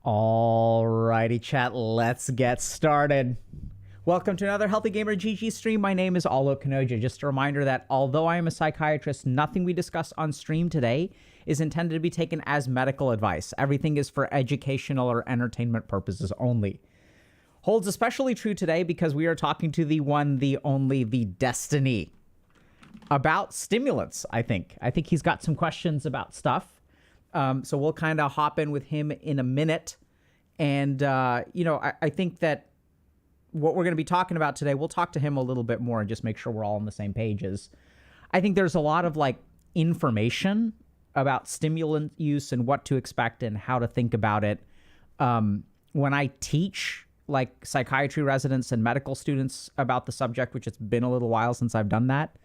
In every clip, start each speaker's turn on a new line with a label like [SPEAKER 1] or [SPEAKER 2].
[SPEAKER 1] Alrighty, chat, let's get started. Welcome to another Healthy Gamer GG stream. My name is Alok Kanoja. Just a reminder that although I am a psychiatrist, nothing we discuss on stream today is intended to be taken as medical advice. Everything is for educational or entertainment purposes only. Holds especially true today because we are talking to the one, the only, the Destiny about stimulants, I think. I think he's got some questions about stuff. So we'll kind of hop in with him in a minute. And, I think that what we're going to be talking about today, we'll talk to him a little bit more and just make sure we're all on the same pages. I think there's a lot of information about stimulant use and what to expect and how to think about it. When I teach psychiatry residents and medical students about the subject, which it's been a little while since I've done that.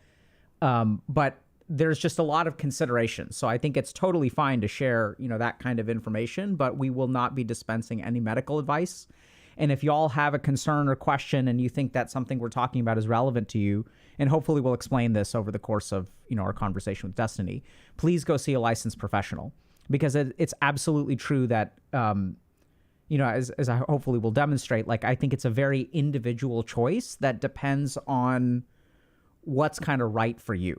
[SPEAKER 1] But there's just a lot of consideration. So I think it's totally fine to share, that kind of information, but we will not be dispensing any medical advice. And if y'all have a concern or question and you think that something we're talking about is relevant to you, and hopefully we'll explain this over the course of, our conversation with Destiny, please go see a licensed professional, because it's absolutely true that, as I hopefully will demonstrate, I think it's a very individual choice that depends on what's kind of right for you.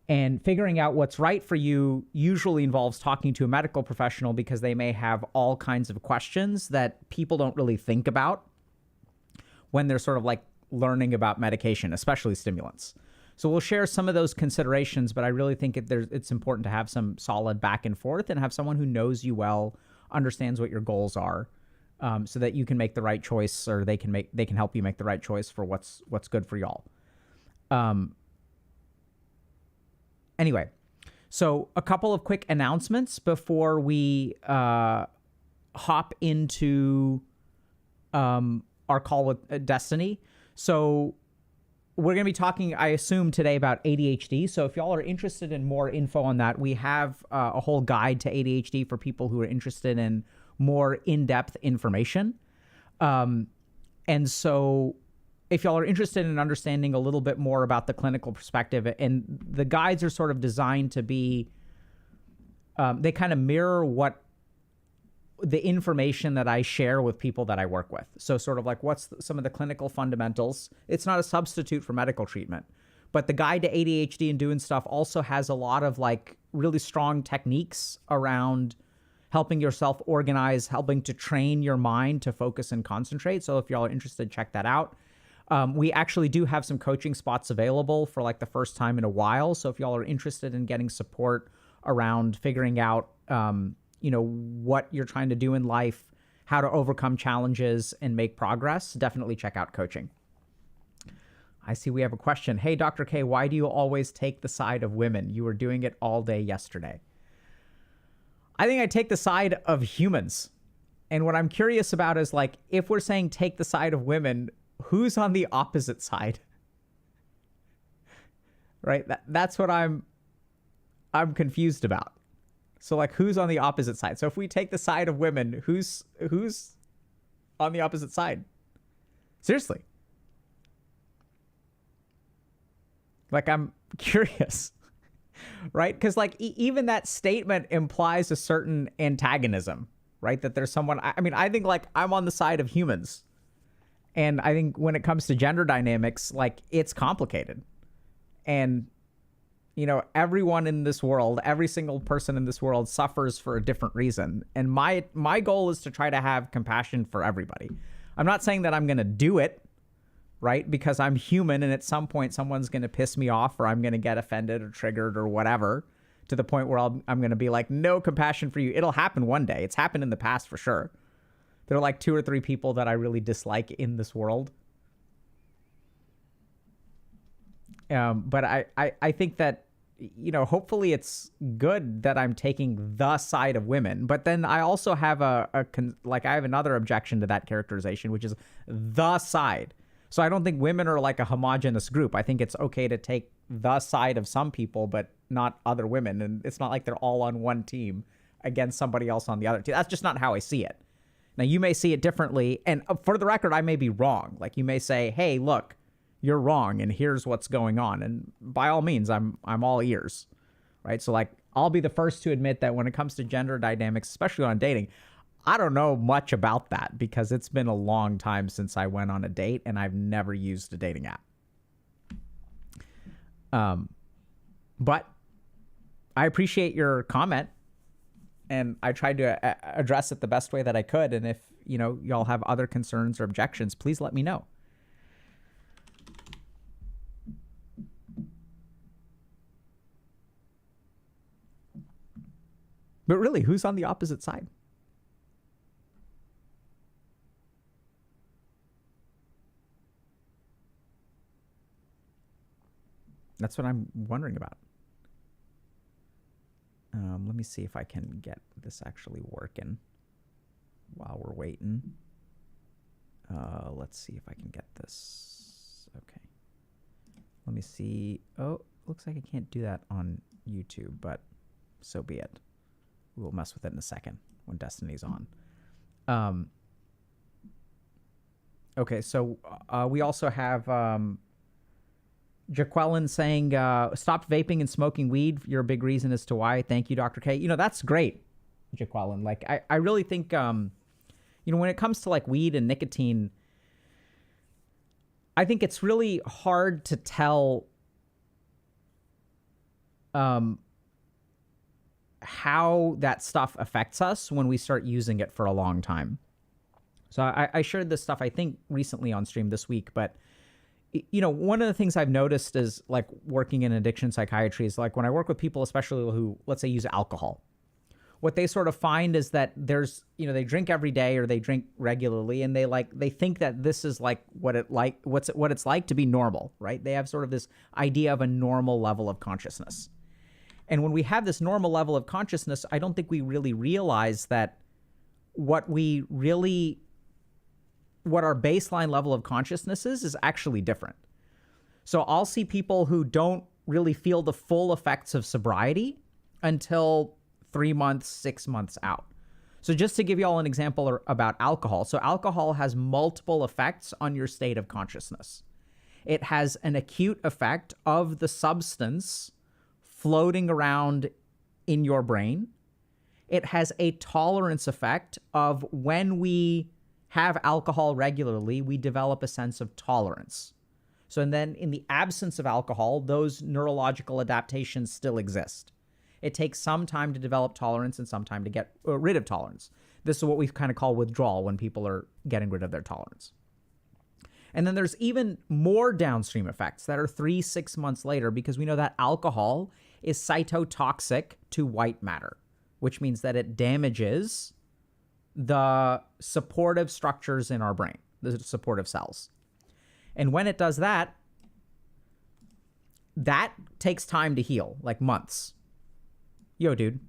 [SPEAKER 1] And figuring out what's right for you usually involves talking to a medical professional, because they may have all kinds of questions that people don't really think about when they're sort of learning about medication, especially stimulants. So we'll share some of those considerations, but I really think it's important to have some solid back and forth and have someone who knows you well, understands what your goals are, so that you can make the right choice, or they can help you make the right choice for what's good for y'all. Anyway, So a couple of quick announcements before we hop into our call with Destiny. So we're going to be talking, I assume, today about ADHD. So if y'all are interested in more info on that, we have a whole guide to ADHD for people who are interested in more in-depth information. And so if y'all are interested in understanding a little bit more about the clinical perspective, and the guides are sort of designed to be, they kind of mirror what the information that I share with people that I work with. So sort of like what's some of the clinical fundamentals. It's not a substitute for medical treatment, but the guide to ADHD and doing stuff also has a lot of like really strong techniques around helping yourself organize, helping to train your mind to focus and concentrate. So if y'all are interested, check that out. We actually do have some coaching spots available for like the first time in a while. So if y'all are interested in getting support around figuring out, what you're trying to do in life, how to overcome challenges and make progress, definitely check out coaching. I see we have a question. Hey, Dr. K, why do you always take the side of women? You were doing it all day yesterday. I think I take the side of humans. And what I'm curious about is like, if we're saying take the side of women, who's on the opposite side? Right? That's what I'm confused about. So like, who's on the opposite side? So if we take the side of women, who's on the opposite side? Seriously. Like, I'm curious, right? Because like even that statement implies a certain antagonism, right? That there's someone, I think like I'm on the side of humans. And I think when it comes to gender dynamics, like it's complicated. And everyone in this world, every single person in this world suffers for a different reason. And my goal is to try to have compassion for everybody. I'm not saying that I'm going to do it, right? Because I'm human and at some point someone's going to piss me off or I'm going to get offended or triggered or whatever to the point where I'm going to be like, no compassion for you. It'll happen one day. It's happened in the past for sure. There are like 2 or 3 people that I really dislike in this world. But I think that, hopefully it's good that I'm taking the side of women. But then I also have I have another objection to that characterization, which is the side. So I don't think women are like a homogenous group. I think it's okay to take the side of some people, but not other women. And it's not like they're all on one team against somebody else on the other team. That's just not how I see it. Now, you may see it differently. And for the record, I may be wrong. Like you may say, hey, look, you're wrong, and here's what's going on. And by all means, I'm all ears, right? So like, I'll be the first to admit that when it comes to gender dynamics, especially on dating, I don't know much about that because it's been a long time since I went on a date and I've never used a dating app. But I appreciate your comment and I tried to address it the best way that I could. And if, y'all have other concerns or objections, please let me know. But really, who's on the opposite side? That's what I'm wondering about. Let me see if I can get this actually working while we're waiting. Let's see if I can get this. Okay. Let me see. Oh, looks like I can't do that on YouTube, but so be it. We'll mess with it in a second when Destiny's on. Okay, so we also have Jaqueline saying, stop vaping and smoking weed. You're a big reason as to why. Thank you, Dr. K. That's great, Jaqueline. Like, I really think, when it comes to like weed and nicotine, I think it's really hard to tell how that stuff affects us when we start using it for a long time. So I shared this stuff, I think, recently on stream this week, but one of the things I've noticed is like working in addiction psychiatry is like when I work with people, especially who, let's say, use alcohol, what they sort of find is that there's, they drink every day or they drink regularly and they think that this is like what it's like to be normal, right? They have sort of this idea of a normal level of consciousness. And when we have this normal level of consciousness, I don't think we really realize that what our baseline level of consciousness is actually different. So I'll see people who don't really feel the full effects of sobriety until 3 months, 6 months out. So just to give you all an example about alcohol. So alcohol has multiple effects on your state of consciousness. It has an acute effect of the substance floating around in your brain. It has a tolerance effect of when we have alcohol regularly, we develop a sense of tolerance. So and then in the absence of alcohol, those neurological adaptations still exist. It takes some time to develop tolerance and some time to get rid of tolerance. This is what we kind of call withdrawal when people are getting rid of their tolerance. And then there's even more downstream effects that are 3-6 months later, because we know that alcohol is cytotoxic to white matter, which means that it damages the supportive structures in our brain, the supportive cells. And when it does that, that takes time to heal, like months. Yo, dude.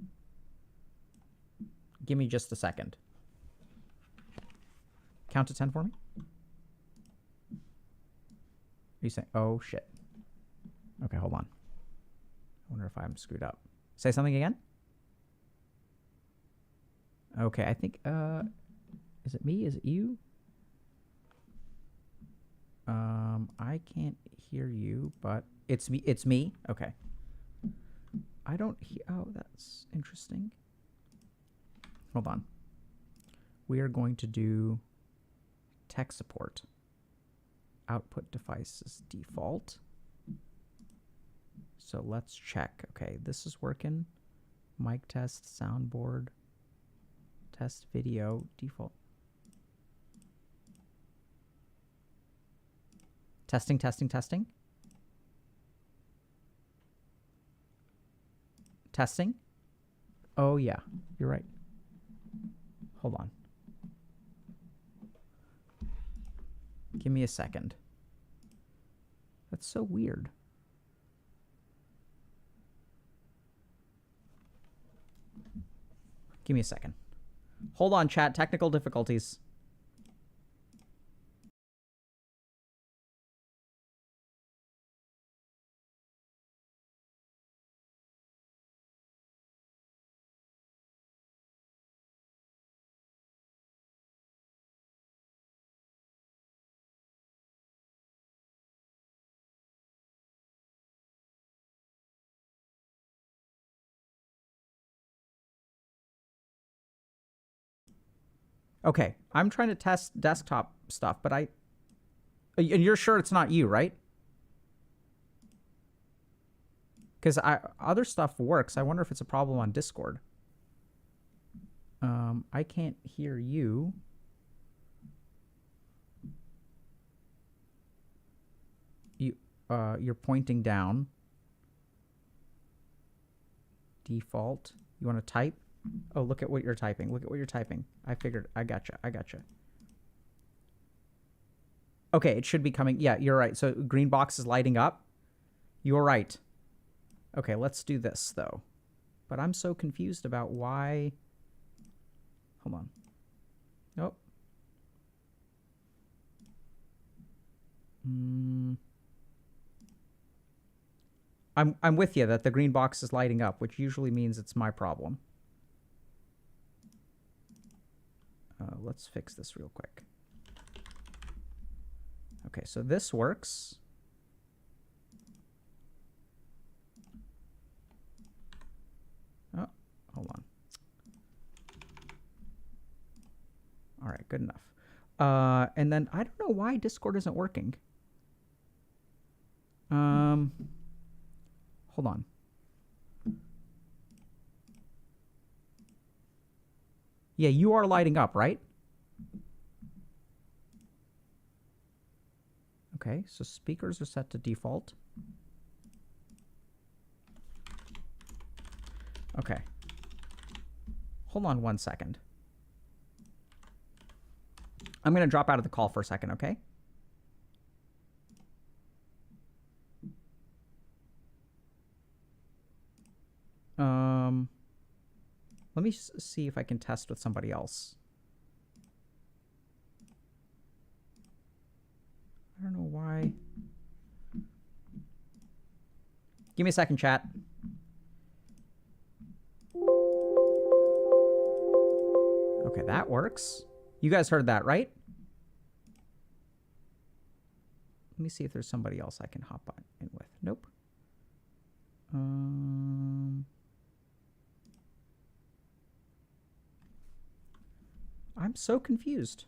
[SPEAKER 1] Give me just a second. Count to 10 for me. Are you saying, oh shit. Okay, hold on. I wonder if I'm screwed up. Say something again? Okay, I think, is it me? Is it you? I can't hear you, but it's me. It's me. Okay. I don't hear, oh, that's interesting. Hold on. We are going to do tech support. Output devices default. So let's check. Okay, this is working. Mic test, soundboard, test video, default. Testing, testing, testing. Testing. Oh yeah, you're right. Hold on. Give me a second. That's so weird. Give me a second. Hold on, chat. Technical difficulties. Okay, I'm trying to test desktop stuff, but and you're sure it's not you, right? Because other stuff works. I wonder if it's a problem on Discord. I can't hear you. You're pointing down. Default. You want to type? Oh, look at what you're typing. Look at what you're typing. I figured. I gotcha. I gotcha. Okay, it should be coming. Yeah, you're right. So green box is lighting up. You're right. Okay, let's do this, though. But I'm so confused about why... Hold on. Nope. I'm with you that the green box is lighting up, which usually means it's my problem. Let's fix this real quick. Okay, so this works. Oh, hold on. All right, good enough. And then I don't know why Discord isn't working. Hold on. Yeah, you are lighting up, right? Okay, so speakers are set to default. Okay. Hold on one second. I'm going to drop out of the call for a second, okay? Let me see if I can test with somebody else. I don't know why. Give me a second, chat. Okay, that works. You guys heard that, right? Let me see if there's somebody else I can hop on in with. Nope. I'm so confused.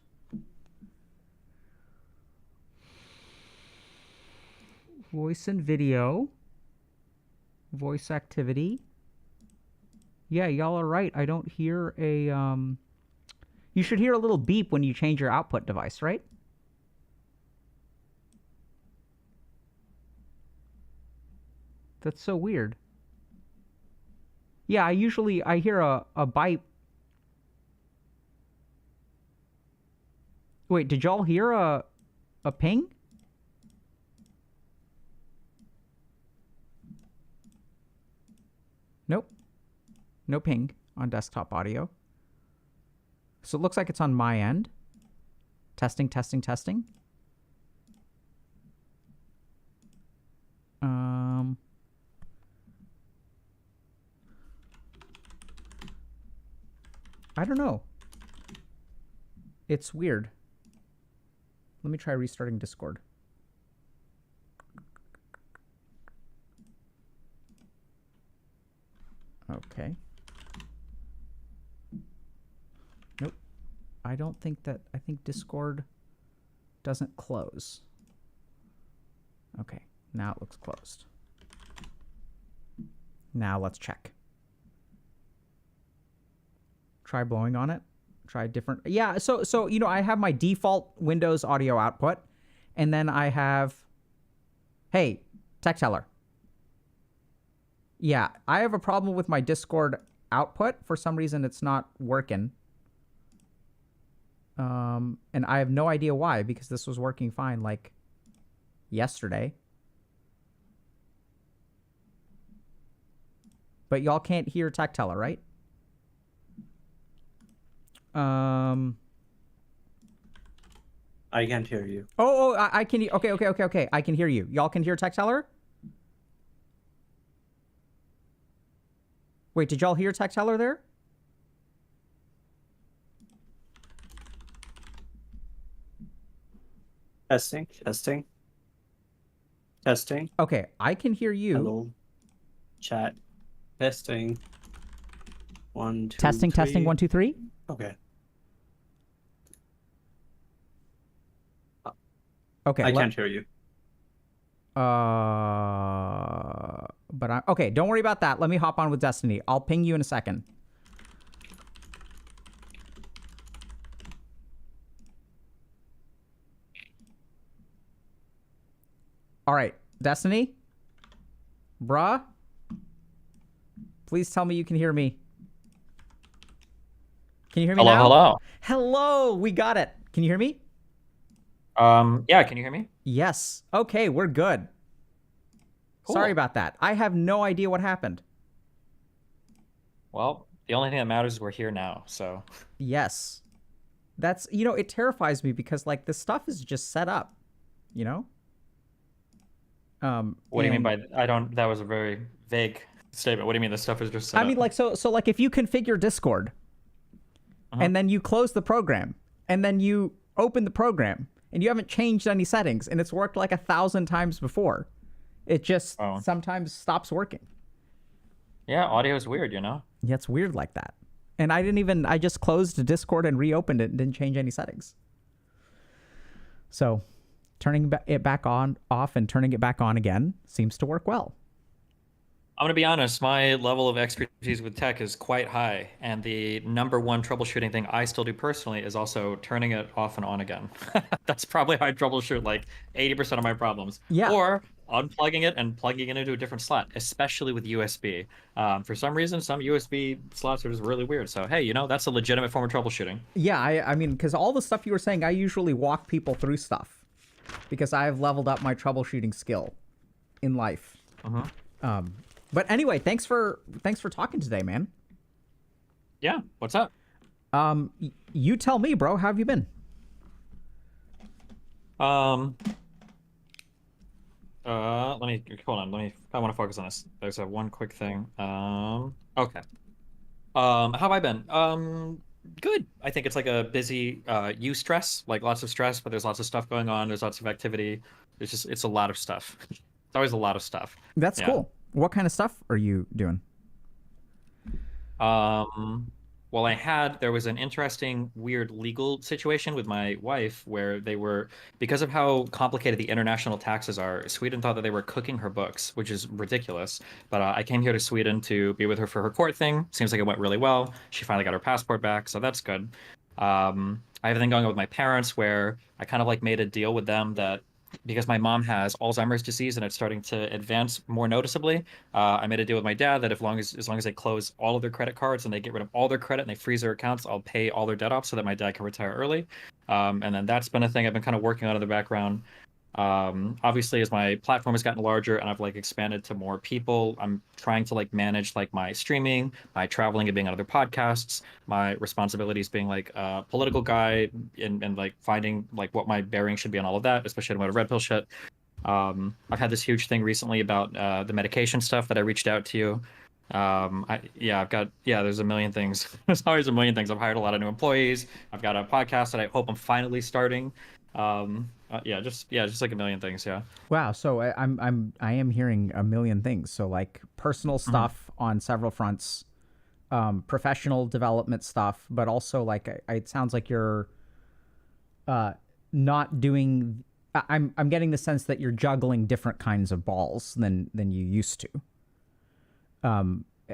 [SPEAKER 1] Voice and video. Voice activity. Yeah, y'all are right. I don't hear a... You should hear a little beep when you change your output device, right? That's so weird. Yeah, I hear a bite. Wait, did y'all hear a ping? Nope. No ping on desktop audio. So it looks like it's on my end. Testing, testing, testing. I don't know. It's weird. Let me try restarting Discord. Okay. Nope. I don't think that... I think Discord doesn't close. Okay. Now it looks closed. Now let's check. Try blowing on it. Try different... Yeah, so you know, I have my default Windows audio output, and then I have... Hey, Tech Teller. Yeah, I have a problem with my Discord output. For some reason, it's not working. And I have no idea why, because this was working fine, like, yesterday. But y'all can't hear Tech Teller, right?
[SPEAKER 2] I can't hear you.
[SPEAKER 1] I can. Okay. I can hear you. Y'all can hear Tech Teller? Wait, did y'all hear Tech Teller there?
[SPEAKER 2] Testing, testing, testing.
[SPEAKER 1] Okay, I can hear you.
[SPEAKER 2] Hello, chat. Testing. 1, 2,
[SPEAKER 1] Testing,
[SPEAKER 2] 3.
[SPEAKER 1] testing. 1, 2, 3.
[SPEAKER 2] Okay.
[SPEAKER 1] Okay.
[SPEAKER 2] I can't hear you.
[SPEAKER 1] But okay. Don't worry about that. Let me hop on with Destiny. I'll ping you in a second. All right, Destiny. Bruh. Please tell me you can hear me. Can you hear me now?
[SPEAKER 3] Hello.
[SPEAKER 1] Hello. We got it. Can you hear me?
[SPEAKER 3] Yeah, can you hear me?
[SPEAKER 1] Yes. Okay, we're good.
[SPEAKER 3] Cool.
[SPEAKER 1] Sorry about that. I have no idea what happened.
[SPEAKER 3] Well, the only thing that matters is we're here now, so.
[SPEAKER 1] Yes. That's, you know, it terrifies me because, like, this stuff is just set up, you know?
[SPEAKER 3] What do you mean by, that was a very vague statement. What do you mean this stuff is just set
[SPEAKER 1] I
[SPEAKER 3] up?
[SPEAKER 1] mean, like, so like, if you configure Discord, and then you close the program, and then you open the program, and you haven't changed any settings, and it's worked like 1,000 times before, it just sometimes stops working.
[SPEAKER 3] Yeah, audio is weird, you know?
[SPEAKER 1] Yeah, it's weird like that. And I just closed Discord and reopened it and didn't change any settings. So turning it back off and turning it back on again seems to work well.
[SPEAKER 3] I'm going to be honest, my level of expertise with tech is quite high. And the number one troubleshooting thing I still do personally is also turning it off and on again. That's probably how I troubleshoot like 80% of my problems.
[SPEAKER 1] Yeah.
[SPEAKER 3] Or unplugging it and plugging it into a different slot, especially with USB. For some reason, some USB slots are just really weird. So, hey, you know, that's a legitimate form of troubleshooting.
[SPEAKER 1] Yeah, I mean, because all the stuff you were saying, I usually walk people through stuff because I've leveled up my troubleshooting skill in life. But anyway, thanks for talking today, man.
[SPEAKER 3] Yeah. What's up?
[SPEAKER 1] You tell me, bro. How have you been?
[SPEAKER 3] Let me hold on. I want to focus on this. There's one quick thing. Okay. How have I been? Good. I think it's like a busy stress, like lots of stress, but there's lots of stuff going on. There's lots of activity. It's a lot of stuff. It's always a lot of stuff.
[SPEAKER 1] That's cool. What kind of stuff are you doing?
[SPEAKER 3] Well, there was an interesting, weird legal situation with my wife where because of how complicated the international taxes are, Sweden thought that they were cooking her books, which is ridiculous. But I came here to Sweden to be with her for her court thing. Seems like it went really well. She finally got her passport back, so that's good. I have a thing going on with my parents where I kind of like made a deal with them that because my mom has Alzheimer's disease and it's starting to advance more noticeably, I made a deal with my dad that as long as they close all of their credit cards and they get rid of all their credit and they freeze their accounts, I'll pay all their debt off so that my dad can retire early. And then that's been a thing I've been kind of working on in the background. Obviously, as my platform has gotten larger and I've like expanded to more people, I'm trying to like manage like my streaming, my traveling and being on other podcasts, my responsibilities being like a political guy and like finding like what my bearing should be on all of that, especially about red pill shit. I've had this huge thing recently about the medication stuff that I reached out to you. There's a million things. There's always a million things. I've hired a lot of new employees. I've got a podcast that I hope I'm finally starting. Just like a million things. Yeah.
[SPEAKER 1] Wow. So I am hearing a million things. So like personal stuff on several fronts, professional development stuff, but also like it sounds like you're not doing. I'm getting the sense that you're juggling different kinds of balls than you used to.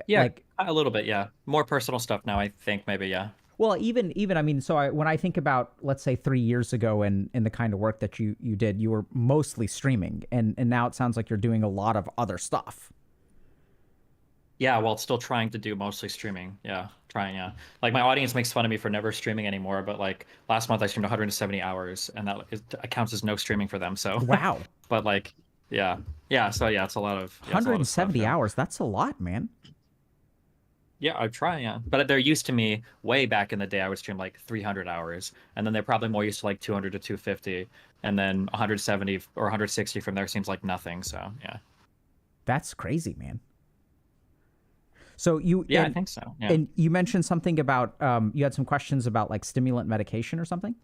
[SPEAKER 3] Like a little bit. Yeah. More personal stuff now. I think maybe. Yeah.
[SPEAKER 1] Well, even I mean, so when I think about, let's say 3 years ago and the kind of work that you did, you were mostly streaming, and now it sounds like you're doing a lot of other stuff.
[SPEAKER 3] Yeah, while still trying to do mostly streaming. Yeah, trying. Yeah, like my audience makes fun of me for never streaming anymore, but like last month I streamed 170 hours, and that counts as no streaming for them. So
[SPEAKER 1] wow.
[SPEAKER 3] But like, yeah. So yeah, it's a lot of
[SPEAKER 1] 170 hours. That's a lot, man.
[SPEAKER 3] Yeah, I try, yeah. But they're used to me way back in the day. I would stream like 300 hours, and then they're probably more used to like 200 to 250, and then 170 or 160 from there seems like nothing. So yeah,
[SPEAKER 1] that's crazy, man. So
[SPEAKER 3] I think so. Yeah.
[SPEAKER 1] And you mentioned something about you had some questions about like stimulant medication or something.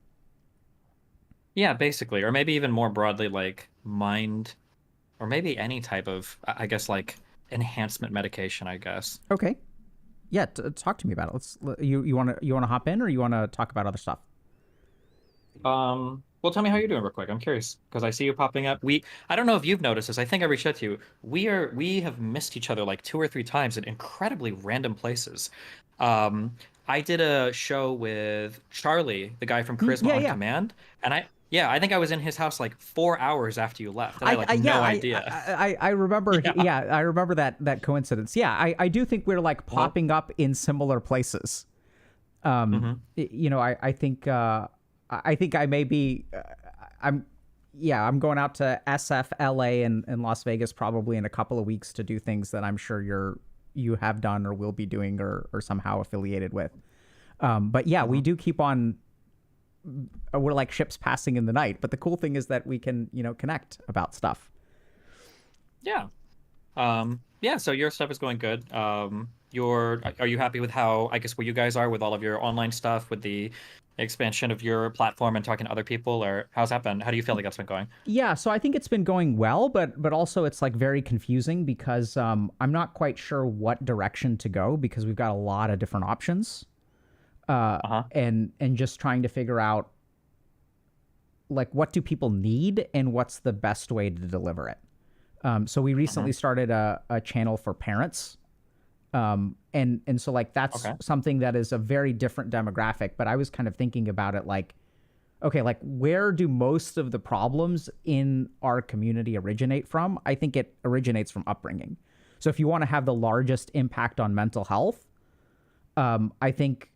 [SPEAKER 3] Yeah, basically, or maybe even more broadly, like mind, or maybe any type of, I guess, like enhancement medication. I guess.
[SPEAKER 1] Okay. Yeah, talk to me about it. You want to hop in, or you want to talk about other stuff?
[SPEAKER 3] Well, tell me how you're doing real quick. I'm curious because I see you popping up. I don't know if you've noticed this. I think I reached out to you. We have missed each other like 2 or 3 times in incredibly random places. I did a show with Charlie, the guy from Charisma on Command, and I think I was in his house like 4 hours after you left. And I had no idea.
[SPEAKER 1] I remember. Yeah. I remember that coincidence. Yeah, I do think we're like popping up in similar places. You know, I think I may be. I'm going out to SF, LA, and Las Vegas probably in a couple of weeks to do things that I'm sure you have done or will be doing or somehow affiliated with. But yeah, we do keep on. We're like ships passing in the night, but the cool thing is that we can, connect about stuff.
[SPEAKER 3] Yeah. So your stuff is going good. Are you happy with how, I guess, where you guys are with all of your online stuff, with the expansion of your platform and talking to other people, or how's that been? How do you feel like that's been going? Yeah,
[SPEAKER 1] so I think it's been going well, but also it's like very confusing because I'm not quite sure what direction to go because we've got a lot of different options. And just trying to figure out like what do people need and what's the best way to deliver it. So we recently started a channel for parents. And so like that's something that is a very different demographic, but I was kind of thinking about it like, okay, like where do most of the problems in our community originate from? I think it originates from upbringing. So if you want to have the largest impact on mental health, I think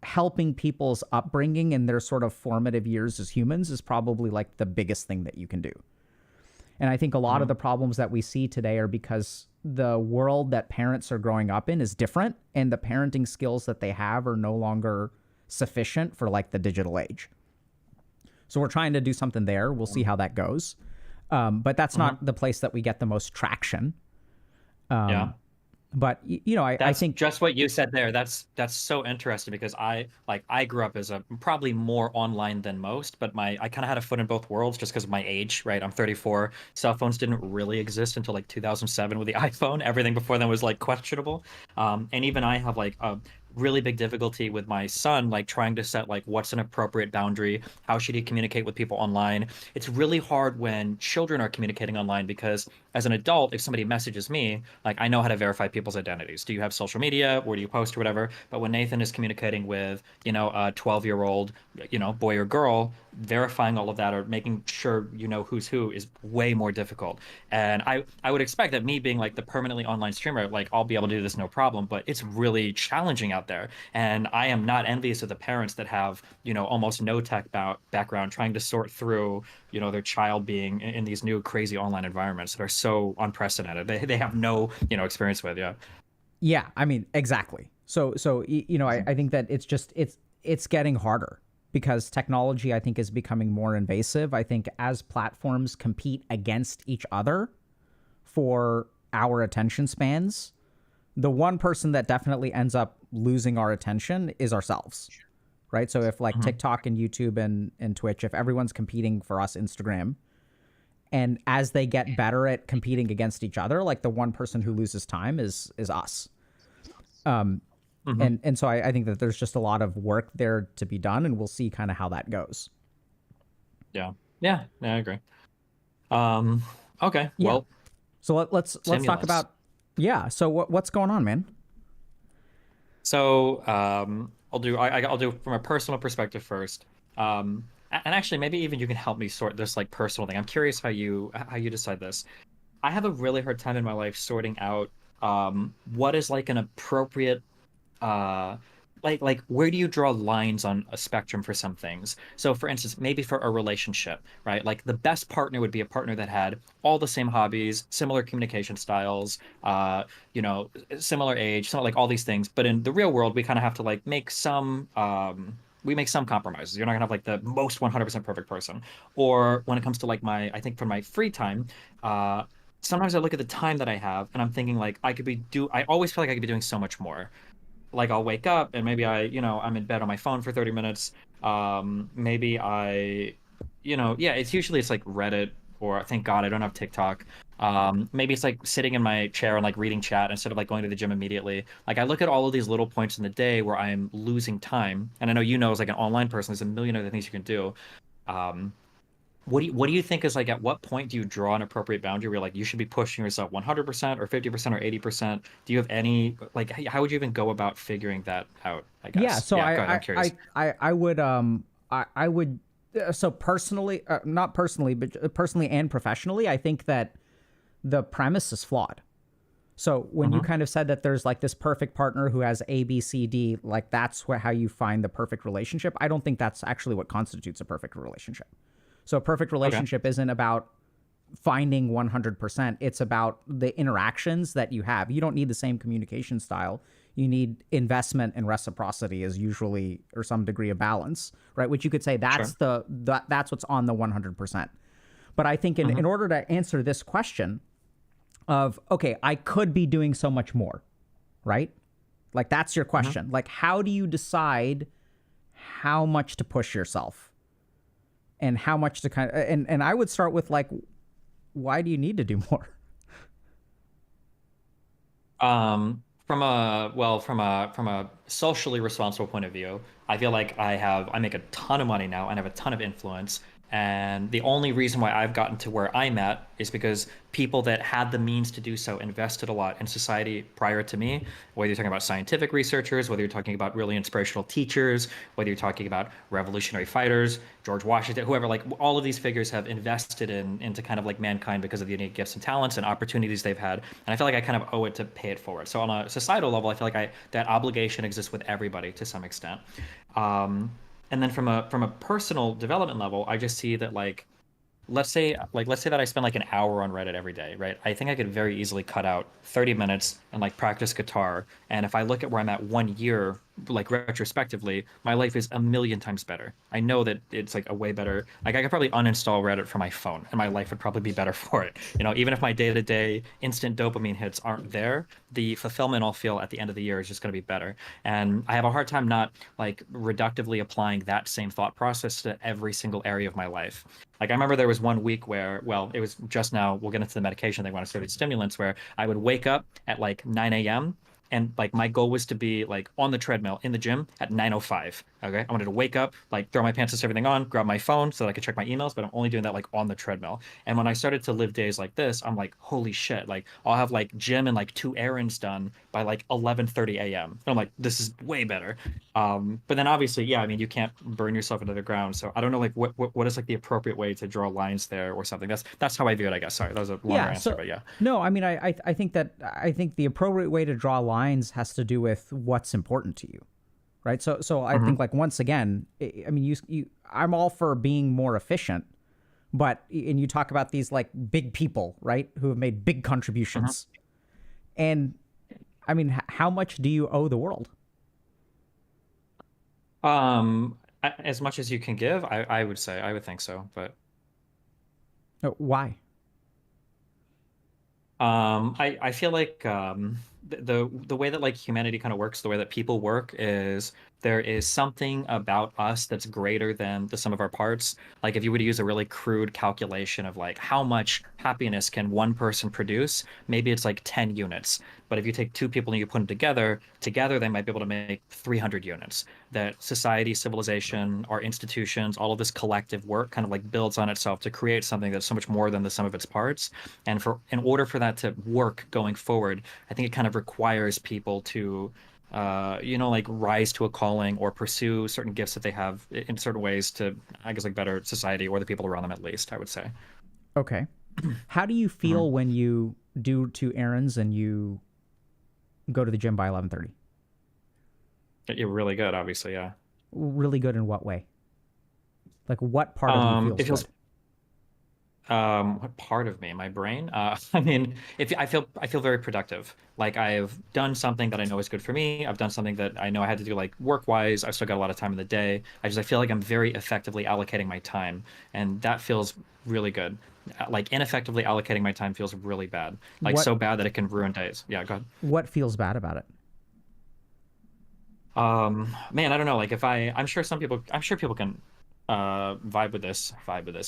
[SPEAKER 1] helping people's upbringing and their sort of formative years as humans is probably like the biggest thing that you can do. And I think a lot of the problems that we see today are because the world that parents are growing up in is different, and the parenting skills that they have are no longer sufficient for like the digital age. So we're trying to do something there. We'll see how that goes. But that's not the place that we get the most traction.
[SPEAKER 3] Yeah.
[SPEAKER 1] But you know, I think
[SPEAKER 3] just what you said there. That's so interesting because I grew up as a probably more online than most, but I kind of had a foot in both worlds just because of my age, right? I'm 34. Cell phones didn't really exist until like 2007 with the iPhone. Everything before then was like questionable. And even I have like a really big difficulty with my son, like trying to set like what's an appropriate boundary, how should he communicate with people online. It's really hard when children are communicating online because as an adult, if somebody messages me, like I know how to verify people's identities. Do you have social media? Where do you post or whatever? But when Nathan is communicating with, you know, a 12-year-old, you know, boy or girl, verifying all of that or making sure you know who's who is way more difficult. And I would expect that me being like the permanently online streamer, like I'll be able to do this no problem, but it's really challenging out there. And I am not envious of the parents that have, you know, almost no tech background trying to sort through, you know, their child being in these new crazy online environments that are so unprecedented. They have no, you know, experience with. Yeah.
[SPEAKER 1] Yeah, I mean, exactly. So you know, I think that it's just it's getting harder because technology, I think, is becoming more invasive. I think as platforms compete against each other for our attention spans, the one person that definitely ends up losing our attention is ourselves, right? So if like TikTok and YouTube and Twitch, if everyone's competing for us, Instagram, and as they get better at competing against each other, like the one person who loses time is us. And so I think that there's just a lot of work there to be done, and we'll see kind of how that goes.
[SPEAKER 3] Yeah. Yeah, I agree. Okay.
[SPEAKER 1] Yeah.
[SPEAKER 3] Well,
[SPEAKER 1] So let's talk
[SPEAKER 3] stimulus.
[SPEAKER 1] about So what's going on, man?
[SPEAKER 3] So I'll do from a personal perspective first. And actually, maybe even you can help me sort this like personal thing. I'm curious how you decide this. I have a really hard time in my life sorting out what is like an appropriate like where do you draw lines on a spectrum for some things? So for instance, maybe for a relationship, right? Like the best partner would be a partner that had all the same hobbies, similar communication styles, you know, similar age, similar, like all these things. But in the real world, we kind of have to like make some we make some compromises. You're not gonna have like the most 100% perfect person. Or when it comes to like I think for my free time, sometimes I look at the time that I have and I'm thinking like I always feel like I could be doing so much more. Like I'll wake up and maybe I'm in bed on my phone for 30 minutes. Maybe it's like Reddit or thank God I don't have TikTok. Maybe it's like sitting in my chair and like reading chat instead of like going to the gym immediately. Like I look at all of these little points in the day where I'm losing time. And I know, you know, as like an online person, there's a million other things you can do. What do you think is like at what point do you draw an appropriate boundary where like you should be pushing yourself 100% or 50% or 80%? Do you have any like how would you even go about figuring that out, I guess?
[SPEAKER 1] Yeah, so
[SPEAKER 3] go ahead, I'm curious.
[SPEAKER 1] I would so personally, not personally, but personally and professionally, I think that the premise is flawed. So when you kind of said that there's like this perfect partner who has A, B, C, D, like that's how you find the perfect relationship. I don't think that's actually what constitutes a perfect relationship. So a perfect relationship isn't about finding 100%. It's about the interactions that you have. You don't need the same communication style. You need investment and reciprocity is usually, or some degree of balance, right? Which you could say that's that's what's on the 100%. But I think in order to answer this question of, okay, I could be doing so much more, right? Like that's your question. Like how do you decide how much to push yourself? And how much to kind of, and I would start with like, why do you need to do more?
[SPEAKER 3] From a socially responsible point of view, I feel like I make a ton of money now and have a ton of influence. And the only reason why I've gotten to where I'm at is because people that had the means to do so invested a lot in society prior to me, whether you're talking about scientific researchers, whether you're talking about really inspirational teachers, whether you're talking about revolutionary fighters, George Washington, whoever, like all of these figures have invested into kind of like mankind because of the unique gifts and talents and opportunities they've had. And I feel like I kind of owe it to pay it forward. So on a societal level, I feel like that obligation exists with everybody to some extent. And then from a personal development level, I just see that like let's say that I spend like an hour on Reddit every day, right? I think I could very easily cut out 30 minutes and like practice guitar. And if I look at where I'm at 1 year, like retrospectively, my life is a million times better. I know that it's like a way better. Like I could probably uninstall Reddit from my phone and my life would probably be better for it. Even if my day-to-day instant dopamine hits aren't there, the fulfillment I'll feel at the end of the year is just going to be better. And I have a hard time not like reductively applying that same thought process to every single area of my life. Like I remember there was one week where, well, it was just now, we'll get into the medication thing when I started stimulants, where I would wake up at like 9 a.m. and like my goal was to be like on the treadmill in the gym at 9:05. Okay. I wanted to wake up, like throw my pants and everything on, grab my phone so that I could check my emails, but I'm only doing that like on the treadmill. And when I started to live days like this, I'm like, holy shit, like I'll have like gym and like 2 errands done by like 11:30 a.m. And I'm like, this is way better. But then obviously, yeah, I mean, you can't burn yourself into the ground. So I don't know, like what is like the appropriate way to draw lines there or something. That's how I view it, I guess. Sorry, that was a longer answer, but yeah.
[SPEAKER 1] No, I mean, I think the appropriate way to draw lines has to do with what's important to you, right? So I think like once again, I mean, I'm all for being more efficient, and you talk about these like big people, right, who have made big contributions, and I mean, how much do you owe the world?
[SPEAKER 3] As much as you can give, I would say, I would think so, but
[SPEAKER 1] Why?
[SPEAKER 3] I feel like the way that like humanity kind of works, the way that people work is there is something about us that's greater than the sum of our parts. Like if you were to use a really crude calculation of like how much happiness can one person produce, maybe it's like 10 units. But if you take two people and you put them together they might be able to make 300 units. That society, civilization, our institutions, all of this collective work kind of like builds on itself to create something that's so much more than the sum of its parts. And in order for that to work going forward, I think it kind of requires people to like rise to a calling or pursue certain gifts that they have in certain ways to, I guess, like better society or the people around them, at least, I would say.
[SPEAKER 1] Okay. How do you feel when you do 2 errands and you go to the gym by 11:30?
[SPEAKER 3] You're really good, obviously, yeah.
[SPEAKER 1] Really good in what way? Like what part of you feels good?
[SPEAKER 3] What part of me? My brain? I mean, if I feel very productive. Like I've done something that I know is good for me. I've done something that I know I had to do like work-wise. I've still got a lot of time in the day. I feel like I'm very effectively allocating my time, and that feels really good. Like ineffectively allocating my time feels really bad. Like so bad that it can ruin days. Yeah, go ahead.
[SPEAKER 1] What feels bad about it?
[SPEAKER 3] Man, I don't know. Like I'm sure people can vibe with this.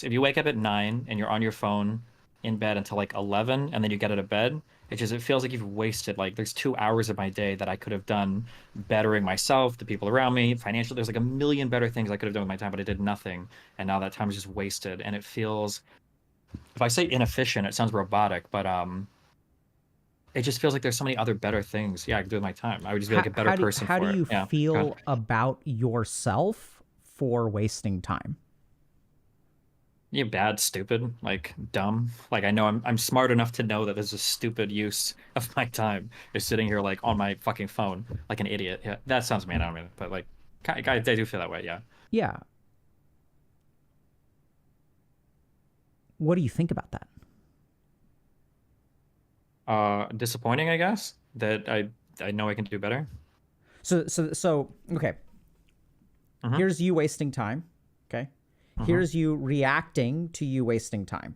[SPEAKER 3] If you wake up at 9 and you're on your phone in bed until like 11 and then you get out of bed, it feels like you've wasted like there's 2 hours of my day that I could have done bettering myself, the people around me, financially. There's like a million better things I could have done with my time, but I did nothing. And now that time is just wasted. And it feels, if I say inefficient, it sounds robotic, but it just feels like there's so many other better things, I could do with my time. I would just be like a better person for it.
[SPEAKER 1] How do you feel about yourself for wasting time?
[SPEAKER 3] You're bad, stupid, like dumb. Like I know I'm smart enough to know that there's a stupid use of my time is sitting here like on my fucking phone like an idiot. Yeah, that sounds mean. I don't mean it, but like I do feel that way. Yeah.
[SPEAKER 1] Yeah. What do you think about that?
[SPEAKER 3] Disappointing, I guess, that I know I can do better.
[SPEAKER 1] So okay. Here's you wasting time. Okay. Here's you reacting to you wasting time.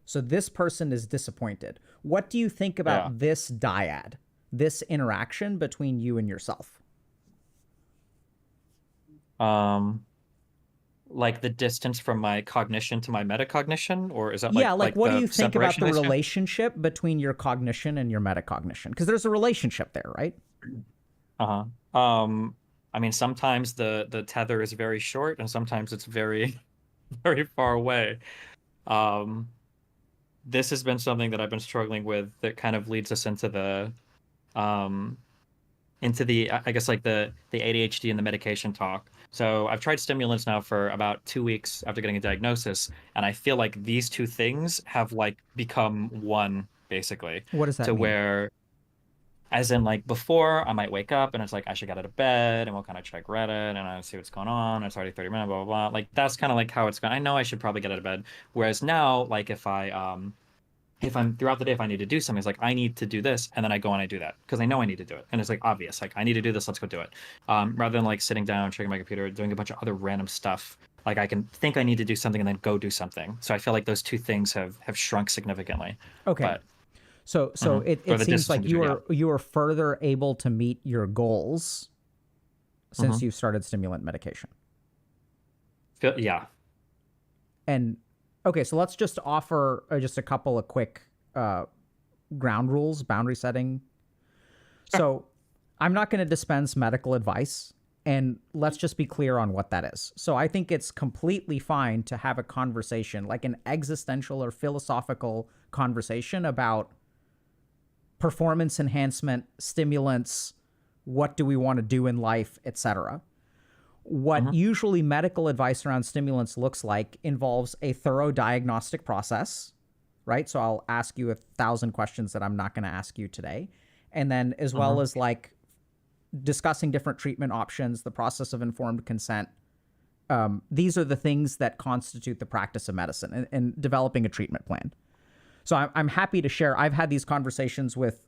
[SPEAKER 1] So this person is disappointed. What do you think about this dyad, this interaction between you and yourself?
[SPEAKER 3] Like the distance from my cognition to my metacognition, or is that
[SPEAKER 1] like what do you think about the
[SPEAKER 3] separation?
[SPEAKER 1] relationship between your cognition and your metacognition? Because there's a relationship there, right?
[SPEAKER 3] I mean, sometimes the tether is very short, and sometimes it's very, very far away. This has been something that I've been struggling with that kind of leads us into the I guess like the ADHD and the medication talk. So I've tried stimulants now for about 2 weeks after getting a diagnosis, and I feel like these two things have like become one, basically.
[SPEAKER 1] What does that mean?
[SPEAKER 3] Where As in, like, before, I might wake up and it's like I should get out of bed and we'll kind of check Reddit and I see what's going on. It's already 30 minutes, blah, blah, blah. Like, that's kind of like how it's going. I know I should probably get out of bed. Whereas now, like, if I'm throughout the day, if I need to do something, it's like I need to do this, and then I go and I do that because I know I need to do it, and it's like obvious, like I need to do this, let's go do it. Rather than like sitting down, checking my computer, doing a bunch of other random stuff. Like I can think I need to do something and then go do something. So I feel like those two things have shrunk significantly.
[SPEAKER 1] Okay.
[SPEAKER 3] But
[SPEAKER 1] So it
[SPEAKER 3] Or the
[SPEAKER 1] seems
[SPEAKER 3] distance
[SPEAKER 1] like you
[SPEAKER 3] between,
[SPEAKER 1] are further able to meet your goals since
[SPEAKER 3] Mhm.
[SPEAKER 1] you've started stimulant medication.
[SPEAKER 3] Yeah.
[SPEAKER 1] And okay, so let's just offer just a couple of quick ground rules, boundary setting. So I'm not going to dispense medical advice, and let's just be clear on what that is. So I think it's completely fine to have a conversation, like an existential or philosophical conversation about performance enhancement, stimulants, what do we want to do in life, etc. What usually medical advice around stimulants looks like involves a thorough diagnostic process, right? So I'll ask you 1,000 questions that I'm not going to ask you today. And then as well as like discussing different treatment options, the process of informed consent. These are the things that constitute the practice of medicine and developing a treatment plan. So I'm happy to share. I've had these conversations with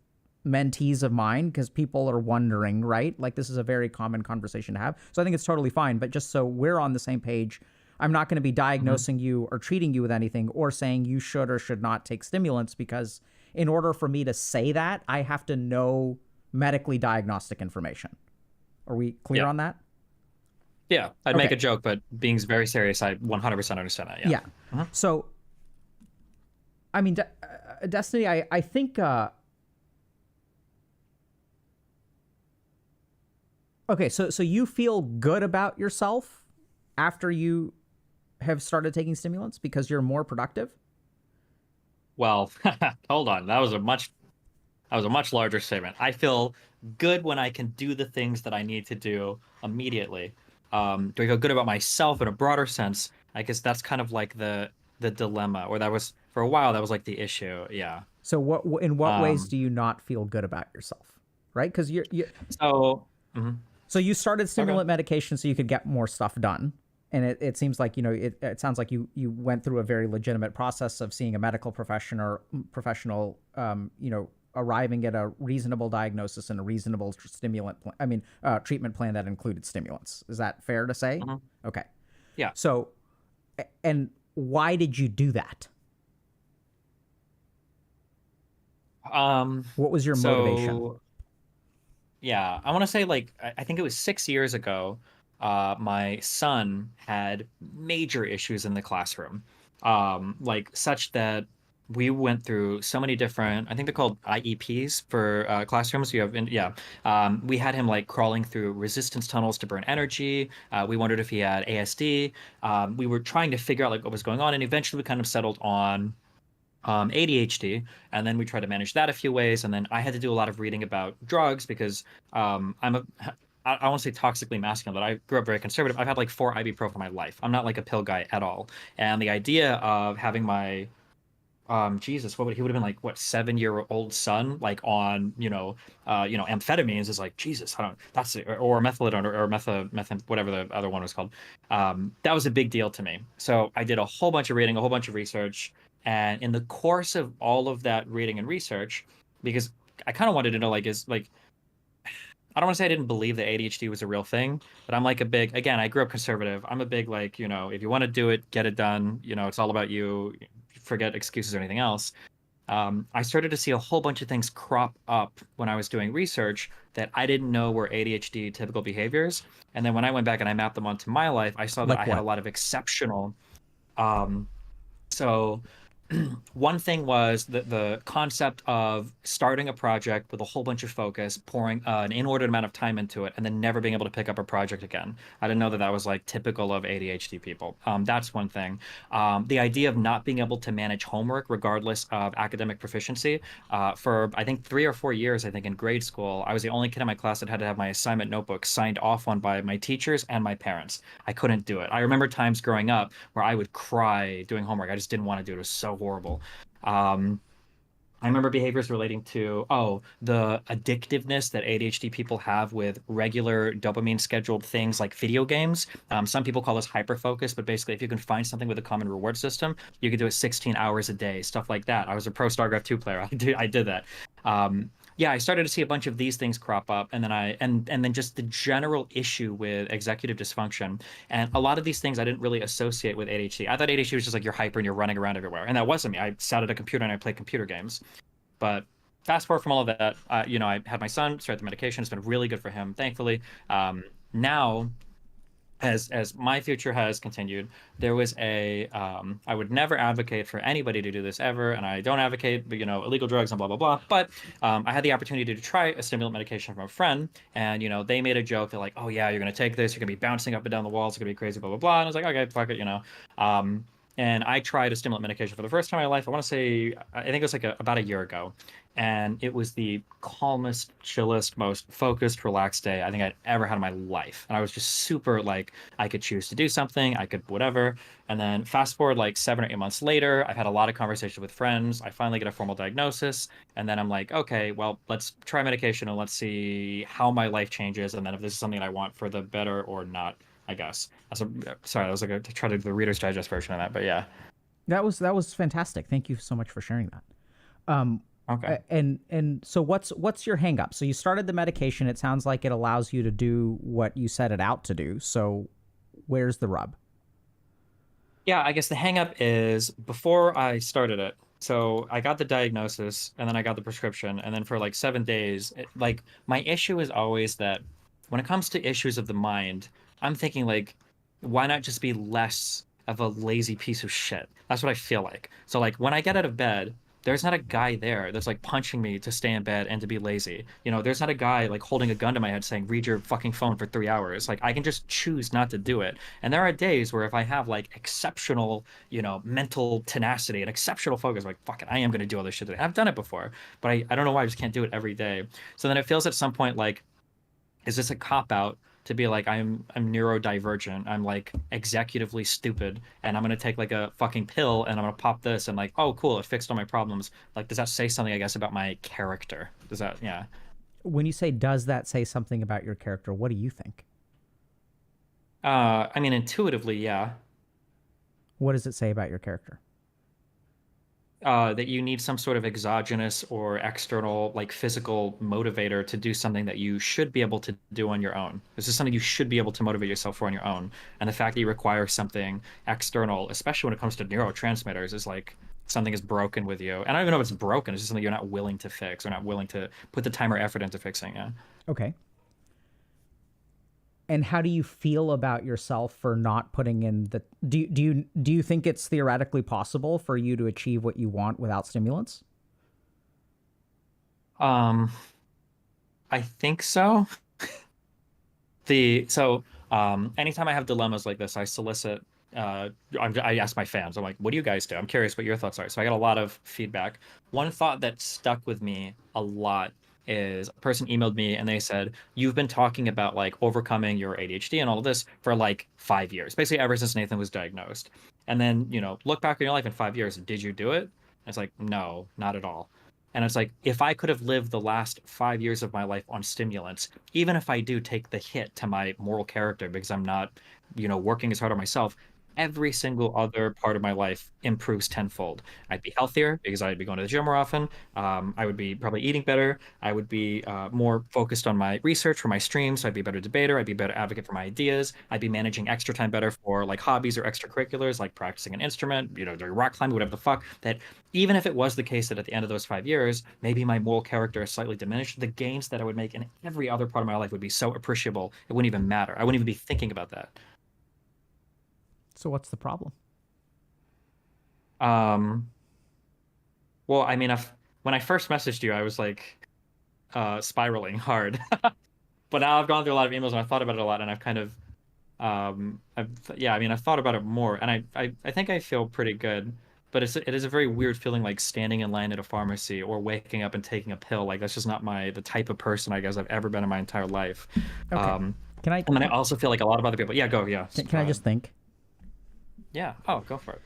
[SPEAKER 1] mentees of mine because people are wondering, right? Like this is a very common conversation to have. So I think it's totally fine. But just so we're on the same page, I'm not going to be diagnosing you or treating you with anything or saying you should or should not take stimulants, because in order for me to say that, I have to know medically diagnostic information. Are we clear on that?
[SPEAKER 3] Yeah. I'd make a joke, but being very serious, I 100% understand that. Yeah.
[SPEAKER 1] So, I mean, Destiny, I think... Okay, so you feel good about yourself after you have started taking stimulants because you're more productive?
[SPEAKER 3] Well, hold on. That was a much larger statement. I feel good when I can do the things that I need to do immediately. Do I feel good about myself in a broader sense? I guess that's kind of like the dilemma, or that was for a while, that was like the issue. Yeah.
[SPEAKER 1] So in what ways do you not feel good about yourself? Right? Because
[SPEAKER 3] So,
[SPEAKER 1] so you started stimulant medication so you could get more stuff done. And it seems like, it sounds like you went through a very legitimate process of seeing a medical professional, arriving at a reasonable diagnosis and a reasonable treatment plan that included stimulants. Is that fair to say? Okay.
[SPEAKER 3] Yeah.
[SPEAKER 1] So, and why did you do that? What was your motivation?
[SPEAKER 3] Yeah, I want to say like I think it was 6 years ago. My son had major issues in the classroom, like such that we went through so many different. I think they're called IEPs for classrooms. We had him like crawling through resistance tunnels to burn energy. We wondered if he had ASD. We were trying to figure out like what was going on, and eventually we kind of settled on ADHD, and then we tried to manage that a few ways. And then I had to do a lot of reading about drugs because I won't say toxically masculine, but I grew up very conservative. I've had like 4 ibuprofen in my life. I'm not like a pill guy at all. And the idea of having my Jesus, he would have been like what 7-year-old son like on amphetamines is like Jesus. I don't that's or methadone or meth whatever the other one was called. That was a big deal to me. So I did a whole bunch of reading, a whole bunch of research. And in the course of all of that reading and research, because I kind of wanted to know, like, I don't want to say I didn't believe that ADHD was a real thing, but I'm like again, I grew up conservative. I'm a big, like, if you want to do it, get it done. It's all about you. Forget excuses or anything else. I started to see a whole bunch of things crop up when I was doing research that I didn't know were ADHD typical behaviors. And then when I went back and I mapped them onto my life, I saw that I had a lot of exceptional. So one thing was the concept of starting a project with a whole bunch of focus, pouring an inordinate amount of time into it, and then never being able to pick up a project again. I didn't know that was like typical of ADHD people. That's one thing. The idea of not being able to manage homework regardless of academic proficiency. For I think 3 or 4 years, I think in grade school, I was the only kid in my class that had to have my assignment notebook signed off on by my teachers and my parents. I couldn't do it. I remember times growing up where I would cry doing homework. I just didn't want to do it. It was so horrible. I remember behaviors relating to, the addictiveness that ADHD people have with regular dopamine scheduled things like video games. Some people call this hyperfocus, but basically, if you can find something with a common reward system, you can do it 16 hours a day, stuff like that. I was a pro StarCraft 2 player. I did that. Yeah, I started to see a bunch of these things crop up, and then and then just the general issue with executive dysfunction. And a lot of these things I didn't really associate with ADHD. I thought ADHD was just like you're hyper and you're running around everywhere, and that wasn't me. I sat at a computer and I played computer games. But fast forward from all of that, I had my son, started the medication. It's been really good for him, thankfully. Now, as my future has continued, there was I would never advocate for anybody to do this ever, and I don't advocate, illegal drugs and blah blah blah. But I had the opportunity to try a stimulant medication from a friend, and they made a joke that like, oh yeah, you're gonna take this, you're gonna be bouncing up and down the walls, it's gonna be crazy, blah blah blah. And I was like, okay, fuck it. And I tried a stimulant medication for the first time in my life. I want to say, I think it was like about a year ago. And it was the calmest, chillest, most focused, relaxed day I think I'd ever had in my life. And I was just super like, I could choose to do something, I could whatever. And then fast forward like 7 or 8 months later, I've had a lot of conversations with friends. I finally get a formal diagnosis. And then I'm like, okay, well, let's try medication and let's see how my life changes. And then if this is something I want for the better or not. I guess. Sorry, I was like to try to do the Reader's Digest version of that, but yeah.
[SPEAKER 1] That was fantastic. Thank you so much for sharing that.
[SPEAKER 3] Okay.
[SPEAKER 1] And so what's your hang up? So you started the medication. It sounds like it allows you to do what you set it out to do. So where's the rub?
[SPEAKER 3] Yeah, I guess the hang up is before I started it. So I got the diagnosis and then I got the prescription, and then for like 7 days, like my issue is always that when it comes to issues of the mind, I'm thinking like, why not just be less of a lazy piece of shit? That's what I feel like. So like when I get out of bed, there's not a guy there that's like punching me to stay in bed and to be lazy. There's not a guy like holding a gun to my head saying, read your fucking phone for 3 hours. Like I can just choose not to do it. And there are days where if I have like exceptional, mental tenacity and exceptional focus, like, fuck it, I am going to do all this shit today. I've done it before, but I don't know why I just can't do it every day. So then it feels at some point like, is this a cop out to be like, I'm neurodivergent, I'm like executively stupid, and I'm gonna take like a fucking pill and I'm gonna pop this and like, oh cool, it fixed all my problems. Like, does that say something, I guess, about my character? Does that, yeah.
[SPEAKER 1] When you say does that say something about your character, what do you think?
[SPEAKER 3] I mean, intuitively, yeah.
[SPEAKER 1] What does it say about your character?
[SPEAKER 3] That you need some sort of exogenous or external, like physical motivator to do something that you should be able to do on your own. This is something you should be able to motivate yourself for on your own. And the fact that you require something external, especially when it comes to neurotransmitters, is like something is broken with you. And I don't even know if it's broken. It's just something you're not willing to fix or not willing to put the time or effort into fixing. Yeah.
[SPEAKER 1] Okay. And how do you feel about yourself for not putting in the do you think it's theoretically possible for you to achieve what you want without stimulants?
[SPEAKER 3] I think so. Anytime I have dilemmas like this, I solicit I ask my fans, I'm like, what do you guys do? I'm curious what your thoughts are. So I got a lot of feedback. One thought that stuck with me a lot is a person emailed me and they said, you've been talking about like overcoming your ADHD and all of this for like 5 years, basically ever since Nathan was diagnosed. And then, look back in your life in 5 years, did you do it? And it's like, no, not at all. And it's like, if I could have lived the last 5 years of my life on stimulants, even if I do take the hit to my moral character because I'm not, working as hard on myself, every single other part of my life improves tenfold. I'd be healthier because I'd be going to the gym more often. I would be probably eating better. I would be more focused on my research for my streams. So I'd be a better debater. I'd be a better advocate for my ideas. I'd be managing extra time better for like hobbies or extracurriculars, like practicing an instrument, doing rock climbing, whatever the fuck. That even if it was the case that at the end of those 5 years, maybe my moral character is slightly diminished, the gains that I would make in every other part of my life would be so appreciable, it wouldn't even matter. I wouldn't even be thinking about that.
[SPEAKER 1] So what's the problem?
[SPEAKER 3] Well, I mean, when I first messaged you, I was like spiraling hard, but now I've gone through a lot of emails and I've thought about it a lot, and I've kind of, I've thought about it more, and I think I feel pretty good, but it is a very weird feeling, like standing in line at a pharmacy or waking up and taking a pill. Like that's just not the type of person I guess I've ever been in my entire life.
[SPEAKER 1] Okay. And
[SPEAKER 3] then I also feel like a lot of other people. Yeah, go. Yeah.
[SPEAKER 1] Can I just think?
[SPEAKER 3] Yeah. Oh, go for it.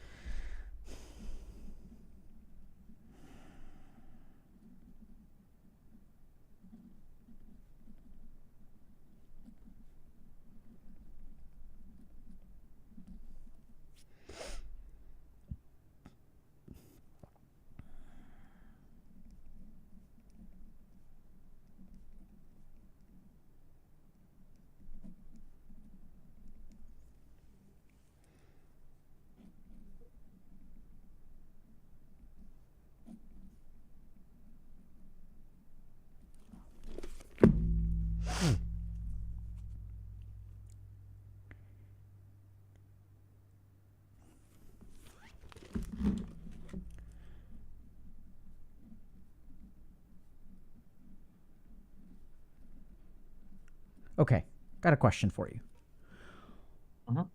[SPEAKER 1] Okay, got a question for you.
[SPEAKER 3] Mhm.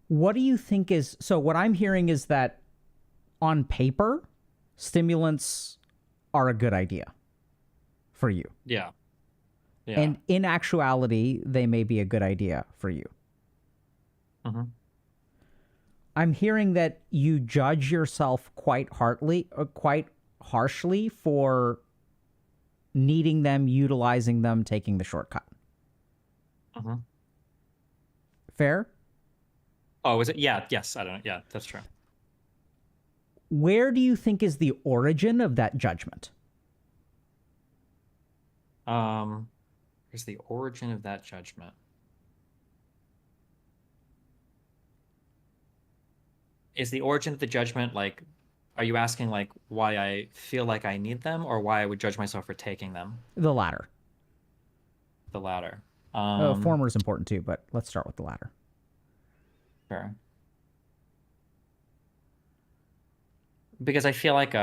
[SPEAKER 1] What do you think is, so what I'm hearing is that on paper, stimulants are a good idea for you.
[SPEAKER 3] Yeah. Yeah.
[SPEAKER 1] And in actuality, they may be a good idea for you.
[SPEAKER 3] hmm
[SPEAKER 1] I'm hearing that you judge yourself quite harshly for needing them, utilizing them, taking the shortcut.
[SPEAKER 3] hmm
[SPEAKER 1] Fair?
[SPEAKER 3] Oh, is it? Yeah. Yes. I don't know. Yeah, that's true.
[SPEAKER 1] Where do you think is the origin of that judgment?
[SPEAKER 3] Here's the origin of that judgment. Is the origin of the judgment like, are you asking like why I feel like I need them or why I would judge myself for taking them?
[SPEAKER 1] The latter.
[SPEAKER 3] The latter.
[SPEAKER 1] Former is important too, but let's start with the latter.
[SPEAKER 3] Sure. Because I feel like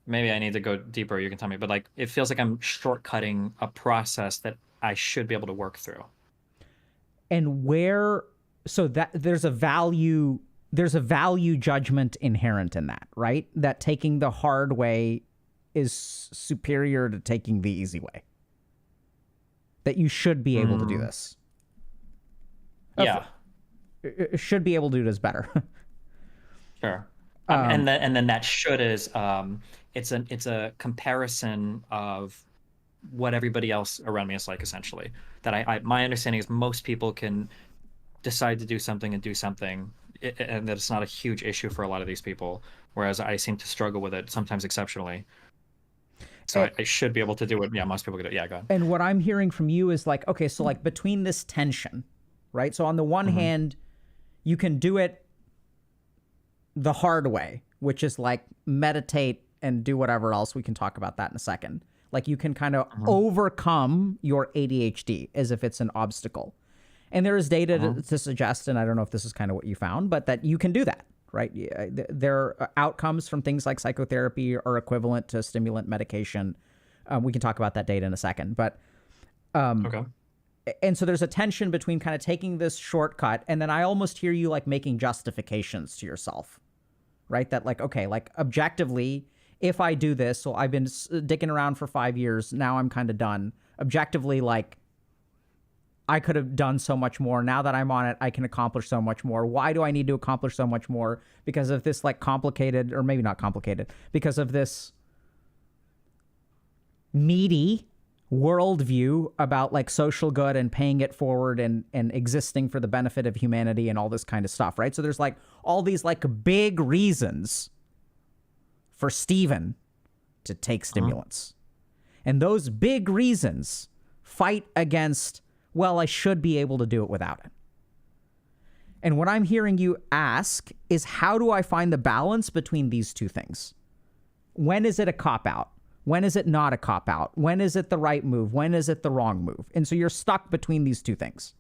[SPEAKER 3] maybe I need to go deeper, you can tell me, but like it feels like I'm shortcutting a process that I should be able to work through.
[SPEAKER 1] And where, so that there's a value judgment inherent in that, right? That taking the hard way is superior to taking the easy way. That you should be able to do this.
[SPEAKER 3] Yeah.
[SPEAKER 1] Should be able to do this better.
[SPEAKER 3] Sure. And then that should is it's a comparison of what everybody else around me is like, essentially. That I my understanding is most people can decide to do something and do something, and that it's not a huge issue for a lot of these people, whereas I seem to struggle with it sometimes exceptionally. So I should be able to do it. Yeah, most people could do it. Yeah, go ahead.
[SPEAKER 1] And what I'm hearing from you is like, okay, so like between this tension, right? So on the one hand, you can do it the hard way, which is like meditate and do whatever else. We can talk about that in a second. Like you can kind of overcome your ADHD as if it's an obstacle. And there is data to suggest, and I don't know if this is kind of what you found, but that you can do that, right? There are outcomes from things like psychotherapy are equivalent to stimulant medication. We can talk about that data in a second, but
[SPEAKER 3] Okay.
[SPEAKER 1] and so there's a tension between kind of taking this shortcut, and then I almost hear you like making justifications to yourself, right? That like, okay, like objectively, if I do this, so I've been dicking around for 5 years, now I'm kind of done. Objectively, like I could have done so much more. Now that I'm on it, I can accomplish so much more. Why do I need to accomplish so much more? Because of this like complicated, or maybe not complicated, because of this meaty worldview about like social good and paying it forward and existing for the benefit of humanity and all this kind of stuff, right? So there's like all these like big reasons for Steven to take stimulants. And those big reasons fight against, well, I should be able to do it without it. And what I'm hearing you ask is, how do I find the balance between these two things? When is it a cop-out? When is it not a cop-out? When is it the right move? When is it the wrong move? And so you're stuck between these two things.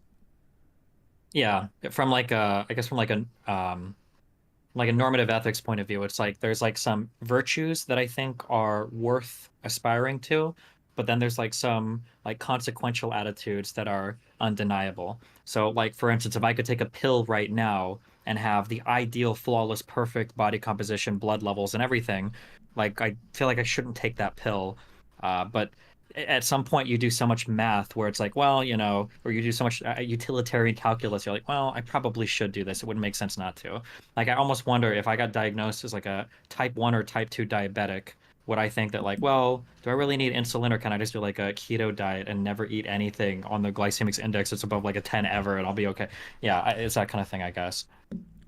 [SPEAKER 3] Yeah, from like a, I guess from like a normative ethics point of view, it's like there's like some virtues that I think are worth aspiring to, but then there's like some like consequential attitudes that are undeniable. So like, for instance, if I could take a pill right now and have the ideal, flawless, perfect body composition, blood levels and everything, like I feel like I shouldn't take that pill. But at some point you do so much math where it's like, well, you know, or you do so much utilitarian calculus, you're like, well, I probably should do this. It wouldn't make sense not to. Like, I almost wonder if I got diagnosed as like a type 1 or type 2 diabetic, would I think that like, well, do I really need insulin, or can I just do like a keto diet and never eat anything on the glycemic index that's above like a 10 ever and I'll be okay? Yeah, it's that kind of thing, I guess.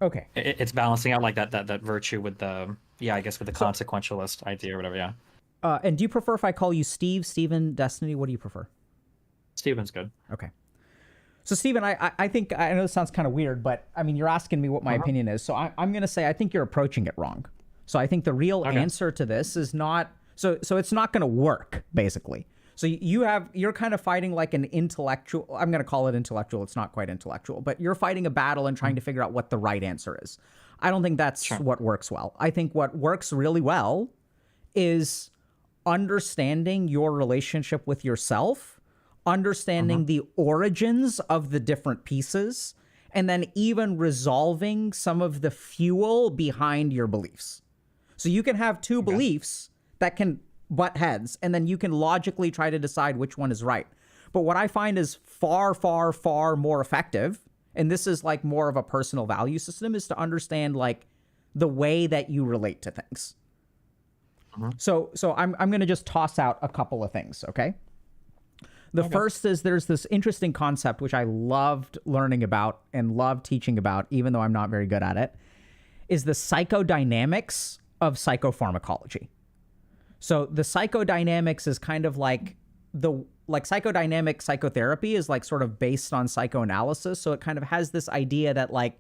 [SPEAKER 1] Okay.
[SPEAKER 3] It's balancing out like that virtue with the, yeah, I guess with the consequentialist idea or whatever, yeah.
[SPEAKER 1] And do you prefer if I call you Steve, Steven, Destiny? What do you prefer?
[SPEAKER 3] Steven's good.
[SPEAKER 1] Okay. So, Steven, I think, I know this sounds kind of weird, but I mean, you're asking me what my opinion is. So I'm going to say I think you're approaching it wrong. So I think the real answer to this is not, so it's not going to work, basically. So you're kind of fighting like an intellectual, I'm going to call it intellectual. It's not quite intellectual, but you're fighting a battle and trying to figure out what the right answer is. I don't think that's what works well. I think what works really well is understanding your relationship with yourself understanding the origins of the different pieces, and then even resolving some of the fuel behind your beliefs. So you can have two beliefs that can butt heads, and then you can logically try to decide which one is right. But what I find is far, far, far more effective, and this is like more of a personal value system, is to understand like the way that you relate to things. So I'm going to just toss out a couple of things, okay? The first is there's this interesting concept which I loved learning about and loved teaching about, even though I'm not very good at it, is the psychodynamics of psychopharmacology. So the psychodynamics is kind of like psychodynamic psychotherapy is like sort of based on psychoanalysis. So it kind of has this idea that like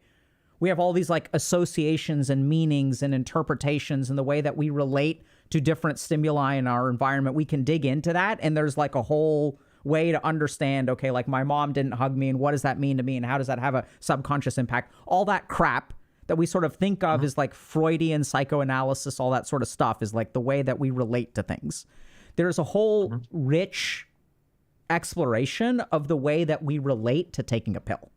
[SPEAKER 1] we have all these like associations and meanings and interpretations and the way that we relate to different stimuli in our environment. We can dig into that, and there's like a whole way to understand, okay, like my mom didn't hug me, and what does that mean to me, and how does that have a subconscious impact? All that crap that we sort of think of is like Freudian psychoanalysis, all that sort of stuff is like the way that we relate to things. There's a whole rich exploration of the way that we relate to taking a pill.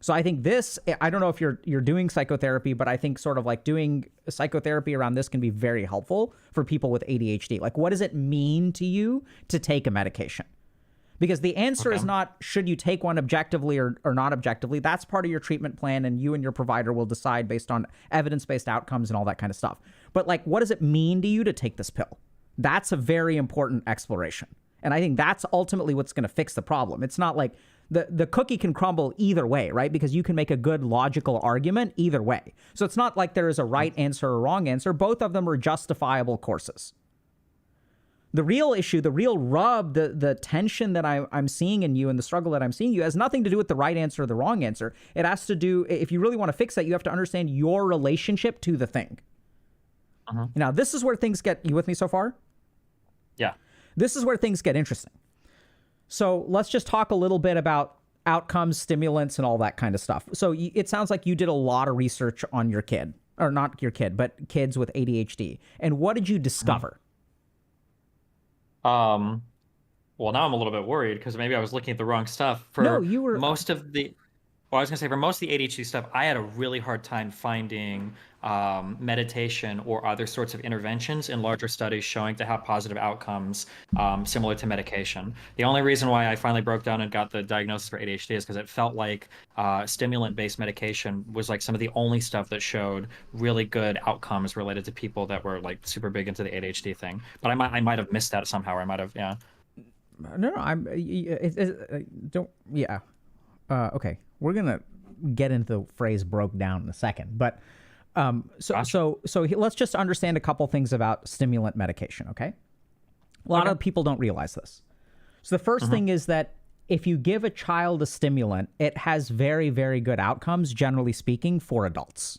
[SPEAKER 1] So I think this, I don't know if you're doing psychotherapy, but I think sort of like doing psychotherapy around this can be very helpful for people with ADHD. Like, what does it mean to you to take a medication? Because the answer is not, should you take one objectively or not objectively? That's part of your treatment plan, and you and your provider will decide based on evidence-based outcomes and all that kind of stuff. But like, what does it mean to you to take this pill? That's a very important exploration. And I think that's ultimately what's going to fix the problem. It's not like the cookie can crumble either way, right? Because you can make a good logical argument either way. So it's not like there is a right answer or a wrong answer. Both of them are justifiable courses. The real issue, the real rub, the tension that I'm seeing in you and the struggle that I'm seeing you has nothing to do with the right answer or the wrong answer. It has to do, if you really want to fix that, you have to understand your relationship to the thing. Now, this is where things get, you with me so far?
[SPEAKER 3] Yeah.
[SPEAKER 1] This is where things get interesting. So let's just talk a little bit about outcomes, stimulants, and all that kind of stuff. So it sounds like you did a lot of research on your kid, or not your kid, but kids with ADHD. And what did you discover?
[SPEAKER 3] Well, now I'm a little bit worried because maybe I was looking at the wrong stuff. For
[SPEAKER 1] No, you were
[SPEAKER 3] most of the. Well, I was gonna say for most of the ADHD stuff, I had a really hard time finding meditation or other sorts of interventions in larger studies showing to have positive outcomes similar to medication. The only reason why I finally broke down and got the diagnosis for ADHD is because it felt like stimulant-based medication was like some of the only stuff that showed really good outcomes related to people that were like super big into the ADHD thing. But I might have missed that somehow. Or I might have, yeah.
[SPEAKER 1] No, okay. We're gonna get into the phrase "broke down" in a second, but so let's just understand a couple things about stimulant medication. Okay, a lot of people don't realize this. So the first thing is that if you give a child a stimulant, it has very, very good outcomes, generally speaking, for adults.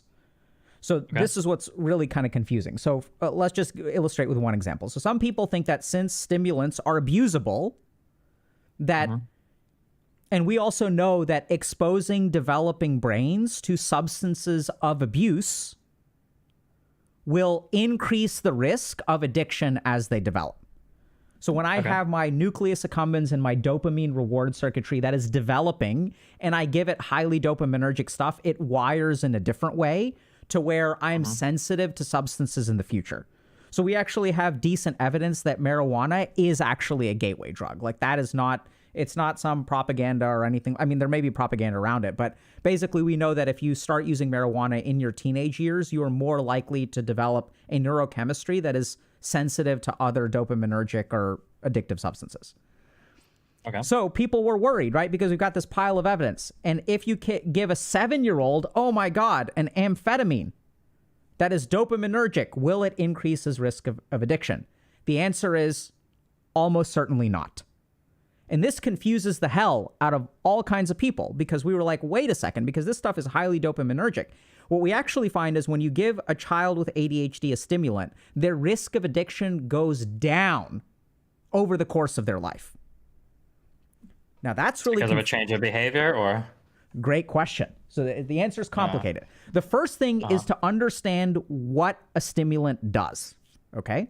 [SPEAKER 1] So this is what's really kind of confusing. So let's just illustrate with one example. So some people think that since stimulants are abusable, that and we also know that exposing developing brains to substances of abuse will increase the risk of addiction as they develop. So when I have my nucleus accumbens and my dopamine reward circuitry that is developing, and I give it highly dopaminergic stuff, it wires in a different way to where I'm sensitive to substances in the future. So we actually have decent evidence that marijuana is actually a gateway drug. Like that is not... It's not some propaganda or anything. I mean, there may be propaganda around it, but basically we know that if you start using marijuana in your teenage years, you are more likely to develop a neurochemistry that is sensitive to other dopaminergic or addictive substances. So people were worried, right? Because we've got this pile of evidence. And if you give a 7-year-old, oh my God, an amphetamine that is dopaminergic, will it increase his risk of addiction? The answer is almost certainly not. And this confuses the hell out of all kinds of people because we were like, wait a second, because this stuff is highly dopaminergic. What we actually find is when you give a child with ADHD a stimulant, their risk of addiction goes down over the course of their life. Now that's really
[SPEAKER 3] because of a change of behavior, or?
[SPEAKER 1] Great question. So the answer is complicated. The first thing is to understand what a stimulant does. Okay.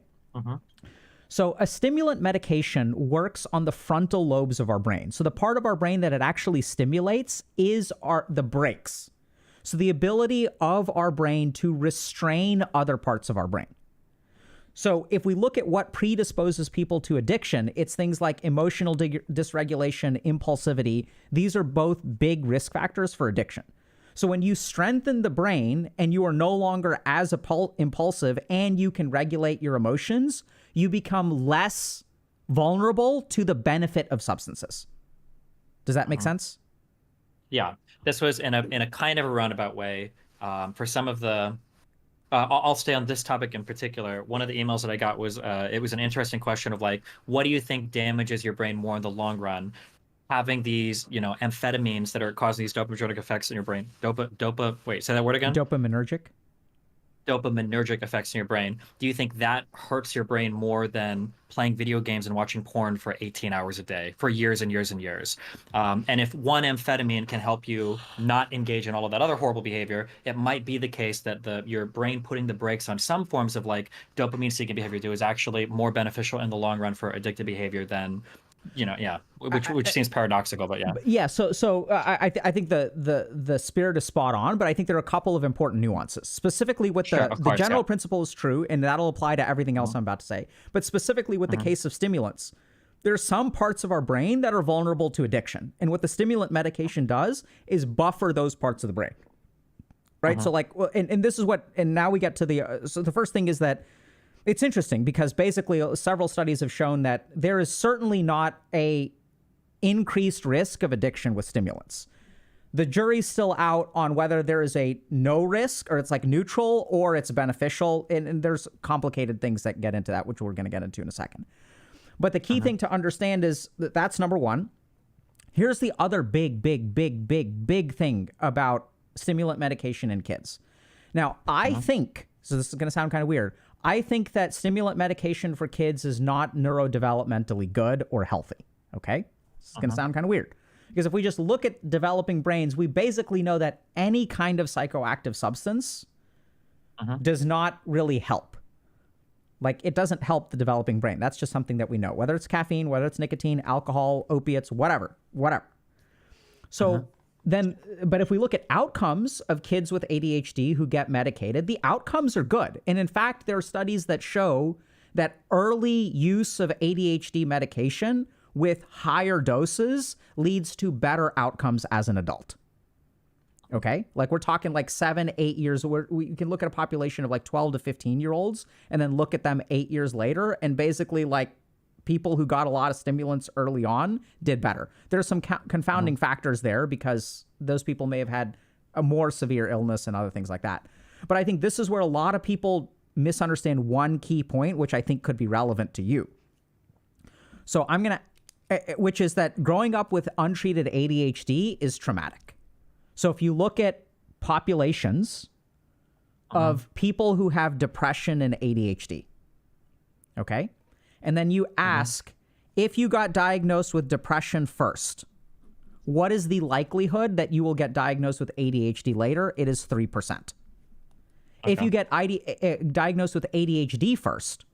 [SPEAKER 1] So a stimulant medication works on the frontal lobes of our brain. So the part of our brain that it actually stimulates is the brakes. So the ability of our brain to restrain other parts of our brain. So if we look at what predisposes people to addiction, it's things like emotional dysregulation, impulsivity. These are both big risk factors for addiction. So when you strengthen the brain and you are no longer as impulsive and you can regulate your emotions, you become less vulnerable to the benefit of substances. Does that make sense?
[SPEAKER 3] Yeah, this was in a kind of a roundabout way. For some of the, I'll stay on this topic in particular. One of the emails that I got was, it was an interesting question of like, what do you think damages your brain more in the long run? Having these, amphetamines that are causing these dopaminergic effects in your brain. Wait, say that word again?
[SPEAKER 1] Dopaminergic.
[SPEAKER 3] Dopaminergic effects in your brain. Do you think that hurts your brain more than playing video games and watching porn for 18 hours a day for years and years and years? And if one amphetamine can help you not engage in all of that other horrible behavior, it might be the case that your brain putting the brakes on some forms of like dopamine seeking behavior is actually more beneficial in the long run for addictive behavior than which seems paradoxical, but yeah.
[SPEAKER 1] Yeah. So I think the spirit is spot on, but I think there are a couple of important nuances. Specifically, with the general principle is true, and that'll apply to everything else I'm about to say. But specifically with the case of stimulants, there are some parts of our brain that are vulnerable to addiction, and what the stimulant medication does is buffer those parts of the brain. Right. So like, and this is what, and now we get to so the first thing is that. It's interesting because basically several studies have shown that there is certainly not a increased risk of addiction with stimulants. The jury's still out on whether there is a no risk or it's like neutral or it's beneficial. And there's complicated things that get into that, which we're going to get into in a second. But the key thing to understand is that's number one. Here's the other big thing about stimulant medication in kids. Now, I think, so this is going to sound kind of weird, I think that stimulant medication for kids is not neurodevelopmentally good or healthy, okay? It's going to sound kind of weird. Because if we just look at developing brains, we basically know that any kind of psychoactive substance does not really help. Like, it doesn't help the developing brain. That's just something that we know. Whether it's caffeine, whether it's nicotine, alcohol, opiates, whatever. So... Then, but if we look at outcomes of kids with ADHD who get medicated, the outcomes are good. And in fact, there are studies that show that early use of ADHD medication with higher doses leads to better outcomes as an adult. Okay? Like we're talking like 7, 8 years. We can look at a population of like 12 to 15-year-olds and then look at them 8 years later and basically like people who got a lot of stimulants early on did better. There's some confounding factors there because those people may have had a more severe illness and other things like that. But I think this is where a lot of people misunderstand one key point, which I think could be relevant to you. So which is that growing up with untreated ADHD is traumatic. So if you look at populations of people who have depression and ADHD, okay? And then you ask, if you got diagnosed with depression first, what is the likelihood that you will get diagnosed with ADHD later? It is 3%. Okay. If you get diagnosed with ADHD first,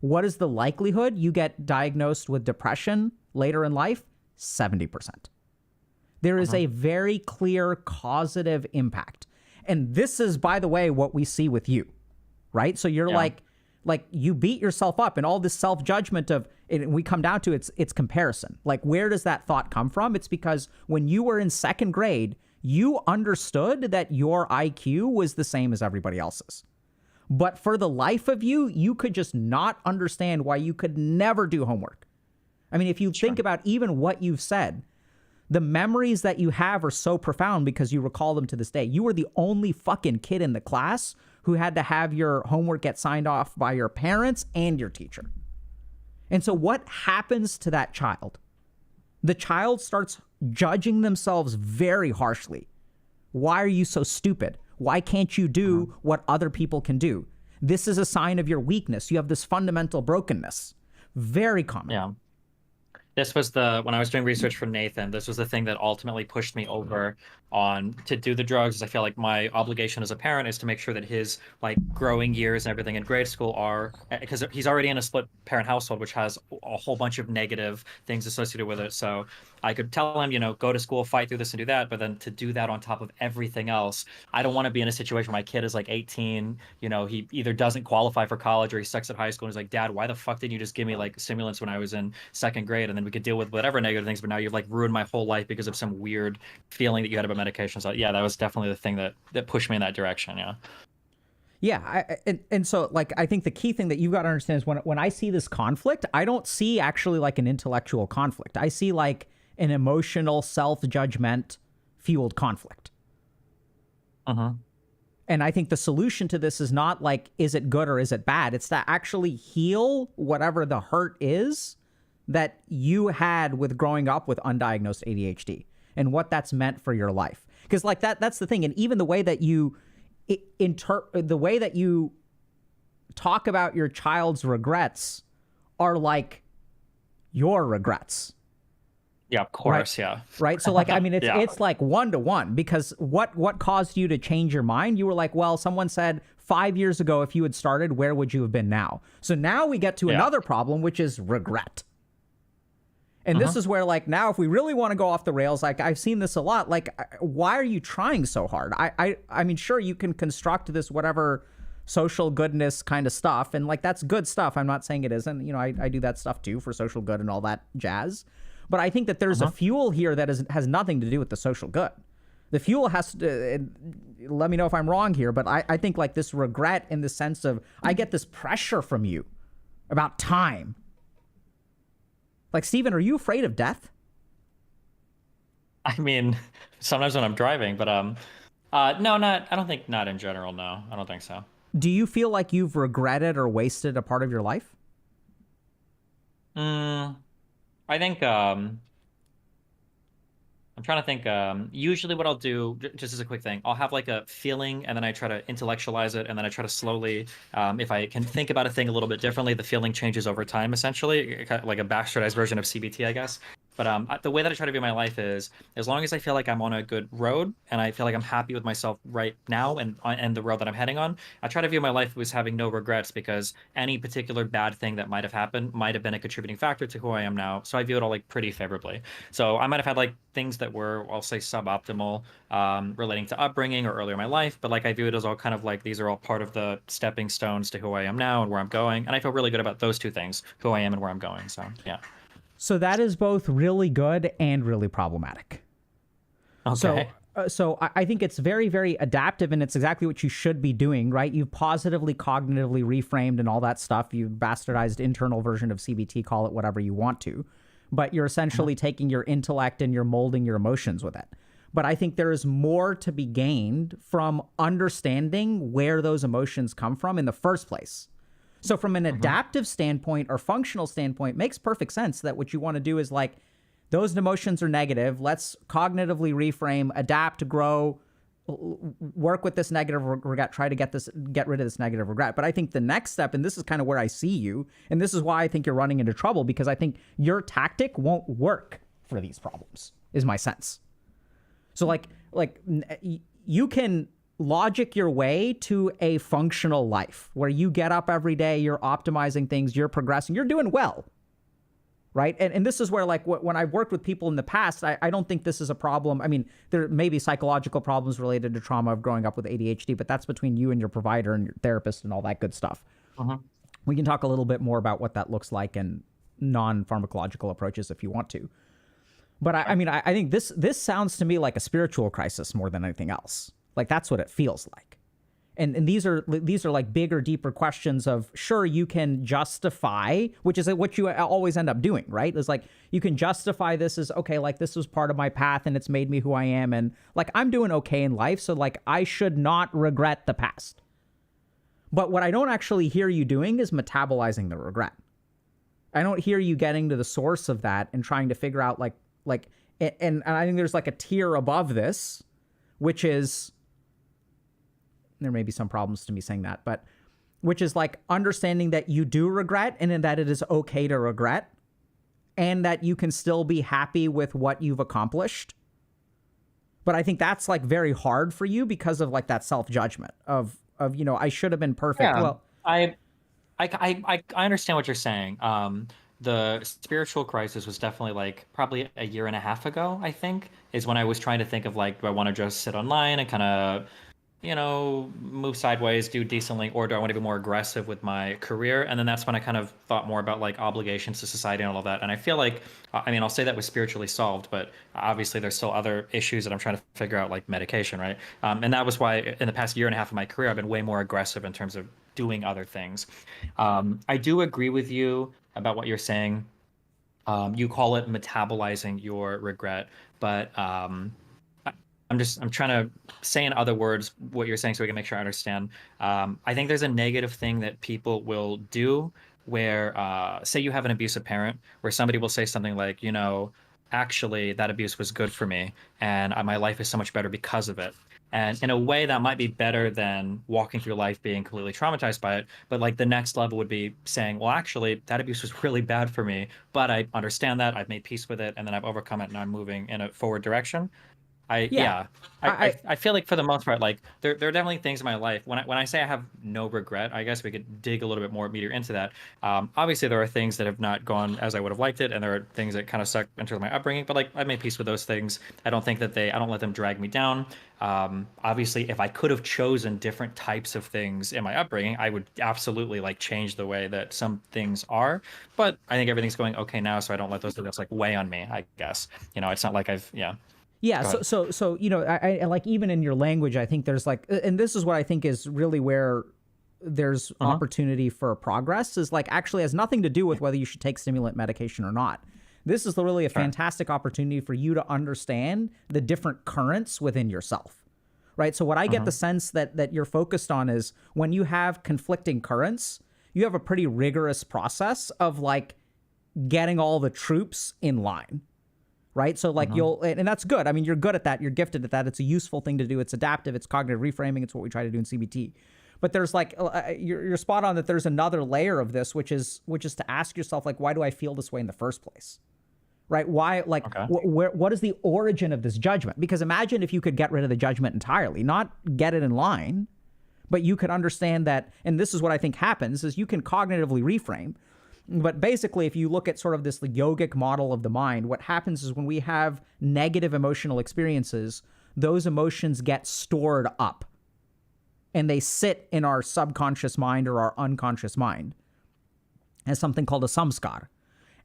[SPEAKER 1] what is the likelihood you get diagnosed with depression later in life? 70%. There is a very clear causative impact. And this is, by the way, what we see with you, right? So you're like you beat yourself up and all this self-judgment of, and we come down to it's comparison. Like, where does that thought come from? It's because when you were in second grade, you understood that your IQ was the same as everybody else's. But for the life of you, you could just not understand why you could never do homework. I mean, if you think about even what you've said, the memories that you have are so profound because you recall them to this day. You were the only fucking kid in the class who had to have your homework get signed off by your parents and your teacher. And so what happens to that child? The child starts judging themselves very harshly. Why are you so stupid? Why can't you do what other people can do? This is a sign of your weakness. You have this fundamental brokenness. Very common.
[SPEAKER 3] Yeah. This was when I was doing research for Nathan, this was the thing that ultimately pushed me over on to do the drugs. Is I feel like my obligation as a parent is to make sure that his like growing years and everything in grade school are, because he's already in a split parent household, which has a whole bunch of negative things associated with it. So I could tell him, go to school, fight through this and do that, but then to do that on top of everything else, I don't want to be in a situation where my kid is like 18, he either doesn't qualify for college or he sucks at high school and he's like, Dad, why the fuck didn't you just give me like stimulants when I was in second grade, and then we could deal with whatever negative things, but now you've like ruined my whole life because of some weird feeling that you had about medication. So yeah, that was definitely the thing that pushed me in that direction. Yeah.
[SPEAKER 1] Yeah, and so like I think the key thing that you've got to understand is when I see this conflict, I don't see actually like an intellectual conflict. I see like an emotional self-judgment fueled conflict. And I think the solution to this is not like, is it good or is it bad? It's to actually heal whatever the hurt is that you had with growing up with undiagnosed ADHD and what that's meant for your life. Because like that's the thing. And even the way that you the way that you talk about your child's regrets are like your regrets.
[SPEAKER 3] Yeah, of course.
[SPEAKER 1] Right?
[SPEAKER 3] Yeah.
[SPEAKER 1] Right. So like, I mean, it's
[SPEAKER 3] Yeah.
[SPEAKER 1] it's like 1-to-1, because what caused you to change your mind? You were like, well, someone said 5 years ago, if you had started, where would you have been now? So now we get to another problem, which is regret. And this is where like, now if we really want to go off the rails, like I've seen this a lot, like, why are you trying so hard? I mean, sure, you can construct this whatever social goodness kind of stuff, and like that's good stuff. I'm not saying it isn't. I do that stuff too for social good and all that jazz. But I think that there's a fuel here that has nothing to do with the social good. The fuel has to, let me know if I'm wrong here, but I think like this regret in the sense of, I get this pressure from you about time. Like, Steven, are you afraid of death?
[SPEAKER 3] I mean, sometimes when I'm driving, but no, I don't think, not in general. No, I don't think so.
[SPEAKER 1] Do you feel like you've regretted or wasted a part of your life?
[SPEAKER 3] I think I'm trying to think. Usually what I'll do, just as a quick thing, I'll have like a feeling and then I try to intellectualize it, and then I try to slowly, if I can think about a thing a little bit differently, the feeling changes over time, essentially, like a bastardized version of CBT, I guess. But the way that I try to view my life is, as long as I feel like I'm on a good road and I feel like I'm happy with myself right now and the road that I'm heading on, I try to view my life as having no regrets, because any particular bad thing that might have happened might have been a contributing factor to who I am now. So I view it all like pretty favorably. So I might have had like things that were, I'll say, suboptimal, relating to upbringing or earlier in my life, but like I view it as all kind of like, these are all part of the stepping stones to who I am now and where I'm going. And I feel really good about those two things, who I am and where I'm going. So yeah.
[SPEAKER 1] So that is both really good and really problematic.
[SPEAKER 3] Okay.
[SPEAKER 1] So I think it's very, very adaptive, and it's exactly what you should be doing, right? You've positively, cognitively reframed and all that stuff. You've bastardized internal version of CBT, call it whatever you want to. But you're essentially taking your intellect and you're molding your emotions with it. But I think there is more to be gained from understanding where those emotions come from in the first place. So from an adaptive standpoint or functional standpoint, makes perfect sense that what you want to do is like, those emotions are negative. Let's cognitively reframe, adapt, grow, work with this negative regret, try to get rid of this negative regret. But I think the next step, and this is kind of where I see you, and this is why I think you're running into trouble, because I think your tactic won't work for these problems, is my sense. So like you can logic your way to a functional life where you get up every day, you're optimizing things, you're progressing, you're doing well, right? And this is where, like, when I've worked with people in the past, I don't think this is a problem. I mean, there may be psychological problems related to trauma of growing up with ADHD, but that's between you and your provider and your therapist and all that good stuff. We can talk a little bit more about what that looks like and non-pharmacological approaches if you want to. But I mean, I think this sounds to me like a spiritual crisis more than anything else. Like, that's what it feels like. And these are like bigger, deeper questions of, sure, you can justify, which is what you always end up doing, right? It's like, you can justify this as, okay, like, this was part of my path and it's made me who I am. And like, I'm doing okay in life. So like, I should not regret the past. But what I don't actually hear you doing is metabolizing the regret. I don't hear you getting to the source of that and trying to figure out and I think there's like a tier above this, which is, there may be some problems to me saying that, but which is like understanding that you do regret and that it is okay to regret, and that you can still be happy with what you've accomplished. But I think that's like very hard for you because of like that self-judgment of I should have been perfect.
[SPEAKER 3] Yeah,
[SPEAKER 1] Well,
[SPEAKER 3] I understand what you're saying. The spiritual crisis was definitely like probably a year and a half ago, I think, is when I was trying to think of like, do I want to just sit online and kind of, move sideways, do decently, or do I want to be more aggressive with my career? And then that's when I kind of thought more about like obligations to society and all of that. And I feel like, I'll say that was spiritually solved, but obviously there's still other issues that I'm trying to figure out, like medication, right? And that was why in the past year and a half of my career, I've been way more aggressive in terms of doing other things. I do agree with you about what you're saying. You call it metabolizing your regret, but I'm trying to say in other words what you're saying so we can make sure I understand. I think there's a negative thing that people will do where, say you have an abusive parent, where somebody will say something like, actually that abuse was good for me and my life is so much better because of it. And in a way that might be better than walking through life being completely traumatized by it. But like the next level would be saying, well, actually that abuse was really bad for me, but I understand that, I've made peace with it, and then I've overcome it and I'm moving in a forward direction. I feel like for the most part, like there are definitely things in my life when I say I have no regret, I guess we could dig a little bit more meatier into that. Obviously there are things that have not gone as I would have liked it, and there are things that kind of suck in terms of my upbringing, but like I made peace with those things. I don't think that I don't let them drag me down. Obviously if I could have chosen different types of things in my upbringing, I would absolutely like change the way that some things are, but I think everything's going okay now, so I don't let those things like weigh on me, I guess. It's not like
[SPEAKER 1] Yeah, so I like, even in your language, I think there's like, and this is what I think is really where there's opportunity for progress, is like actually has nothing to do with whether you should take stimulant medication or not. This is really a fantastic opportunity for you to understand the different currents within yourself, right? So what I get the sense that you're focused on is when you have conflicting currents, you have a pretty rigorous process of like getting all the troops in line. Right. So like and that's good. I mean, you're good at that. You're gifted at that. It's a useful thing to do. It's adaptive. It's cognitive reframing. It's what we try to do in CBT. But there's like, you're spot on that there's another layer of this, which is to ask yourself, like, why do I feel this way in the first place? Right. Why, like, what is the origin of this judgment? Because imagine if you could get rid of the judgment entirely, not get it in line, but you could understand that. And this is what I think happens is you can cognitively reframe. But basically, if you look at sort of this yogic model of the mind, what happens is when we have negative emotional experiences, those emotions get stored up and they sit in our subconscious mind or our unconscious mind as something called a samskar.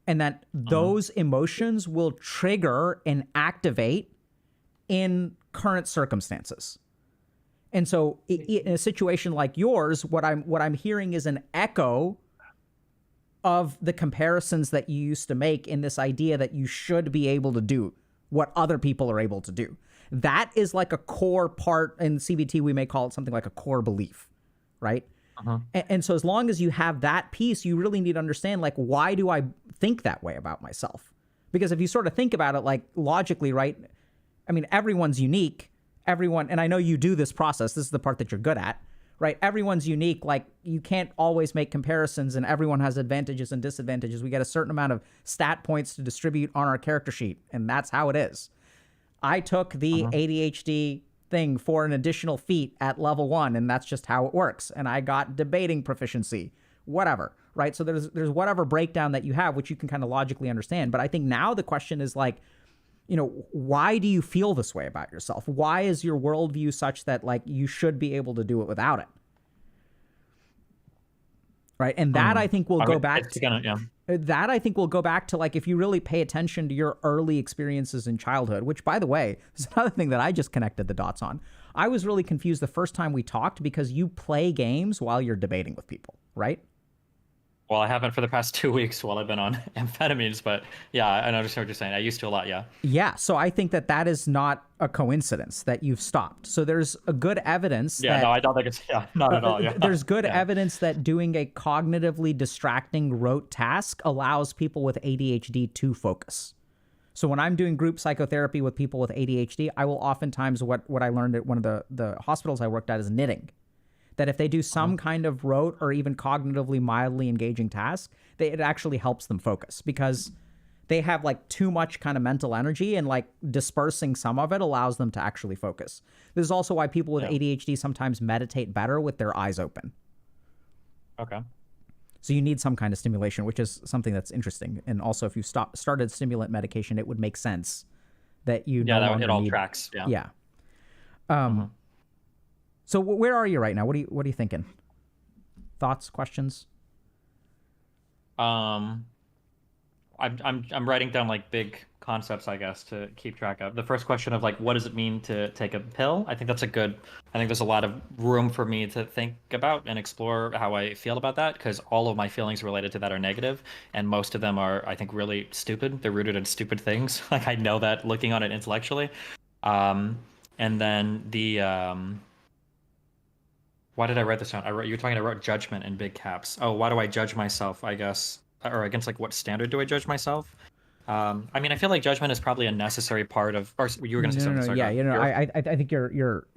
[SPEAKER 1] And that those emotions will trigger and activate in current circumstances. And so in a situation like yours, what I'm hearing is an echo of the comparisons that you used to make in this idea that you should be able to do what other people are able to do. That is like a core part in CBT. We may call it something like a core belief, right? And so as long as you have that piece, you really need to understand, like, why do I think that way about myself? Because if you sort of think about it, like, logically, right? I mean, everyone's unique. And I know you do this process. This is the part that you're good at. Right? Everyone's unique. Like, you can't always make comparisons, and everyone has advantages and disadvantages. We get a certain amount of stat points to distribute on our character sheet, and that's how it is. I took the ADHD thing for an additional feat at level 1, and that's just how it works. And I got debating proficiency, whatever, right? So there's whatever breakdown that you have, which you can kind of logically understand. But I think now the question is like, why do you feel this way about yourself? Why is your worldview such that like you should be able to do it without it? Right. And that I think will go back to that. I think will go back to like, if you really pay attention to your early experiences in childhood, which, by the way, is another thing that I just connected the dots on. I was really confused the first time we talked because you play games while you're debating with people, right?
[SPEAKER 3] Well, I haven't for the past 2 weeks while I've been on amphetamines, but yeah, I understand what you're saying. I used to a lot, yeah.
[SPEAKER 1] Yeah, so I think that is not a coincidence that you've stopped. So there's a good evidence
[SPEAKER 3] no, I don't think it's, not at all, yeah.
[SPEAKER 1] There's good evidence that doing a cognitively distracting rote task allows people with ADHD to focus. So when I'm doing group psychotherapy with people with ADHD, I will oftentimes, what I learned at one of the hospitals I worked at is knitting. That if they do some kind of rote or even cognitively mildly engaging task, it actually helps them focus, because they have like too much kind of mental energy, and like dispersing some of it allows them to actually focus. This is also why people with ADHD sometimes meditate better with their eyes open.
[SPEAKER 3] Okay.
[SPEAKER 1] So you need some kind of stimulation, which is something that's interesting. And also, if you started stimulant medication, it would make sense that you
[SPEAKER 3] it all tracks.
[SPEAKER 1] Yeah. So where are you right now? What are you thinking? Thoughts, questions?
[SPEAKER 3] I'm writing down like big concepts, I guess, to keep track of. The first question of like, what does it mean to take a pill? I think there's a lot of room for me to think about and explore how I feel about that, because all of my feelings related to that are negative, and most of them are, I think, really stupid. They're rooted in stupid things. Like, I know that looking on it intellectually. And then why did I write this down? I wrote judgment in big caps. Oh, why do I judge myself, I guess, or against like what standard do I judge myself? I mean, I feel like judgment is probably a necessary part of. Or you were going to say something.
[SPEAKER 1] No, yeah, I think you're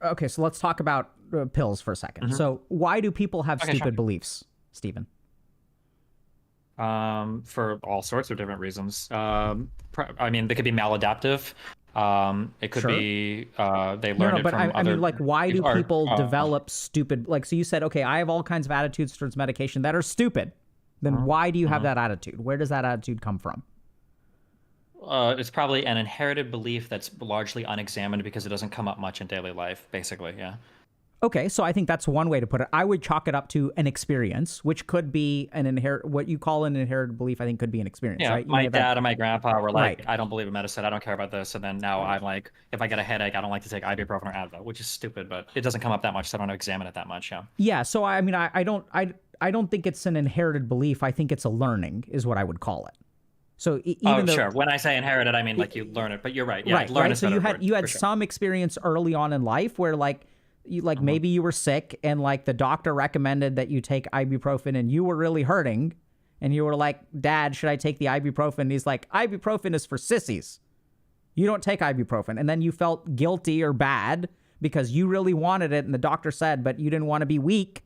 [SPEAKER 1] okay. So let's talk about pills for a second. So why do people have stupid beliefs, Stephen?
[SPEAKER 3] For all sorts of different reasons. I mean, they could be maladaptive. It could be they learned it from other.
[SPEAKER 1] I mean, like, why do people develop stupid? Like, so you said, okay, I have all kinds of attitudes towards medication that are stupid. Then why do you have that attitude? Where does that attitude come from?
[SPEAKER 3] It's probably an inherited belief that's largely unexamined because it doesn't come up much in daily life, basically, yeah.
[SPEAKER 1] Okay, so I think that's one way to put it. I would chalk it up to an experience, which could be what you call an inherited belief, I think could be an experience,
[SPEAKER 3] yeah,
[SPEAKER 1] right?
[SPEAKER 3] My dad and my grandpa were like, I don't believe in medicine, I don't care about this, and then now I'm like, if I get a headache, I don't like to take ibuprofen or Advil, which is stupid, but it doesn't come up that much, so I don't examine it that much, yeah.
[SPEAKER 1] Yeah, so I mean, I don't think it's an inherited belief. I think it's a learning, is what I would call it. So even
[SPEAKER 3] sure. When I say inherited, I mean like you learn it, but you're right. Yeah,
[SPEAKER 1] right.
[SPEAKER 3] Learn
[SPEAKER 1] right. So you had some experience early on in life where like maybe you were sick and like the doctor recommended that you take ibuprofen and you were really hurting, and you were like, "Dad, should I take the ibuprofen?" And he's like, "Ibuprofen is for sissies. You don't take ibuprofen." And then you felt guilty or bad because you really wanted it, and the doctor said, but you didn't want to be weak.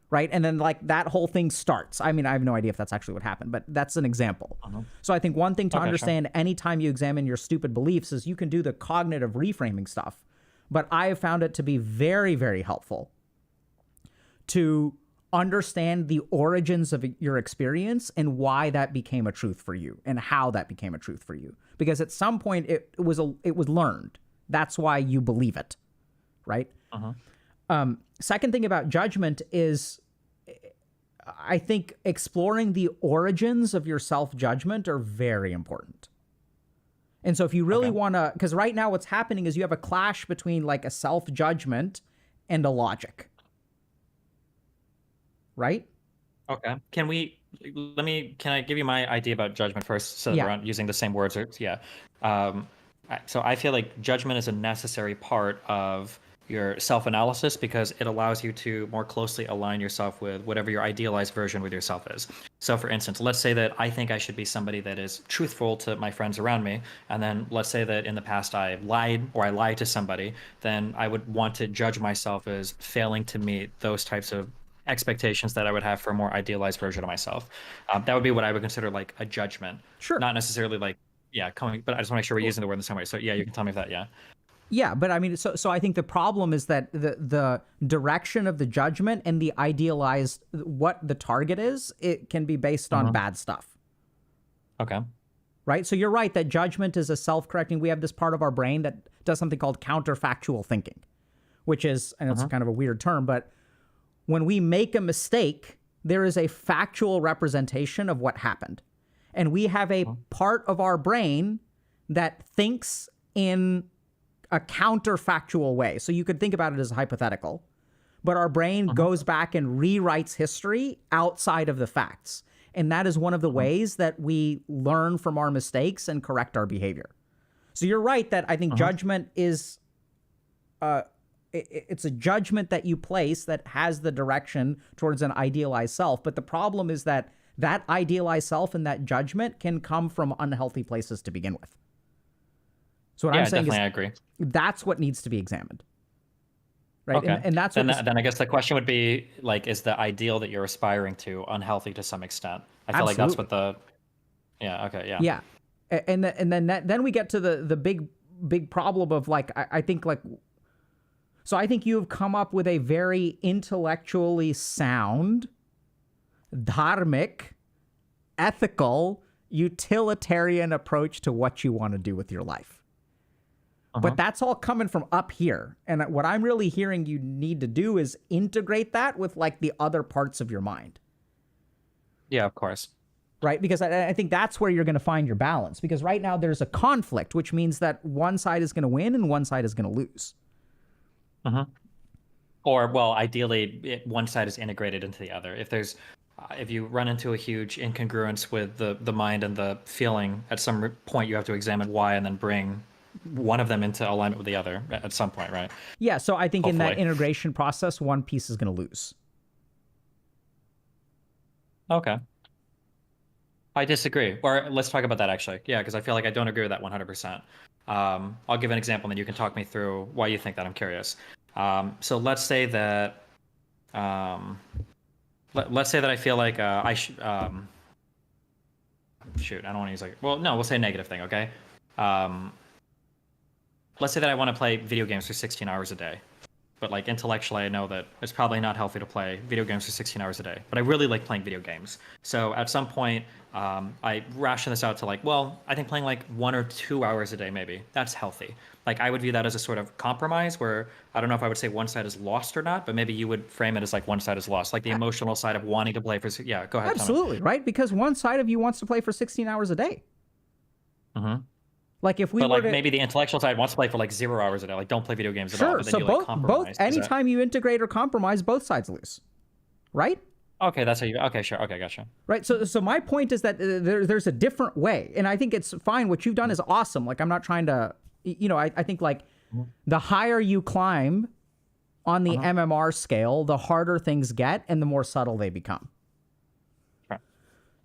[SPEAKER 1] Right. And then like that whole thing starts. I mean, I have no idea if that's actually what happened, but that's an example. So I think one thing to understand anytime you examine your stupid beliefs is you can do the cognitive reframing stuff. But I have found it to be very, very helpful to understand the origins of your experience and why that became a truth for you and how that became a truth for you. Because at some point it was learned. That's why you believe it. Right. Second thing about judgment is I think exploring the origins of your self-judgment are very important. And so if you really want to, because right now what's happening is you have a clash between like a self-judgment and a logic. Right?
[SPEAKER 3] Okay. Can I give you my idea about judgment first so that we're not using the same words? So I feel like judgment is a necessary part of your self-analysis because it allows you to more closely align yourself with whatever your idealized version with yourself is. So for instance, let's say that I think I should be somebody that is truthful to my friends around me, and then let's say that in the past I lied to somebody, then I would want to judge myself as failing to meet those types of expectations that I would have for a more idealized version of myself. That would be what I would consider like a judgment.
[SPEAKER 1] Sure.
[SPEAKER 3] Not necessarily like, but I just want to make sure we're using the word in the same way. So yeah, you can tell me if that, yeah.
[SPEAKER 1] Yeah, but I mean, so I think the problem is that the direction of the judgment and the idealized, what the target is, it can be based on bad stuff.
[SPEAKER 3] Okay.
[SPEAKER 1] Right? So you're right that judgment is a self-correcting. We have this part of our brain that does something called counterfactual thinking, which is, and it's kind of a weird term, but when we make a mistake, there is a factual representation of what happened. And we have a part of our brain that thinks in a counterfactual way. So you could think about it as hypothetical, but our brain goes back and rewrites history outside of the facts. And that is one of the ways that we learn from our mistakes and correct our behavior. So you're right that I think judgment is, it's a judgment that you place that has the direction towards an idealized self. But the problem is that that idealized self and that judgment can come from unhealthy places to begin with. So what I'm saying is,
[SPEAKER 3] I agree.
[SPEAKER 1] That's what needs to be examined, right?
[SPEAKER 3] Okay.
[SPEAKER 1] And that's
[SPEAKER 3] then I guess the question would be like, is the ideal that you're aspiring to unhealthy to some extent? I feel like that's what Yeah. Okay. Yeah.
[SPEAKER 1] Yeah. Then we get to the big problem of like, I think like, so I think you've come up with a very intellectually sound, dharmic, ethical, utilitarian approach to what you want to do with your life. But that's all coming from up here. And what I'm really hearing you need to do is integrate that with like the other parts of your mind.
[SPEAKER 3] Yeah, of course.
[SPEAKER 1] Right? Because I think that's where you're going to find your balance. Because right now there's a conflict, which means that one side is going to win and one side is going to lose.
[SPEAKER 3] Or, well, ideally, one side is integrated into the other. If you run into a huge incongruence with the mind and the feeling, at some point you have to examine why and then bring one of them into alignment with the other at some point, right?
[SPEAKER 1] Yeah, so I think in that
[SPEAKER 3] Hopefully.
[SPEAKER 1] integration process, one piece is going to lose.
[SPEAKER 3] Okay. I disagree. Or let's talk about that, actually. Yeah, because I feel like I don't agree with that 100%. I'll give an example, and then you can talk me through why you think that. I'm curious. So let's say that let's say that I feel like I should shoot, I don't want to use like, well, no, we'll say a negative thing, okay? Let's say that I want to play video games for 16 hours a day. But like intellectually, I know that it's probably not healthy to play video games for 16 hours a day. But I really like playing video games. So at some point, I ration this out to like, well, I think playing like 1 or 2 hours a day, maybe that's healthy. Like I would view that as a sort of compromise where I don't know if I would say one side is lost or not, but maybe you would frame it as like one side is lost, like the emotional side of wanting to play for, yeah, go ahead.
[SPEAKER 1] Absolutely, right? Because one side of you wants to play for 16 hours a day. Like if we
[SPEAKER 3] but
[SPEAKER 1] were
[SPEAKER 3] like
[SPEAKER 1] to,
[SPEAKER 3] maybe the intellectual side wants to play for like 0 hours a day, like don't play video games at all.
[SPEAKER 1] sure,
[SPEAKER 3] But then
[SPEAKER 1] so
[SPEAKER 3] you like
[SPEAKER 1] both
[SPEAKER 3] compromise.
[SPEAKER 1] anytime you integrate or compromise, both sides lose, right?
[SPEAKER 3] Okay, that's how you. Okay, sure. Okay, gotcha.
[SPEAKER 1] Right. So my point is that there's a different way, and I think it's fine. What you've done is awesome. Like I'm not trying to, I think like the higher you climb on the MMR scale, the harder things get and the more subtle they become.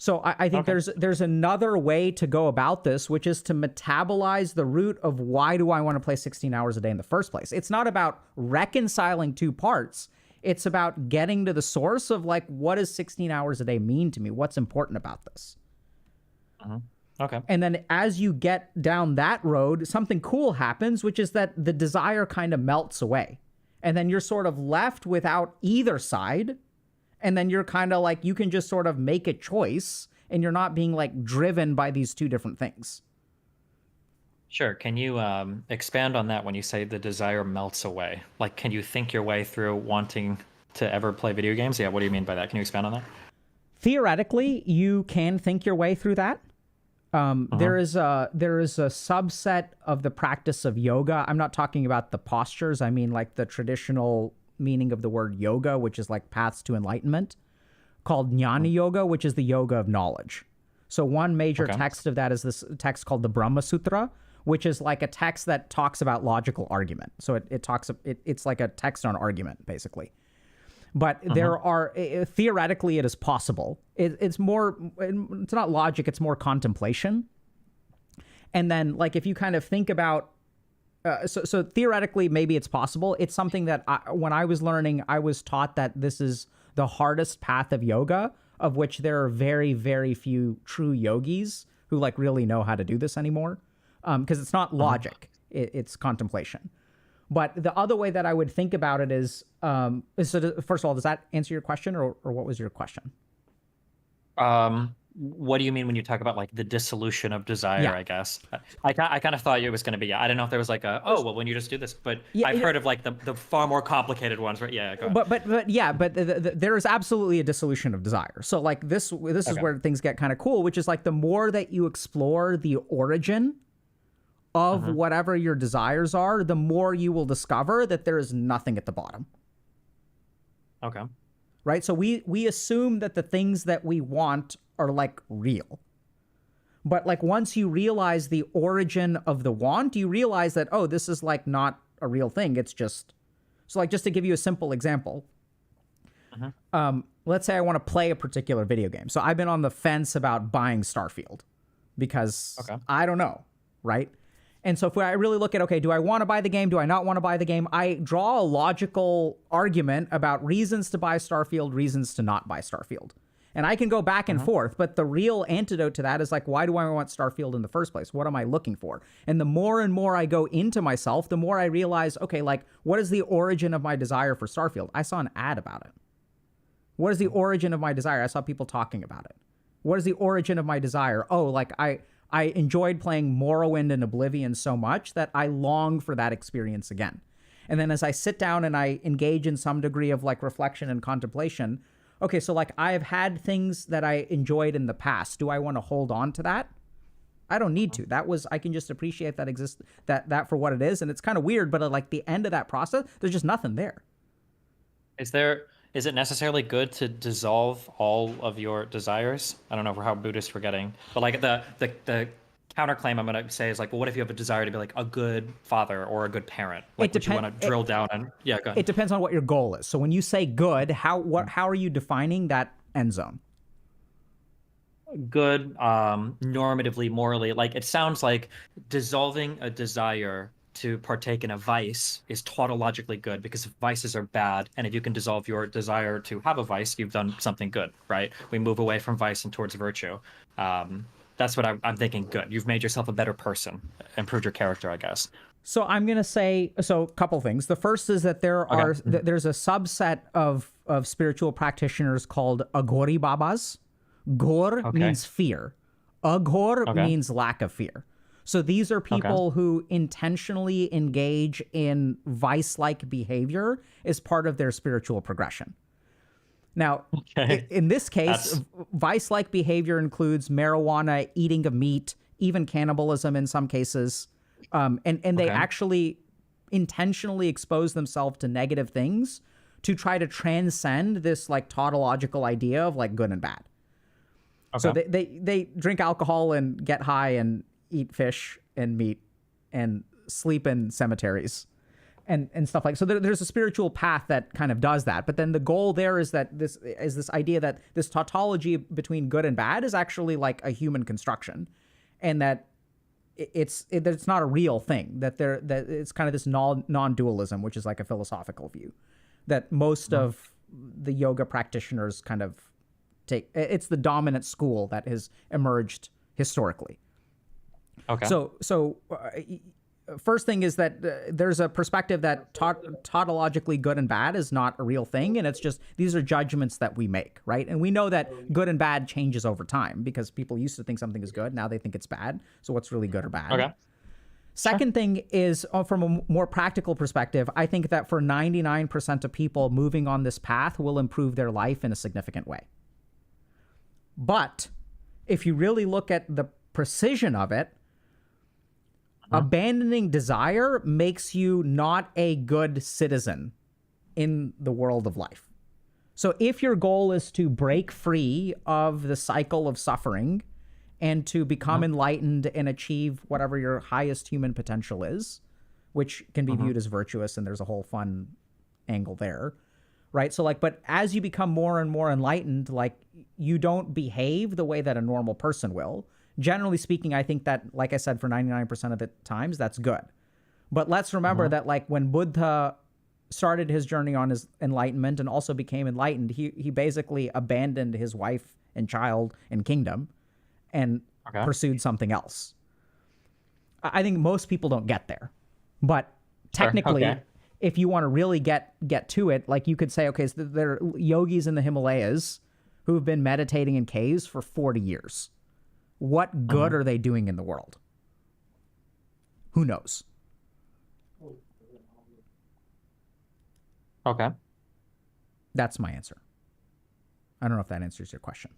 [SPEAKER 1] So I think there's another way to go about this, which is to metabolize the root of why do I want to play 16 hours a day in the first place. It's not about reconciling two parts. It's about getting to the source of like, what does 16 hours a day mean to me? What's important about this?
[SPEAKER 3] Okay.
[SPEAKER 1] And then as you get down that road, something cool happens, which is that the desire kind of melts away. And then you're sort of left without either side. And then you're kind of like, you can just sort of make a choice and you're not being like driven by these two different things.
[SPEAKER 3] Sure. Can you expand on that when you say the desire melts away? Like, can you think your way through wanting to ever play video games? Yeah, what do you mean by that? Can you expand on that?
[SPEAKER 1] Theoretically, you can think your way through that. There is a subset of the practice of yoga. I'm not talking about the postures. I mean like the traditional meaning of the word yoga, which is like paths to enlightenment, called jnana yoga, which is the yoga of knowledge. So one major text of that is this text called the Brahma Sutra, which is like a text that talks about logical argument. So it's like a text on argument, basically. But there are, theoretically, it is possible. It's not logic, it's more contemplation. And then, like, if you kind of think about, so theoretically, maybe it's possible. It's something that when I was learning, I was taught that this is the hardest path of yoga, of which there are very, very few true yogis who like really know how to do this anymore. Because it's not logic, it's contemplation. But the other way that I would think about it is, so first of all, does that answer your question, or what was your question?
[SPEAKER 3] What do you mean when you talk about like the dissolution of desire? I guess I kind of thought it was going to be. I don't know if there was like when you just do this, but I've heard of like the far more complicated ones, right? Yeah. Go ahead.
[SPEAKER 1] But there is absolutely a dissolution of desire. So like this is where things get kind of cool, which is like the more that you explore the origin of whatever your desires are, the more you will discover that there is nothing at the bottom.
[SPEAKER 3] Okay.
[SPEAKER 1] Right? So we assume that the things that we want are like real. But like once you realize the origin of the want, you realize that, oh, this is like not a real thing. It's just, so like just to give you a simple example, let's say I want to play a particular video game. So I've been on the fence about buying Starfield because I don't know, right? And so if I really look at, okay, do I want to buy the game? Do I not want to buy the game? I draw a logical argument about reasons to buy Starfield, reasons to not buy Starfield. And I can go back and forth, but the real antidote to that is like, why do I want Starfield in the first place? What am I looking for? And the more and more I go into myself, the more I realize, okay, like, what is the origin of my desire for Starfield? I saw an ad about it. What is the origin of my desire? I saw people talking about it. What is the origin of my desire? Oh, like I enjoyed playing Morrowind and Oblivion so much that I long for that experience again. And then as I sit down and I engage in some degree of like reflection and contemplation, okay, so like I've had things that I enjoyed in the past. Do I want to hold on to that? I don't need to. I can just appreciate that for what it is. And it's kind of weird, but at like the end of that process, there's just nothing there.
[SPEAKER 3] Is it necessarily good to dissolve all of your desires? I don't know how Buddhist we're getting, but like the counterclaim I'm going to say is like, well, what if you have a desire to be like a good father or a good parent? Like, would you want to drill down on? Yeah, go ahead.
[SPEAKER 1] It depends on what your goal is. So when you say good, how are you defining that end zone?
[SPEAKER 3] Good, normatively, morally. Like, it sounds like dissolving a desire to partake in a vice is tautologically good because vices are bad. And if you can dissolve your desire to have a vice, you've done something good, right? We move away from vice and towards virtue. That's what I'm thinking. Good. You've made yourself a better person, improved your character, I guess.
[SPEAKER 1] So I'm going to say, a couple things. The first is that there's a subset of spiritual practitioners called Aghori Babas. Ghor means fear. Aghor means lack of fear. So these are people who intentionally engage in vice-like behavior as part of their spiritual progression. Now, in this case, vice-like behavior includes marijuana, eating of meat, even cannibalism in some cases. And they actually intentionally expose themselves to negative things to try to transcend this like tautological idea of like good and bad. So they drink alcohol and get high and eat fish and meat and sleep in cemeteries and stuff like so there's a spiritual path that kind of does that, but then the goal there is that this idea that this tautology between good and bad is actually like a human construction, and that it's not a real thing, that it's kind of this non-dualism, which is like a philosophical view that most of the yoga practitioners kind of take. It's the dominant school that has emerged historically. So first thing is that there's a perspective that tautologically good and bad is not a real thing, and it's just these are judgments that we make, right? And we know that good and bad changes over time because people used to think something is good, now they think it's bad. So what's really good or bad? Second thing is, from a more practical perspective, I think that for 99% of people, moving on this path will improve their life in a significant way. But if you really look at the precision of it, abandoning desire makes you not a good citizen in the world of life. So if your goal is to break free of the cycle of suffering and to become enlightened and achieve whatever your highest human potential is, which can be viewed as virtuous, and there's a whole fun angle there, right? So like, but as you become more and more enlightened, like you don't behave the way that a normal person will. Generally speaking, I think that, like I said, for 99% of the times, that's good. But let's remember that like when Buddha started his journey on his enlightenment and also became enlightened, he basically abandoned his wife and child and kingdom and pursued something else. I think most people don't get there. But technically, if you want to really get to it, like you could say, okay, so there are yogis in the Himalayas who have been meditating in caves for 40 years. What good are they doing in the world? Who knows?
[SPEAKER 3] Okay.
[SPEAKER 1] That's my answer. I don't know if that answers your question.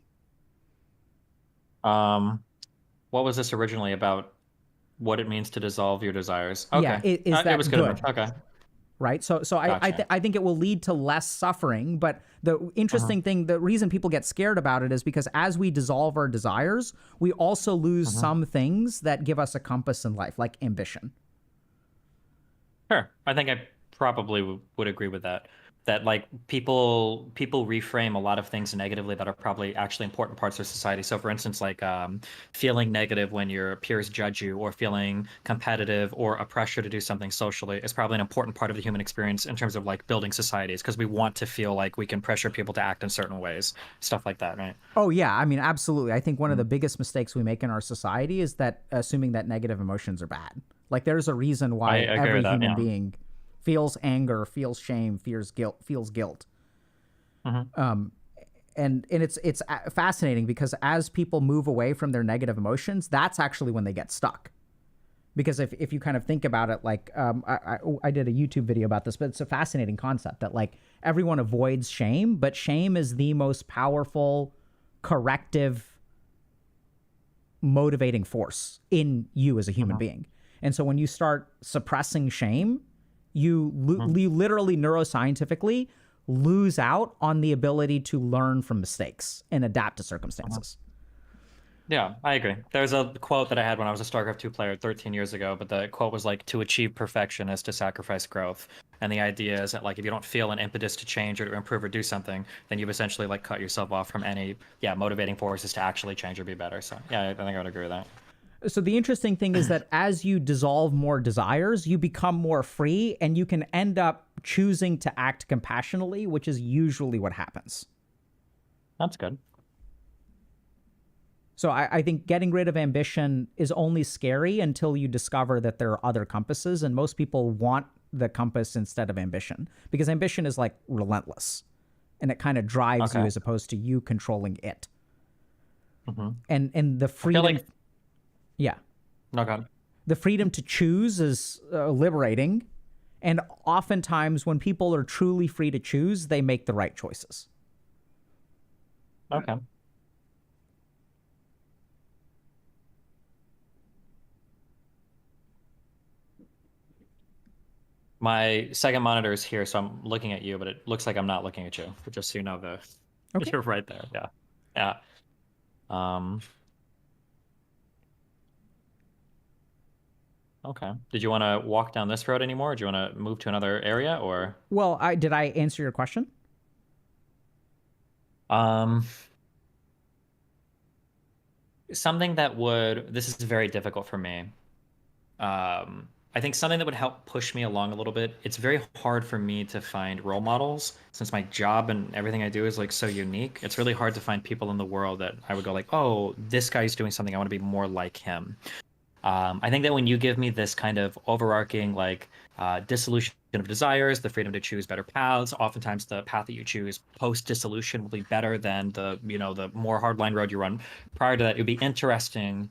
[SPEAKER 3] What was this originally about? What it means to dissolve your desires? Okay.
[SPEAKER 1] Yeah, is that
[SPEAKER 3] it was good.
[SPEAKER 1] good?
[SPEAKER 3] Okay.
[SPEAKER 1] Right. So
[SPEAKER 3] Gotcha.
[SPEAKER 1] I think it will lead to less suffering. But the interesting thing, the reason people get scared about it is because as we dissolve our desires, we also lose some things that give us a compass in life, like ambition.
[SPEAKER 3] Sure. I think I probably would agree with that. that like people reframe a lot of things negatively that are probably actually important parts of society. So for instance, like feeling negative when your peers judge you, or feeling competitive or a pressure to do something socially is probably an important part of the human experience in terms of like building societies, because we want to feel like we can pressure people to act in certain ways, stuff like that, right?
[SPEAKER 1] Oh yeah, I mean, absolutely. I think one of the biggest mistakes we make in our society is that assuming that negative emotions are bad. Like there's a reason
[SPEAKER 3] I
[SPEAKER 1] why
[SPEAKER 3] agree
[SPEAKER 1] every
[SPEAKER 3] with that,
[SPEAKER 1] human
[SPEAKER 3] yeah.
[SPEAKER 1] being feels anger, feels shame, feels guilt.
[SPEAKER 3] Mhm.
[SPEAKER 1] And it's fascinating because as people move away from their negative emotions, that's actually when they get stuck. Because if you kind of think about it, like I did a YouTube video about this, but it's a fascinating concept that like everyone avoids shame, but shame is the most powerful corrective motivating force in you as a human being. And so when you start suppressing shame, you literally neuroscientifically lose out on the ability to learn from mistakes and adapt to circumstances.
[SPEAKER 3] Yeah, I agree. There's a quote that I had when I was a StarCraft 2 player 13 years ago, but the quote was like, to achieve perfection is to sacrifice growth. And the idea is that like if you don't feel an impetus to change or to improve or do something, then you've essentially like cut yourself off from any motivating forces to actually change or be better. So yeah, I think I would agree with that.
[SPEAKER 1] So the interesting thing is that as you dissolve more desires, you become more free and you can end up choosing to act compassionately, which is usually what happens.
[SPEAKER 3] That's good.
[SPEAKER 1] So I think getting rid of ambition is only scary until you discover that there are other compasses, and most people want the compass instead of ambition because ambition is like relentless and it kind of drives you as opposed to you controlling it. And the freedom,
[SPEAKER 3] No, God.
[SPEAKER 1] the freedom to choose is liberating. And oftentimes when people are truly free to choose, they make the right choices.
[SPEAKER 3] Okay. My second monitor is here, so I'm looking at you, but it looks like I'm not looking at you. But just so you know, you're right there. Yeah, yeah. Okay. Did you want to walk down this road anymore? Or do you want to move to another area, or?
[SPEAKER 1] Well, did I answer your question?
[SPEAKER 3] Something that would. This is very difficult for me. I think something that would help push me along a little bit. It's very hard for me to find role models since my job and everything I do is like so unique. It's really hard to find people in the world that I would go like, oh, this guy's doing something. I want to be more like him. I think that when you give me this kind of overarching like dissolution of desires, the freedom to choose better paths, oftentimes the path that you choose post dissolution will be better than the more hardline road you run prior to that. It would be interesting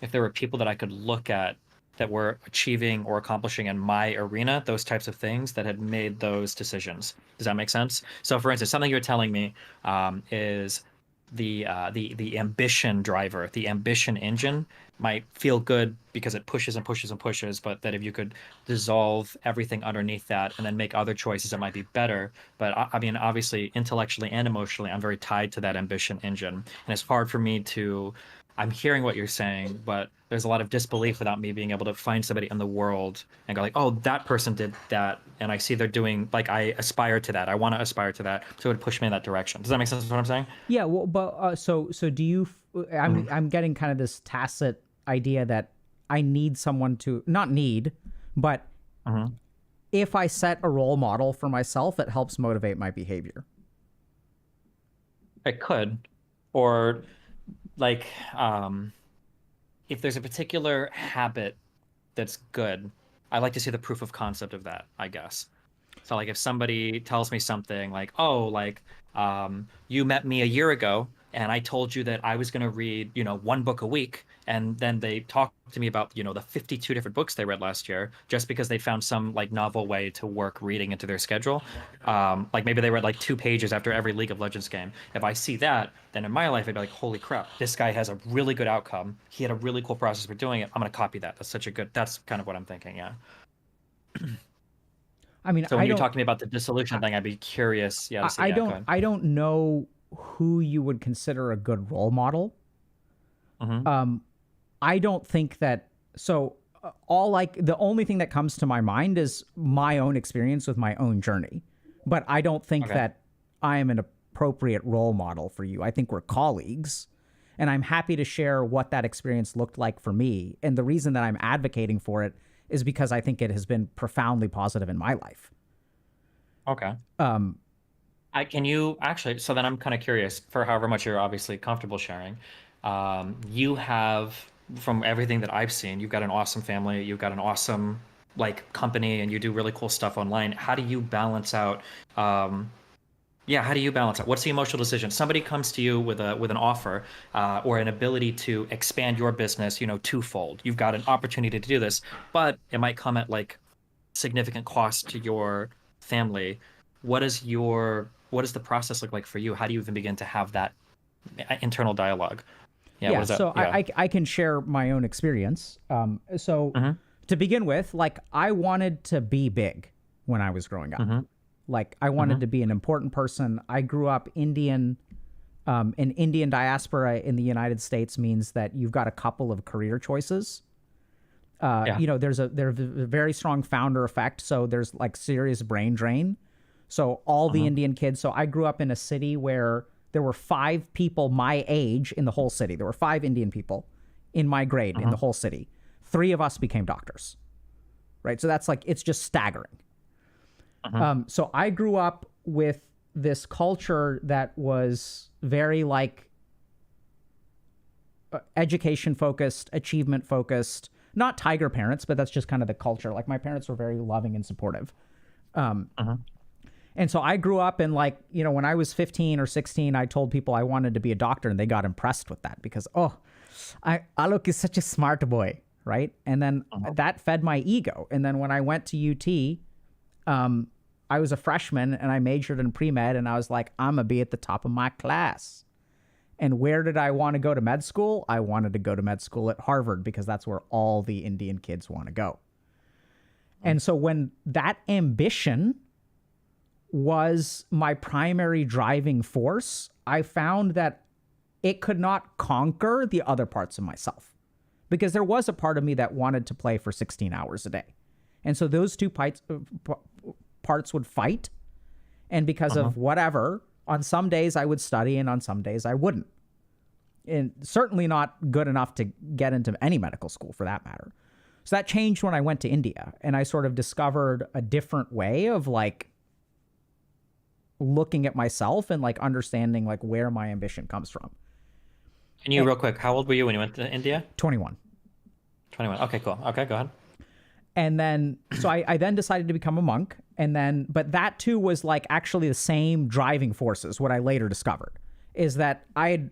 [SPEAKER 3] if there were people that I could look at that were achieving or accomplishing in my arena those types of things that had made those decisions. Does that make sense? So, for instance, something you're telling me is the ambition driver, the ambition engine might feel good because it pushes and pushes and pushes, but that if you could dissolve everything underneath that and then make other choices, it might be better. But I mean, obviously, intellectually and emotionally, I'm very tied to that ambition engine, and it's hard for me to. I'm hearing what you're saying, but there's a lot of disbelief without me being able to find somebody in the world and go like, oh, that person did that. And I see they're doing, like, I aspire to that. I want to aspire to that. So it would push me in that direction. Does that make sense what I'm saying?
[SPEAKER 1] Yeah. Well, but so do you, I'm getting kind of this tacit idea that I need someone to not need, but if I set a role model for myself, it helps motivate my behavior.
[SPEAKER 3] It could, or like if there's a particular habit that's good, I like to see the proof of concept of that, I guess. So like if somebody tells me something like, oh, like you met me a year ago and I told you that I was going to read, one book a week, and then they talked to me about, the 52 different books they read last year just because they found some like novel way to work reading into their schedule. Like maybe they read like 2 pages after every League of Legends game. If I see that, then in my life I'd be like, holy crap, this guy has a really good outcome. He had a really cool process for doing it. I'm going to copy that. That's kind of what I'm thinking. Yeah.
[SPEAKER 1] I mean,
[SPEAKER 3] so when you talk to me about the dissolution thing, I'd be curious. Yeah,
[SPEAKER 1] I don't know who you would consider a good role model. I don't think that. So the only thing that comes to my mind is my own experience with my own journey. But I don't think
[SPEAKER 3] Okay.
[SPEAKER 1] that I am an appropriate role model for you. I think we're colleagues. And I'm happy to share what that experience looked like for me. And the reason that I'm advocating for it is because I think it has been profoundly positive in my life.
[SPEAKER 3] Okay. Can you actually, so then I'm kind of curious, for however much you're obviously comfortable sharing. You have, from everything that I've seen, you've got an awesome family, you've got an awesome like company, and you do really cool stuff online. How do you balance out, how do you balance it? What's the emotional decision? Somebody comes to you with an offer or an ability to expand your business, twofold. You've got an opportunity to do this, but it might come at like significant cost to your family. What does the process look like for you? How do you even begin to have that internal dialogue? Yeah. What is that?
[SPEAKER 1] So I can share my own experience. To begin with, like I wanted to be big when I was growing up. Like I wanted to be an important person. I grew up Indian. An Indian diaspora in the United States means that you've got a couple of career choices. There's a very strong founder effect. So there's like serious brain drain. So all the Indian kids. So I grew up in a city where there were 5 people my age in the whole city. There were 5 Indian people in my grade in the whole city. 3 of us became doctors. Right. So that's like, it's just staggering. So I grew up with this culture that was very like education focused, achievement focused, not tiger parents, but that's just kind of the culture. Like my parents were very loving and supportive. And so I grew up and like, when I was 15 or 16, I told people I wanted to be a doctor and they got impressed with that because, Alok is such a smart boy. Right. And then that fed my ego. And then when I went to UT, I was a freshman and I majored in pre-med and I was like, I'm going to be at the top of my class. And where did I want to go to med school? I wanted to go to med school at Harvard because that's where all the Indian kids want to go. And so when that ambition was my primary driving force, I found that it could not conquer the other parts of myself because there was a part of me that wanted to play for 16 hours a day. And so those two parts would fight. And because of whatever, on some days I would study and on some days I wouldn't. And certainly not good enough to get into any medical school for that matter. So that changed when I went to India and I sort of discovered a different way of like looking at myself and like understanding like where my ambition comes from.
[SPEAKER 3] Can you real quick, how old were you when you went to India?
[SPEAKER 1] 21.
[SPEAKER 3] 21. Okay, cool. Okay, go ahead.
[SPEAKER 1] And then, so I then decided to become a monk. And then, but that too was like actually the same driving forces. What I later discovered is that I had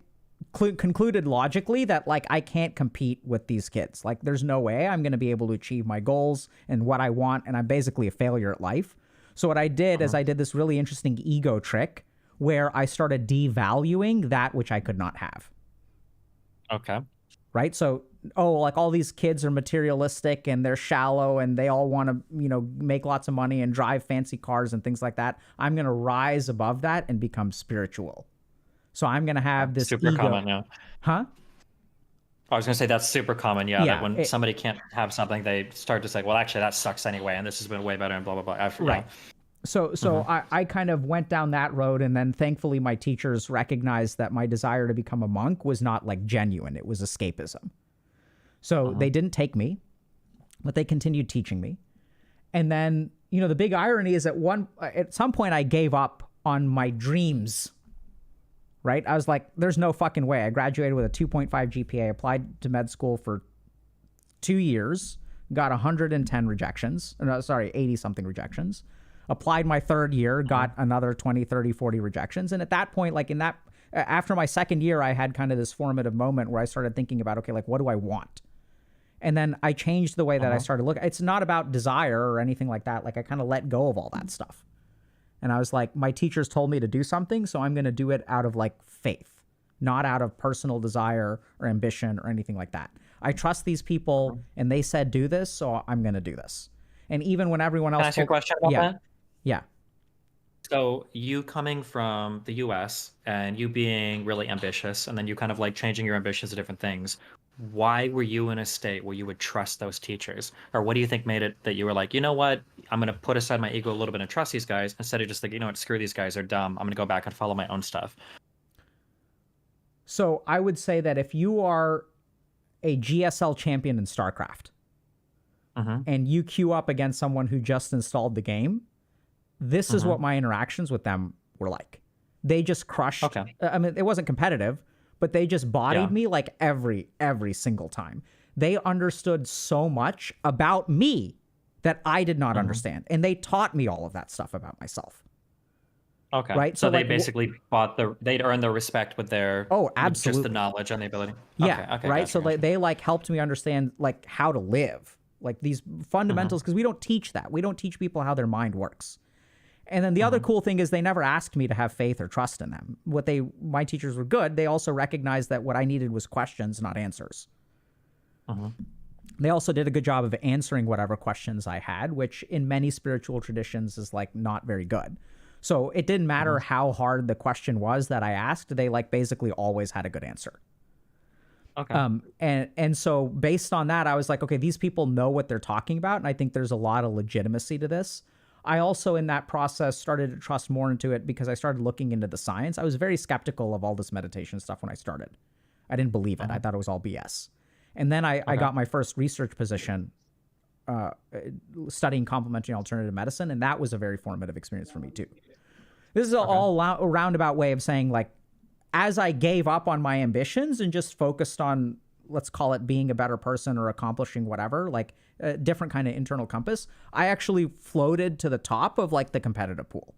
[SPEAKER 1] concluded logically that like I can't compete with these kids. Like there's no way I'm going to be able to achieve my goals and what I want. And I'm basically a failure at life. So what I did is I did this really interesting ego trick where I started devaluing that which I could not have.
[SPEAKER 3] Okay.
[SPEAKER 1] Right. So, like all these kids are materialistic and they're shallow and they all want to, make lots of money and drive fancy cars and things like that. I'm going to rise above that and become spiritual. So I'm going to have this
[SPEAKER 3] super
[SPEAKER 1] ego.
[SPEAKER 3] common. Yeah.
[SPEAKER 1] Huh?
[SPEAKER 3] I was going to say that's super common. Yeah.
[SPEAKER 1] Yeah,
[SPEAKER 3] That when somebody can't have something, they start to say, well, actually that sucks anyway. And this has been way better and blah, blah, blah.
[SPEAKER 1] Right. So I kind of went down that road, and then thankfully my teachers recognized that my desire to become a monk was not like genuine. It was escapism. So they didn't take me, but they continued teaching me. And then, the big irony is at some point I gave up on my dreams, right? I was like, there's no fucking way. I graduated with a 2.5 GPA, applied to med school for 2 years, got 110 rejections. No, sorry, 80 something rejections. Applied my third year, got another 20, 30, 40 rejections. And at that point, like after my second year, I had kind of this formative moment where I started thinking about, okay, like what do I want? And then I changed the way that I started looking. It's not about desire or anything like that. Like I kind of let go of all that stuff. And I was like, my teachers told me to do something, so I'm going to do it out of like faith, not out of personal desire or ambition or anything like that. I trust these people and they said do this, so I'm going to do this. And even when everyone else
[SPEAKER 3] Can I ask you a question about that?
[SPEAKER 1] Yeah.
[SPEAKER 3] So you coming from the US and you being really ambitious and then you kind of like changing your ambitions to different things. why were you in a state where you would trust those teachers? Or what do you think made it that you were like, you know what, I'm going to put aside my ego a little bit and trust these guys instead of just like, you know what, screw these guys, they're dumb. I'm going to go back and follow my own stuff.
[SPEAKER 1] So I would say that if you are a GSL champion in StarCraft and you queue up against someone who just installed the game, this is what my interactions with them were like. They just crushed.
[SPEAKER 3] Okay.
[SPEAKER 1] I mean, it wasn't competitive, but they just bodied me like every single time. They understood so much about me that I did not understand. And they taught me all of that stuff about myself.
[SPEAKER 3] Okay.
[SPEAKER 1] Right.
[SPEAKER 3] So they
[SPEAKER 1] like,
[SPEAKER 3] basically they'd earn their respect with their
[SPEAKER 1] absolutely.
[SPEAKER 3] just the knowledge and the ability.
[SPEAKER 1] Yeah.
[SPEAKER 3] Okay,
[SPEAKER 1] right.
[SPEAKER 3] Gotcha,
[SPEAKER 1] So
[SPEAKER 3] gotcha.
[SPEAKER 1] they like helped me understand like how to live, like these fundamentals, because we don't teach that. We don't teach people how their mind works. And then the other cool thing is they never asked me to have faith or trust in them. My teachers were good. They also recognized that what I needed was questions, not answers. They also did a good job of answering whatever questions I had, which in many spiritual traditions is like not very good. So it didn't matter how hard the question was that I asked. They like basically always had a good answer.
[SPEAKER 3] Okay.
[SPEAKER 1] And so based on that, I was like, okay, these people know what they're talking about. And I think there's a lot of legitimacy to this. I also, in that process, started to trust more into it because I started looking into the science. I was very skeptical of all this meditation stuff when I started. I didn't believe it. I thought it was all BS. And then I got my first research position studying complementary alternative medicine. And that was a very formative experience for me too. This is all a roundabout way of saying, like, as I gave up on my ambitions and just focused on, let's call it being a better person or accomplishing whatever, like a different kind of internal compass, I actually floated to the top of like the competitive pool.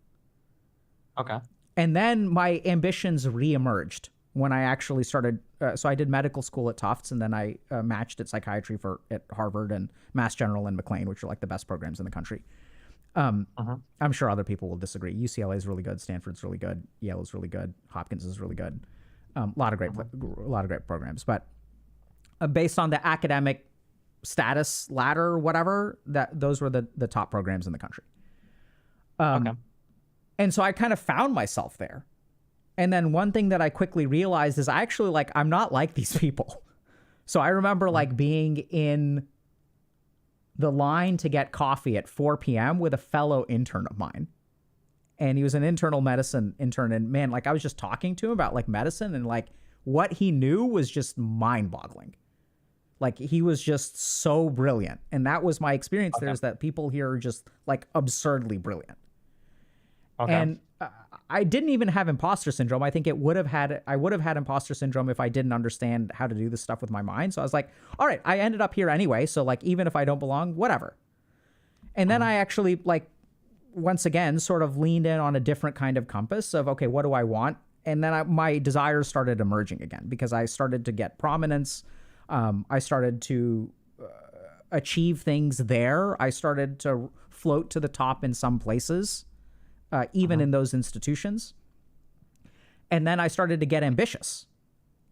[SPEAKER 3] Okay.
[SPEAKER 1] And then my ambitions reemerged when I actually started. So I did medical school at Tufts, and then I matched at psychiatry at Harvard and Mass General and McLean, which are like the best programs in the country. I'm sure other people will disagree. UCLA is really good. Stanford's really good. Yale is really good. Hopkins is really good. A lot of great programs. But based on the academic status ladder or whatever, those were the top programs in the country. And so I kind of found myself there. And then one thing that I quickly realized is I'm not like these people. So I remember like being in the line to get coffee at 4 p.m. with a fellow intern of mine. And he was an internal medicine intern. And man, like I was just talking to him about like medicine, and like what he knew was just mind boggling. Like he was just so brilliant. And that was my experience there, is that people here are just like absurdly brilliant. And I didn't even have imposter syndrome. I think I would have had imposter syndrome if I didn't understand how to do this stuff with my mind. So I was like, all right, I ended up here anyway. So like, even if I don't belong, whatever. And then I actually like, once again, sort of leaned in on a different kind of compass of, okay, what do I want? And then my desires started emerging again because I started to get prominence. I started to achieve things there. I started to float to the top in some places. Even in those institutions. And then I started to get ambitious.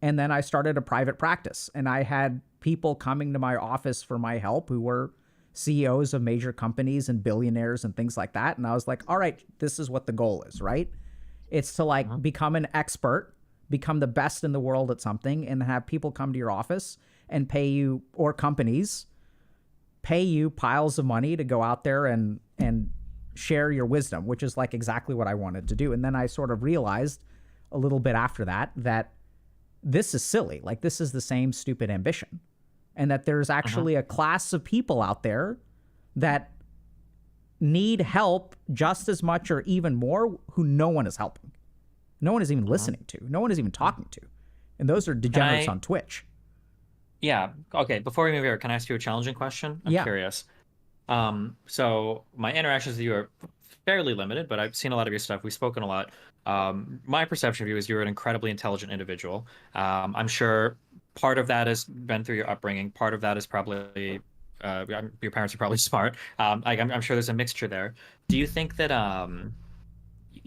[SPEAKER 1] And then I started a private practice. And I had people coming to my office for my help who were CEOs of major companies and billionaires and things like that. And I was like, all right, this is what the goal is, right? It's to like become an expert, become the best in the world at something, and have people come to your office and pay you, or companies pay you piles of money to go out there and share your wisdom, which is like exactly what I wanted to do. And then I sort of realized a little bit after that this is silly. Like this is the same stupid ambition, and that there's actually a class of people out there that need help just as much or even more, who no one is helping. No one is even listening to. No one is even talking to. And those are degenerates on Twitch.
[SPEAKER 3] Yeah. Okay. Before we move here, can I ask you a challenging question? I'm curious. So my interactions with you are fairly limited, but I've seen a lot of your stuff. We've spoken a lot. My perception of you is you're an incredibly intelligent individual. I'm sure part of that has been through your upbringing. Part of that is probably your parents are probably smart. I'm sure there's a mixture there. Do you think that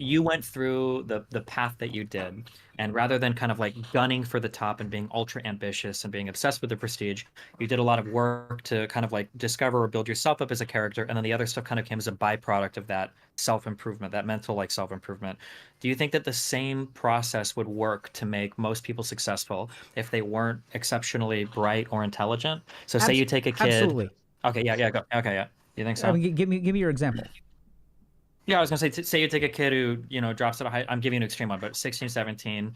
[SPEAKER 3] you went through the path that you did, and rather than kind of like gunning for the top and being ultra ambitious and being obsessed with the prestige, you did a lot of work to kind of like discover or build yourself up as a character, and then the other stuff kind of came as a byproduct of that self-improvement, that mental like self-improvement. Do you think that the same process would work to make most people successful if they weren't exceptionally bright or intelligent? So say you take a kid.
[SPEAKER 1] Absolutely.
[SPEAKER 3] Okay, yeah, go. Okay, yeah. You think so?
[SPEAKER 1] I mean, give me your example.
[SPEAKER 3] Yeah, I was gonna say, say you take a kid who, drops at a high, I'm giving you an extreme one, but 16, 17,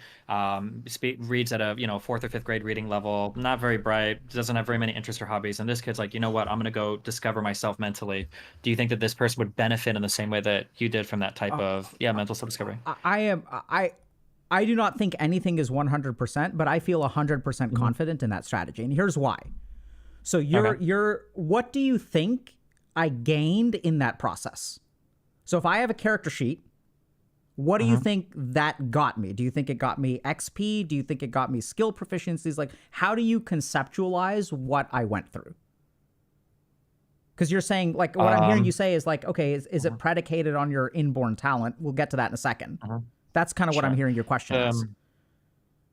[SPEAKER 3] reads at a, 4th or 5th grade reading level, not very bright, doesn't have very many interests or hobbies. And this kid's like, you know what, I'm gonna go discover myself mentally. Do you think that this person would benefit in the same way that you did from that type of, mental self-discovery?
[SPEAKER 1] I do not think anything is 100%, but I feel 100% confident in that strategy. And here's why. So what do you think I gained in that process? So if I have a character sheet, what do you think that got me? Do you think it got me XP? Do you think it got me skill proficiencies? Like, how do you conceptualize what I went through? Because you're saying, like, what I'm hearing you say is like, okay, is it predicated on your inborn talent? We'll get to that in a second. That's kind of what I'm hearing your question is.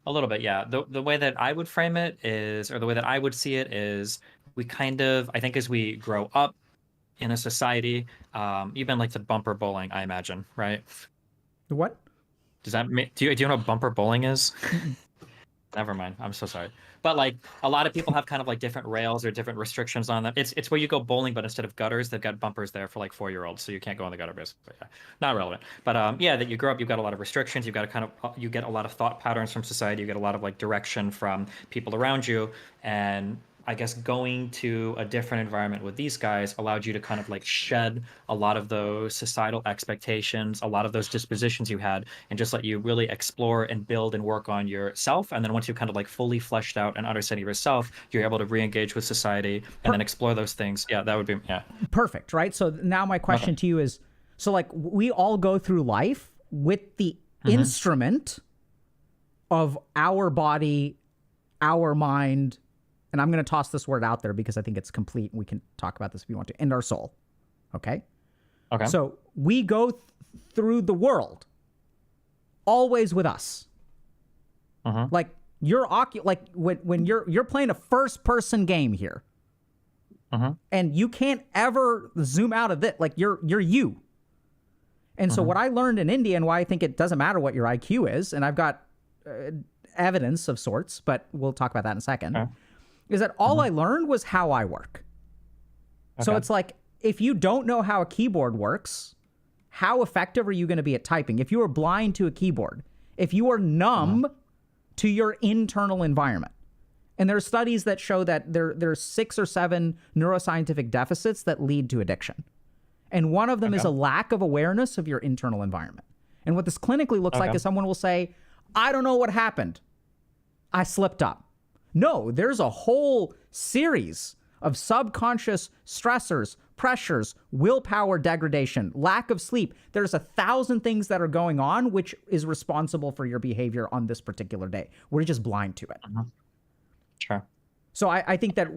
[SPEAKER 3] A little bit, yeah. The way that I would frame it is, or the way that I would see it is, we kind of, I think as we grow up in a society, you've been like to bumper bowling, I imagine, right?
[SPEAKER 1] What?
[SPEAKER 3] Does that make, do you know what bumper bowling is? Never mind. I'm so sorry. But like a lot of people have kind of like different rails or different restrictions on them. It's where you go bowling, but instead of gutters, they've got bumpers there for like 4-year-olds, so you can't go in the gutter basically. Yeah, not relevant. But that you grow up, you've got a lot of restrictions. You've got to kind of, you get a lot of thought patterns from society. You get a lot of like direction from people around you, and I guess going to a different environment with these guys allowed you to kind of like shed a lot of those societal expectations, a lot of those dispositions you had, and just let you really explore and build and work on yourself. And then once you kind of like fully fleshed out and understanding yourself, you're able to re-engage with society and then explore those things. Yeah, that would be,
[SPEAKER 1] Perfect, right? So now my question to you is, so like we all go through life with the instrument of our body, our mind, and I'm going to toss this word out there because I think it's complete, and we can talk about this if you want to, and our soul. Okay?
[SPEAKER 3] Okay.
[SPEAKER 1] So we go through the world always with us. Like you're like when you're playing a first person game here, and you can't ever zoom out of it. Like you're you. And so what I learned in India, and why I think it doesn't matter what your IQ is, and I've got evidence of sorts, but we'll talk about that in a second. Is that all I learned was how I work. So it's like, if you don't know how a keyboard works, how effective are you going to be at typing? If you are blind to a keyboard, if you are numb to your internal environment. And there are studies that show that there's 6 or 7 neuroscientific deficits that lead to addiction. And one of them is a lack of awareness of your internal environment. And what this clinically looks like is someone will say, I don't know what happened. I slipped up. No, there's a whole series of subconscious stressors, pressures, willpower degradation, lack of sleep. There's 1,000 things that are going on, which is responsible for your behavior on this particular day. We're just blind to it.
[SPEAKER 3] Sure.
[SPEAKER 1] So I think that,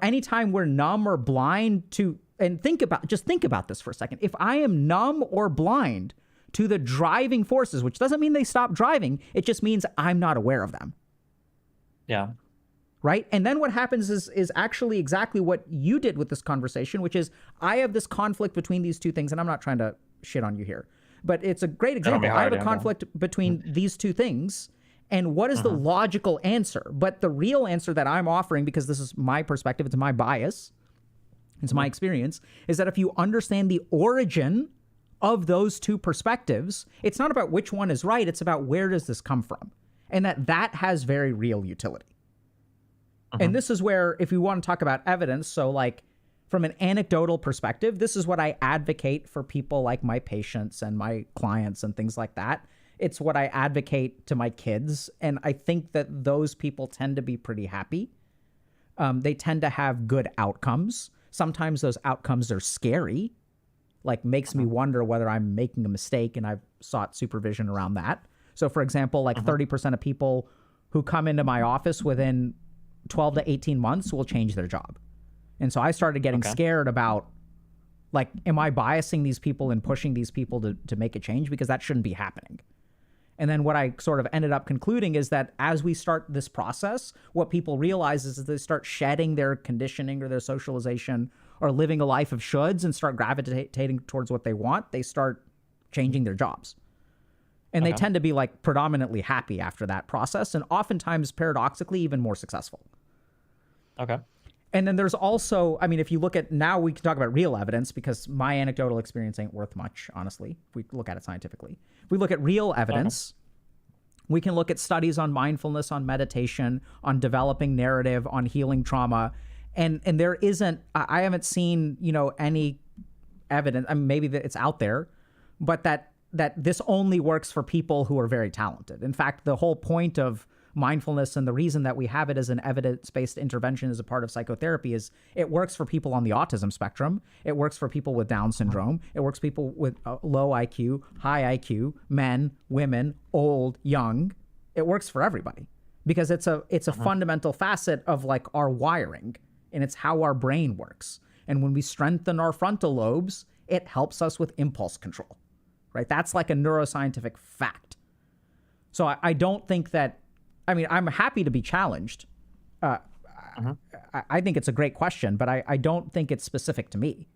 [SPEAKER 1] anytime we're numb or blind to, and think about this for a second. If I am numb or blind to the driving forces, which doesn't mean they stop driving, it just means I'm not aware of them.
[SPEAKER 3] Yeah.
[SPEAKER 1] Right? And then what happens is actually exactly what you did with this conversation, which is I have this conflict between these two things, and I'm not trying to shit on you here, but it's a great example. I have a conflict between these two things, and what is the logical answer? But the real answer that I'm offering, because this is my perspective, it's my bias, it's my experience, is that if you understand the origin of those two perspectives, it's not about which one is right, it's about where does this come from? And that has very real utility. And this is where, if you want to talk about evidence, so like from an anecdotal perspective, this is what I advocate for people like my patients and my clients and things like that. It's what I advocate to my kids. And I think that those people tend to be pretty happy. They tend to have good outcomes. Sometimes those outcomes are scary, like makes me wonder whether I'm making a mistake, and I've sought supervision around that. So for example, like 30% of people who come into my office within 12 to 18 months will change their job. And so I started getting scared about Like, am I biasing these people and pushing these people to make a change? Because that shouldn't be happening. And then what I sort of ended up concluding is that as we start this process, what people realize is that they start shedding their conditioning or their socialization or living a life of shoulds and start gravitating towards what they want. They start changing their jobs. And they tend to be like predominantly happy after that process, and oftentimes paradoxically even more successful.
[SPEAKER 3] Okay.
[SPEAKER 1] And then there's also, I mean, if you look at, now we can talk about real evidence because my anecdotal experience ain't worth much, honestly, if we look at it scientifically. If we look at real evidence, we can look at studies on mindfulness, on meditation, on developing narrative, on healing trauma. And there isn't, I haven't seen, any evidence, I mean, maybe that it's out there, but that this only works for people who are very talented. In fact, the whole point of mindfulness and the reason that we have it as an evidence-based intervention as a part of psychotherapy is it works for people on the autism spectrum. It works for people with Down syndrome. It works for people with low IQ, high IQ, men, women, old, young. It works for everybody because it's a fundamental facet of like our wiring, and it's how our brain works. And when we strengthen our frontal lobes, it helps us with impulse control, right? That's like a neuroscientific fact. So I don't think that, I mean, I'm happy to be challenged. I think it's a great question, but I don't think it's specific to me.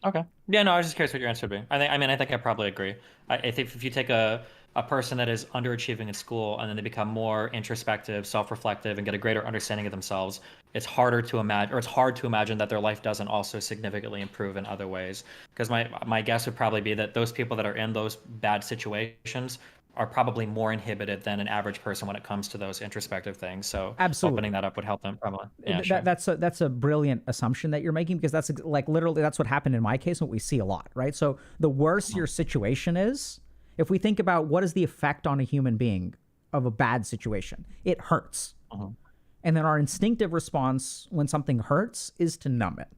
[SPEAKER 3] Okay. Yeah, no, I was just curious what your answer would be. I think I probably agree. I think if you take a person that is underachieving in school and then they become more introspective, self-reflective, and get a greater understanding of themselves, it's harder to imagine, or it's hard to imagine that their life doesn't also significantly improve in other ways. Because my guess would probably be that those people that are in those bad situations are probably more inhibited than an average person when it comes to those introspective things. So
[SPEAKER 1] absolutely,
[SPEAKER 3] opening that up would help them probably. Yeah,
[SPEAKER 1] that's a brilliant assumption that you're making, because that's like literally that's what happened in my case, and what we see a lot, right? So the worse your situation is, if we think about what is the effect on a human being of a bad situation, it hurts. And then our instinctive response when something hurts is to numb it,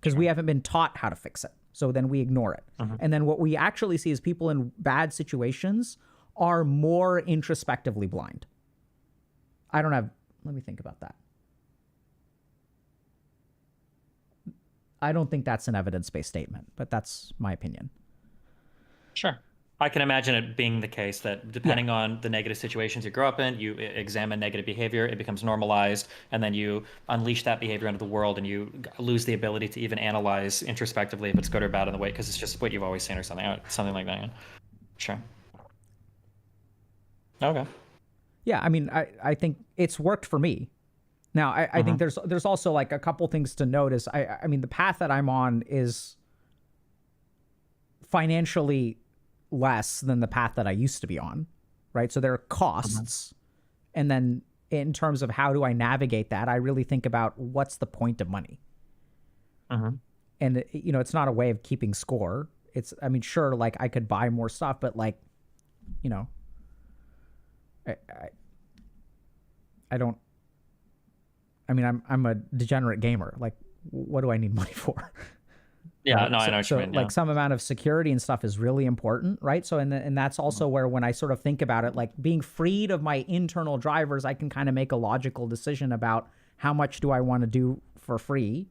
[SPEAKER 1] because we haven't been taught how to fix it. So then we ignore it. And then what we actually see is people in bad situations are more introspectively blind. Let me think about that. I don't think that's an evidence-based statement, but that's my opinion.
[SPEAKER 3] Sure. I can imagine it being the case that depending on the negative situations you grow up in, you examine negative behavior, it becomes normalized, and then you unleash that behavior into the world, and you lose the ability to even analyze introspectively if it's good or bad in the way, because it's just what you've always seen or something like that. Yeah. Sure. Okay.
[SPEAKER 1] Yeah, I mean, I think it's worked for me. Now, I think there's also like a couple things to notice. I mean, the path that I'm on is financially less than the path that I used to be on, right? So there are costs. And then in terms of how do I navigate that, I really think about what's the point of money. And, it's not a way of keeping score. It's, I mean, sure, like I could buy more stuff, but like, I don't, I mean, I'm a degenerate gamer. Like, what do I need money for?
[SPEAKER 3] Yeah, no, I know what you mean.
[SPEAKER 1] Like some amount of security and stuff is really important, right? So, and that's also where when I sort of think about it, like being freed of my internal drivers, I can kind of make a logical decision about how much do I want to do for free.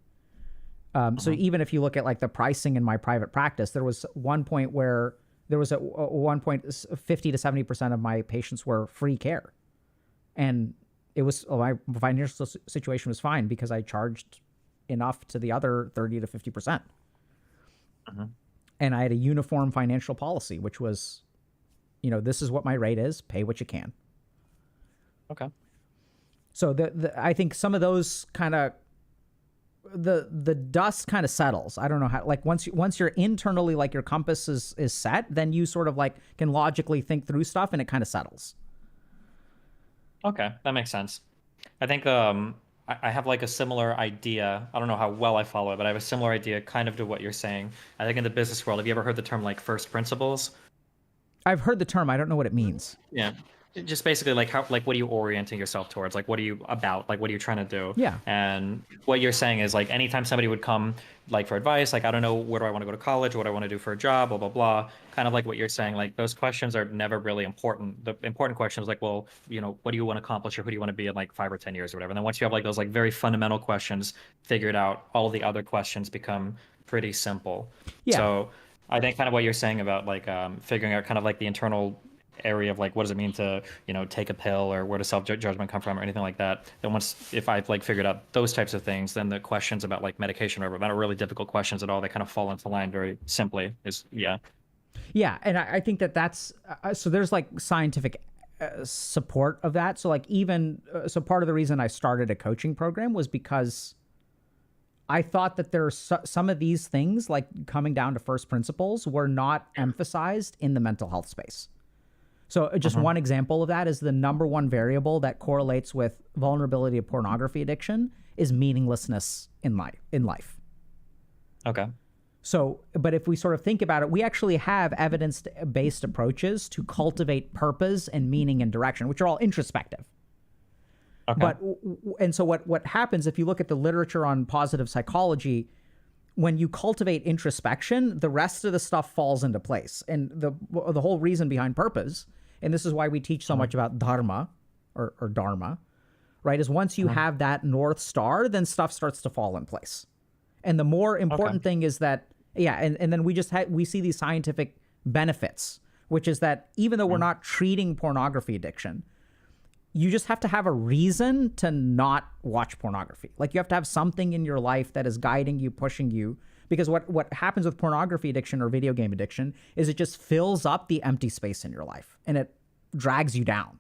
[SPEAKER 1] So even if you look at like the pricing in my private practice, there was one point where there was at one point 50 to 70% of my patients were free care. And it was, my financial situation was fine because I charged enough to the other 30 to 50%. And I had a uniform financial policy, which was, this is what my rate is, pay what you can.
[SPEAKER 3] Okay.
[SPEAKER 1] So I think some of those kind of, the dust kind of settles. I don't know how, like once you're internally, like your compass is set, then you sort of like can logically think through stuff and it kind of settles.
[SPEAKER 3] Okay. That makes sense. I think, I have like a similar idea. I don't know how well I follow it, but I have a similar idea kind of to what you're saying. I think in the business world, have you ever heard the term like first principles?
[SPEAKER 1] I've heard the term. I don't know what it means.
[SPEAKER 3] Yeah. Just basically like what are you orienting yourself towards? Like, what are you about? Like, what are you trying to do?
[SPEAKER 1] Yeah.
[SPEAKER 3] And what you're saying is like, anytime somebody would come like for advice, like, I don't know, where do I want to go to college? What do I want to do for a job? Blah, blah, blah. Kind of like what you're saying, like those questions are never really important. The important question is like, well, what do you want to accomplish, or who do you want to be in like 5 or 10 years or whatever? And then once you have like those like very fundamental questions figured out, all the other questions become pretty simple.
[SPEAKER 1] Yeah.
[SPEAKER 3] So I think kind of what you're saying about like figuring out kind of like the internal area of like what does it mean to take a pill, or where does self-judgment come from, or anything like that. Then if I've like figured out those types of things, then the questions about like medication or not really difficult questions at all, they kind of fall into line very simply.
[SPEAKER 1] Yeah, and I think that's so there's like scientific support of that. So like even so part of the reason I started a coaching program was because I thought that there's some of these things, like coming down to first principles, were not emphasized in the mental health space. So just one example of that is the number one variable that correlates with vulnerability to pornography addiction is meaninglessness in life.
[SPEAKER 3] Okay.
[SPEAKER 1] So, but if we sort of think about it, we actually have evidence-based approaches to cultivate purpose and meaning and direction, which are all introspective.
[SPEAKER 3] Okay.
[SPEAKER 1] And so what happens if you look at the literature on positive psychology, when you cultivate introspection, the rest of the stuff falls into place. And the whole reason behind purpose, and this is why we teach so much about dharma or dharma, right, is once you have that North Star, then stuff starts to fall in place. And the more important thing is that, and then we see these scientific benefits, which is that even though we're not treating pornography addiction, you just have to have a reason to not watch pornography. Like you have to have something in your life that is guiding you, pushing you. Because what happens with pornography addiction or video game addiction is it just fills up the empty space in your life and it drags you down.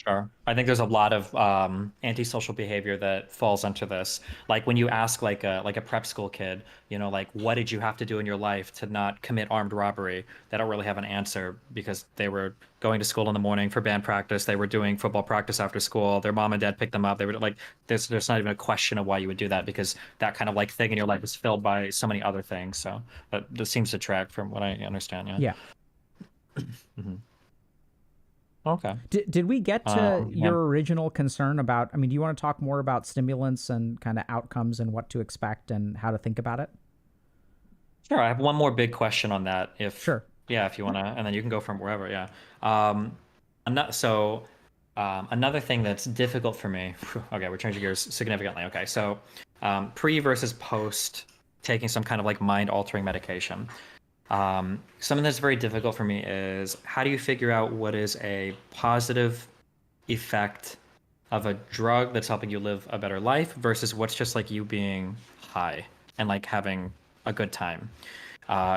[SPEAKER 3] Sure. I think there's a lot of antisocial behavior that falls into this. Like when you ask like a prep school kid, like what did you have to do in your life to not commit armed robbery? They don't really have an answer because they were going to school in the morning for band practice. They were doing football practice after school. Their mom and dad picked them up. They were like, there's not even a question of why you would do that, because that kind of like thing in your life is filled by so many other things. So this seems to track from what I understand. Yeah. Okay.
[SPEAKER 1] Did we get to your original concern about, do you want to talk more about stimulants and kind of outcomes and what to expect and how to think about it?
[SPEAKER 3] Sure. I have one more big question on that.
[SPEAKER 1] Sure.
[SPEAKER 3] Yeah, if you want to, and then you can go from wherever. Yeah. Another thing that's difficult for me. Okay, we're changing gears significantly. Okay, so pre versus post taking some kind of like mind-altering medication. Something that's very difficult for me is how do you figure out what is a positive effect of a drug that's helping you live a better life versus what's just like you being high and like having a good time.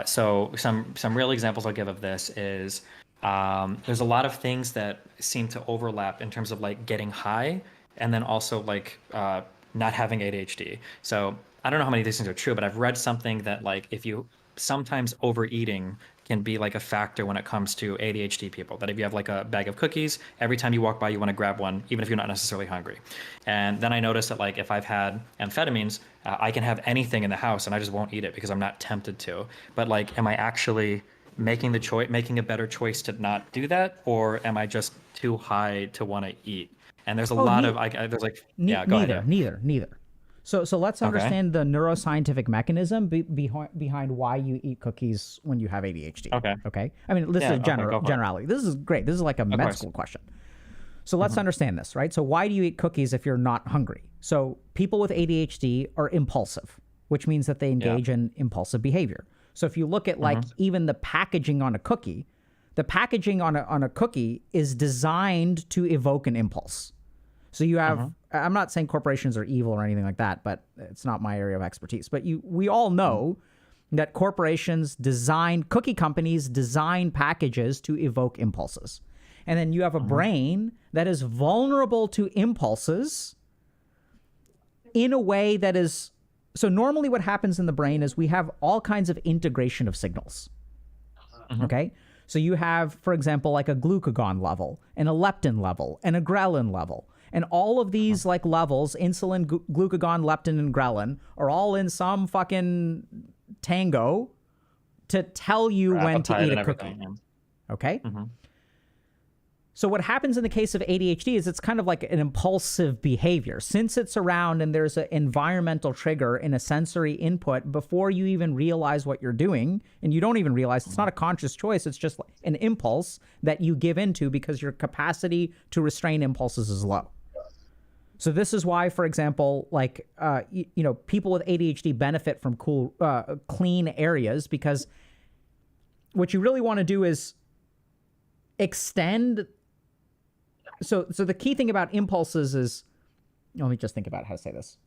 [SPEAKER 3] So some real examples I'll give of this is there's a lot of things that seem to overlap in terms of like getting high and then also like not having ADHD. So I don't know how many of these things are true, but I've read something that like if you sometimes overeating can be like a factor when it comes to ADHD people, that if you have like a bag of cookies, every time you walk by, you want to grab one, even if you're not necessarily hungry. And then I noticed that like if I've had amphetamines, I can have anything in the house and I just won't eat it because I'm not tempted to. But like, am I actually making a better choice to not do that? Or am I just too high to want to eat? And there's a lot of, there's like, go ahead.
[SPEAKER 1] Neither. So let's understand the neuroscientific mechanism behind why you eat cookies when you have ADHD. Okay. This is a generality. This is great. This is like a med school question. So let's understand this, right? So why do you eat cookies if you're not hungry? So people with ADHD are impulsive, which means that they engage in impulsive behavior. So if you look at like even the packaging on a cookie, the packaging on a cookie is designed to evoke an impulse. So you have, I'm not saying corporations are evil or anything like that, but it's not my area of expertise. But we all know that cookie companies design packages to evoke impulses. And then you have a brain that is vulnerable to impulses in a way that is, so normally what happens in the brain is we have all kinds of integration of signals. Okay? So you have, for example, like a glucagon level and a leptin level and a ghrelin level. And all of these like levels, insulin, glucagon, leptin, and ghrelin, are all in some fucking tango to tell you when to eat a cookie. Okay? So what happens in the case of ADHD is it's kind of like an impulsive behavior. Since it's around and there's an environmental trigger and a sensory input before you even realize what you're doing, and you don't even realize it's not a conscious choice, it's just an impulse that you give into because your capacity to restrain impulses is low. So this is why, for example, like, people with ADHD benefit from clean areas, because what you really want to do is extend. So the key thing about impulses is, let me just think about how to say this.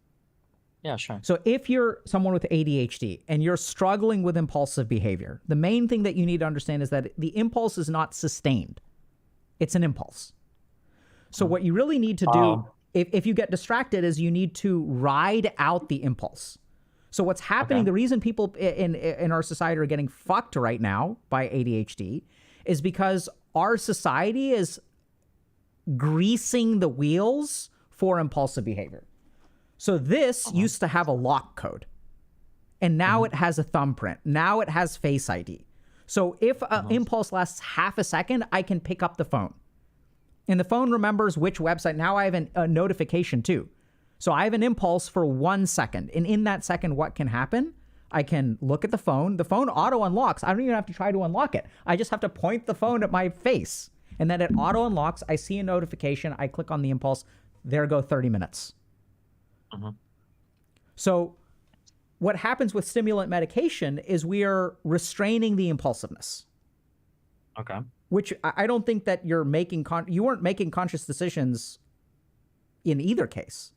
[SPEAKER 3] Yeah, sure.
[SPEAKER 1] So if you're someone with ADHD and you're struggling with impulsive behavior, the main thing that you need to understand is that the impulse is not sustained. It's an impulse. So what you really need to do, if you get distracted, is you need to ride out the impulse. So what's happening, the reason people in our society are getting fucked right now by ADHD is because our society is greasing the wheels for impulsive behavior. So this used to have a lock code, and now it has a thumbprint. Now it has Face ID. So if an impulse lasts half a second, I can pick up the phone. And the phone remembers which website. Now I have a notification too. So I have an impulse for 1 second. And in that second, what can happen? I can look at the phone. The phone auto unlocks. I don't even have to try to unlock it. I just have to point the phone at my face. And then it auto unlocks. I see a notification. I click on the impulse. There go 30 minutes. So what happens with stimulant medication is we are restraining the impulsiveness.
[SPEAKER 3] Okay.
[SPEAKER 1] Which I don't think that you weren't making conscious decisions in either case,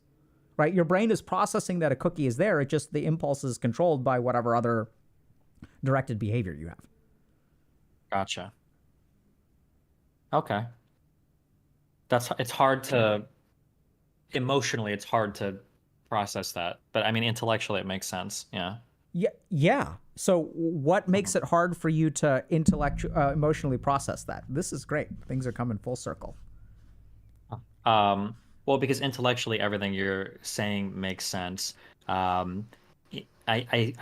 [SPEAKER 1] right? Your brain is processing that a cookie is there. It just, the impulse is controlled by whatever other directed behavior you have.
[SPEAKER 3] Gotcha. Okay. It's hard to, emotionally, it's hard to process that. But I mean, intellectually, it makes sense. Yeah.
[SPEAKER 1] Yeah. So what makes it hard for you to emotionally process that? This is great. Things are coming full circle.
[SPEAKER 3] Well, because intellectually, everything you're saying makes sense. I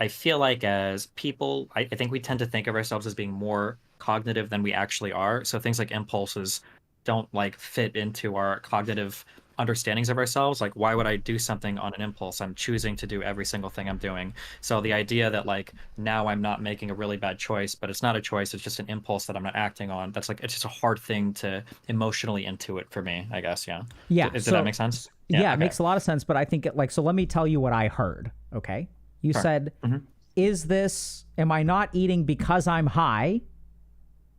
[SPEAKER 3] feel like as people, I think we tend to think of ourselves as being more cognitive than we actually are. So things like impulses don't like fit into our cognitive understandings of ourselves. Like, why would I do something on an impulse? I'm choosing to do every single thing I'm doing. So the idea that like now I'm not making a really bad choice, but it's not a choice, it's just an impulse that I'm not acting on. That's like, it's just a hard thing to emotionally intuit for me, I guess. Yeah.
[SPEAKER 1] Yeah.
[SPEAKER 3] Does that make sense?
[SPEAKER 1] Yeah,
[SPEAKER 3] okay.
[SPEAKER 1] It makes a lot of sense. But I think so let me tell you what I heard. Okay. You said, am I not eating because I'm high?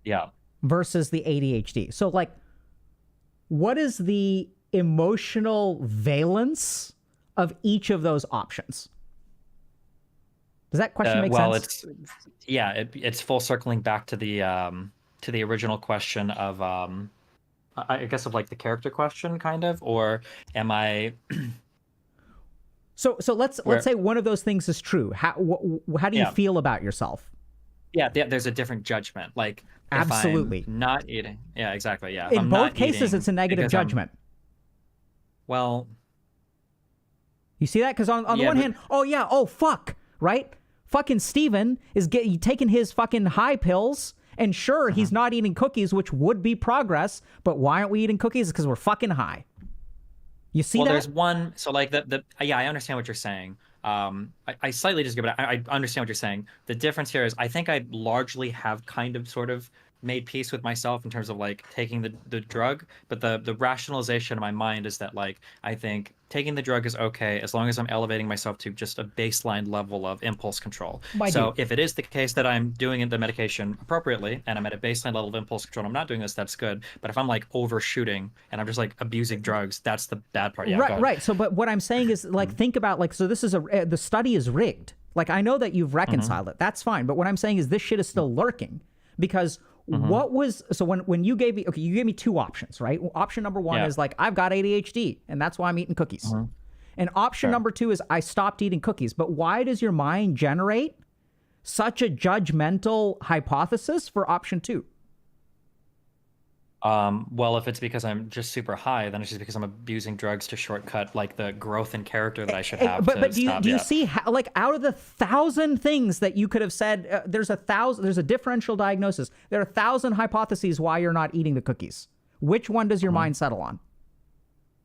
[SPEAKER 3] Yeah.
[SPEAKER 1] Versus the ADHD. So like, what is the emotional valence of each of those options? Does that question make sense?
[SPEAKER 3] It's full circling back to the original question of I guess of like the character question, kind of, or am I?
[SPEAKER 1] So let's say one of those things is true. How do you feel about yourself?
[SPEAKER 3] Yeah, there's a different judgment. Like,
[SPEAKER 1] absolutely,
[SPEAKER 3] if I'm not eating. Yeah, exactly. Yeah.
[SPEAKER 1] In both cases, it's a negative judgment.
[SPEAKER 3] Well,
[SPEAKER 1] you see that? Because on the one hand, fuck, right? Fucking Steven is taking his fucking high pills, and sure, he's not eating cookies, which would be progress, but why aren't we eating cookies? Because we're fucking high. You see that?
[SPEAKER 3] Well, there's one, so like I understand what you're saying. I slightly disagree, but I understand what you're saying. The difference here is I think I largely have kind of sort of made peace with myself in terms of like taking the drug, but the rationalization in my mind is that like I think taking the drug is okay as long as I'm elevating myself to just a baseline level of impulse control. If it is the case that I'm doing the medication appropriately and I'm at a baseline level of impulse control and I'm not doing this, that's good. But if I'm like overshooting and I'm just like abusing drugs, that's the bad part. Yeah,
[SPEAKER 1] right. So but what I'm saying is like think about like, so this is the study is rigged. Like I know that you've reconciled it. That's fine. But what I'm saying is this shit is still lurking because what was, so when you gave me, you gave me two options, right? Option number one is like, I've got ADHD and that's why I'm eating cookies. And option number two is I stopped eating cookies. But why does your mind generate such a judgmental hypothesis for option two?
[SPEAKER 3] Well, if it's because I'm just super high, then it's just because I'm abusing drugs to shortcut like the growth in character that I should have.
[SPEAKER 1] But do you see how, like, out of the 1,000 things that you could have said, there's a differential diagnosis. There are 1,000 hypotheses why you're not eating the cookies. Which one does your mind settle on?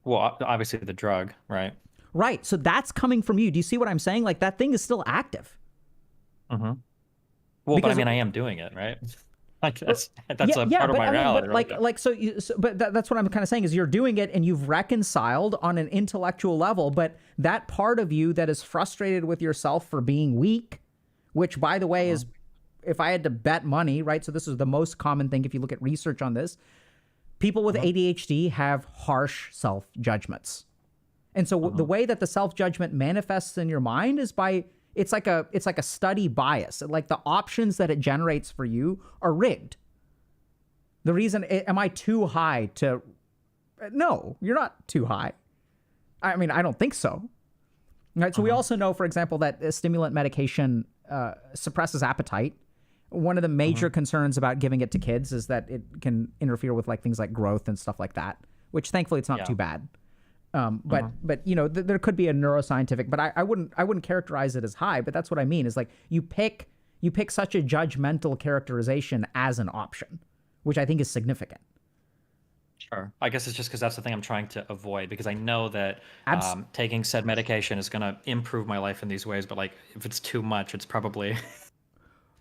[SPEAKER 3] Well, obviously the drug, right?
[SPEAKER 1] Right. So that's coming from you. Do you see what I'm saying? Like that thing is still active.
[SPEAKER 3] Well, because, but I mean, I am doing it, right? Like that's part of my reality.
[SPEAKER 1] That's what I'm kind of saying is you're doing it and you've reconciled on an intellectual level, but that part of you that is frustrated with yourself for being weak, which by the way is, if I had to bet money, right? So this is the most common thing if you look at research on this. People with ADHD have harsh self-judgments. And so the way that the self-judgment manifests in your mind is by it's like a study bias. Like the options that it generates for you are rigged. The reason, am I too high to? No, you're not too high. I mean, I don't think so. Right. So we also know, for example, that stimulant medication suppresses appetite. One of the major concerns about giving it to kids is that it can interfere with like things like growth and stuff like that, which thankfully it's not too bad. But you know, there could be a neuroscientific, but I wouldn't characterize it as high, but that's what I mean is like you pick such a judgmental characterization as an option, which I think is significant.
[SPEAKER 3] Sure. I guess it's just because that's the thing I'm trying to avoid, because I know that taking said medication is going to improve my life in these ways, but like if it's too much, it's probably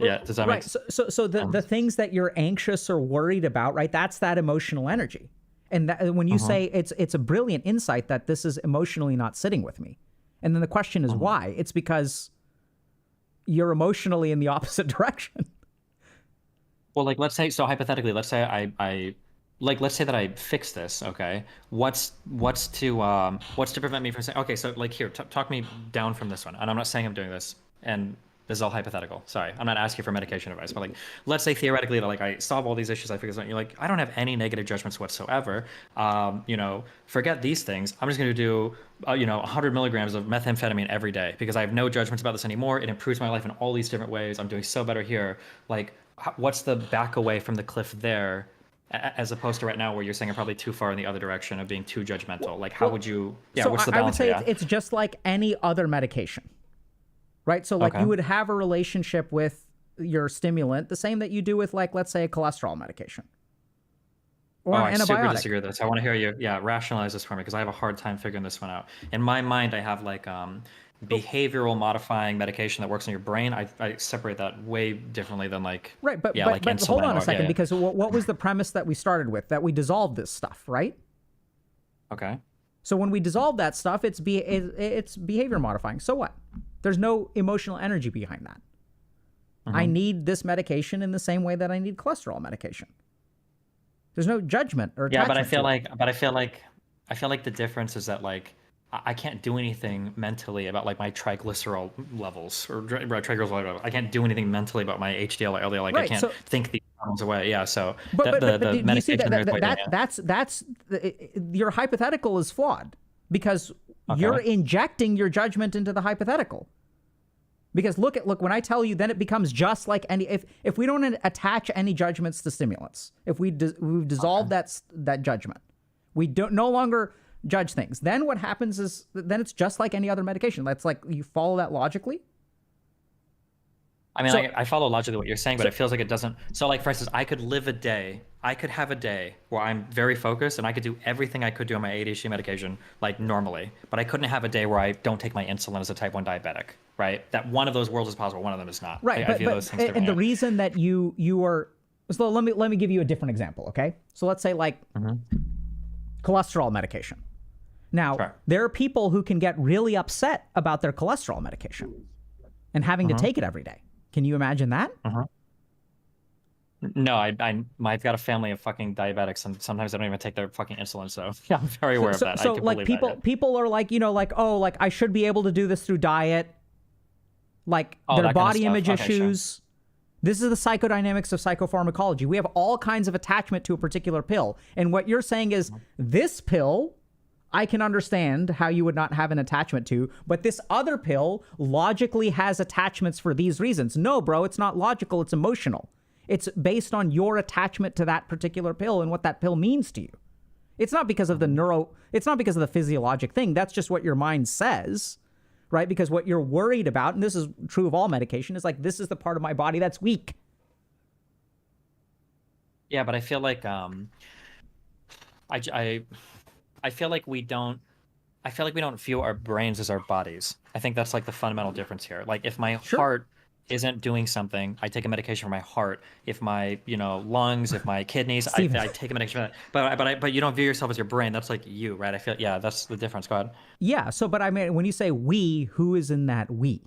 [SPEAKER 3] yeah. Does that make sense?
[SPEAKER 1] So the things that you're anxious or worried about, right? That's that emotional energy. And that, when you say it's a brilliant insight that this is emotionally not sitting with me. And then the question is why? It's because you're emotionally in the opposite direction.
[SPEAKER 3] Well, like let's say, so hypothetically, let's say let's say that I fix this, okay? What's to prevent me from saying, okay, so like here, talk me down from this one. And I'm not saying I'm doing this, and this is all hypothetical. Sorry, I'm not asking for medication advice, but like, let's say theoretically that like I solve all these issues, I figure this out. You're like, I don't have any negative judgments whatsoever. You know, forget these things. I'm just going to do, 100 milligrams of methamphetamine every day because I have no judgments about this anymore. It improves my life in all these different ways. I'm doing so better here. Like, what's the back away from the cliff there? As opposed to right now where you're saying I'm probably too far in the other direction of being too judgmental. Like, how would you,
[SPEAKER 1] so
[SPEAKER 3] what's the balance?
[SPEAKER 1] I would say it's just like any other medication, right? So like you would have a relationship with your stimulant the same that you do with like, let's say a cholesterol medication or an antibiotic. I super disagree with this. I want to hear you, rationalize this for me because I have a hard time figuring this one out. In my mind, I have like behavioral modifying medication that works in your brain. I separate that way differently than like but
[SPEAKER 3] insulin.
[SPEAKER 1] Hold on a second, because what was the premise that we started with? That we dissolved this stuff, right?
[SPEAKER 3] Okay.
[SPEAKER 1] So when we dissolve that stuff, it's behavior modifying. So what? There's no emotional energy behind that. I need this medication in the same way that I need cholesterol medication. There's no judgment or attachment.
[SPEAKER 3] But I feel like the difference is that like I can't do anything mentally about like my triglycerol levels or triglycerol levels. I can't do anything mentally about my HDL or LDL. Like I can't think these problems away. Yeah. So the medication
[SPEAKER 1] that's your hypothetical is flawed because you're injecting your judgment into the hypothetical. Because look, when I tell you, then it becomes just like any, if we don't attach any judgments to stimulants, if we've dissolved that judgment, we don't no longer judge things. Then what happens is then it's just like any other medication. That's like you follow that logically.
[SPEAKER 3] I mean, I follow logically what you're saying, but it feels like it doesn't. So like, for instance, I could have a day where I'm very focused and I could do everything I could do on my ADHD medication like normally, but I couldn't have a day where I don't take my insulin as a type 1 diabetic, right? That one of those worlds is possible, one of them is not.
[SPEAKER 1] Right,
[SPEAKER 3] I feel those things
[SPEAKER 1] and the reason that you are, so let me give you a different example, okay? So let's say like cholesterol medication. Now, there are people who can get really upset about their cholesterol medication and having to take it every day. Can you imagine that?
[SPEAKER 3] No, I've got a family of fucking diabetics, and sometimes they don't even take their fucking insulin. So yeah, I'm very aware of that.
[SPEAKER 1] So like people are like, like I should be able to do this through diet, like their body image issues. This is the psychodynamics of psychopharmacology. We have all kinds of attachment to a particular pill, and what you're saying is this pill, I can understand how you would not have an attachment to, but this other pill logically has attachments for these reasons. No, bro, it's not logical, it's emotional. It's based on your attachment to that particular pill and what that pill means to you. It's not because of it's not because of the physiologic thing. That's just what your mind says, right? Because what you're worried about, and this is true of all medication, is like, this is the part of my body that's weak.
[SPEAKER 3] Yeah, but I feel like, I feel like we don't view our brains as our bodies. I think that's like the fundamental difference here. Like if my heart isn't doing something, I take a medication for my heart. If my, lungs, if my kidneys, I
[SPEAKER 1] Steven.
[SPEAKER 3] take a medication for that. But you don't view yourself as your brain. That's like you, right? I feel, yeah, that's the difference. Go ahead.
[SPEAKER 1] Yeah. So, but I mean, when you say we, who is in that we?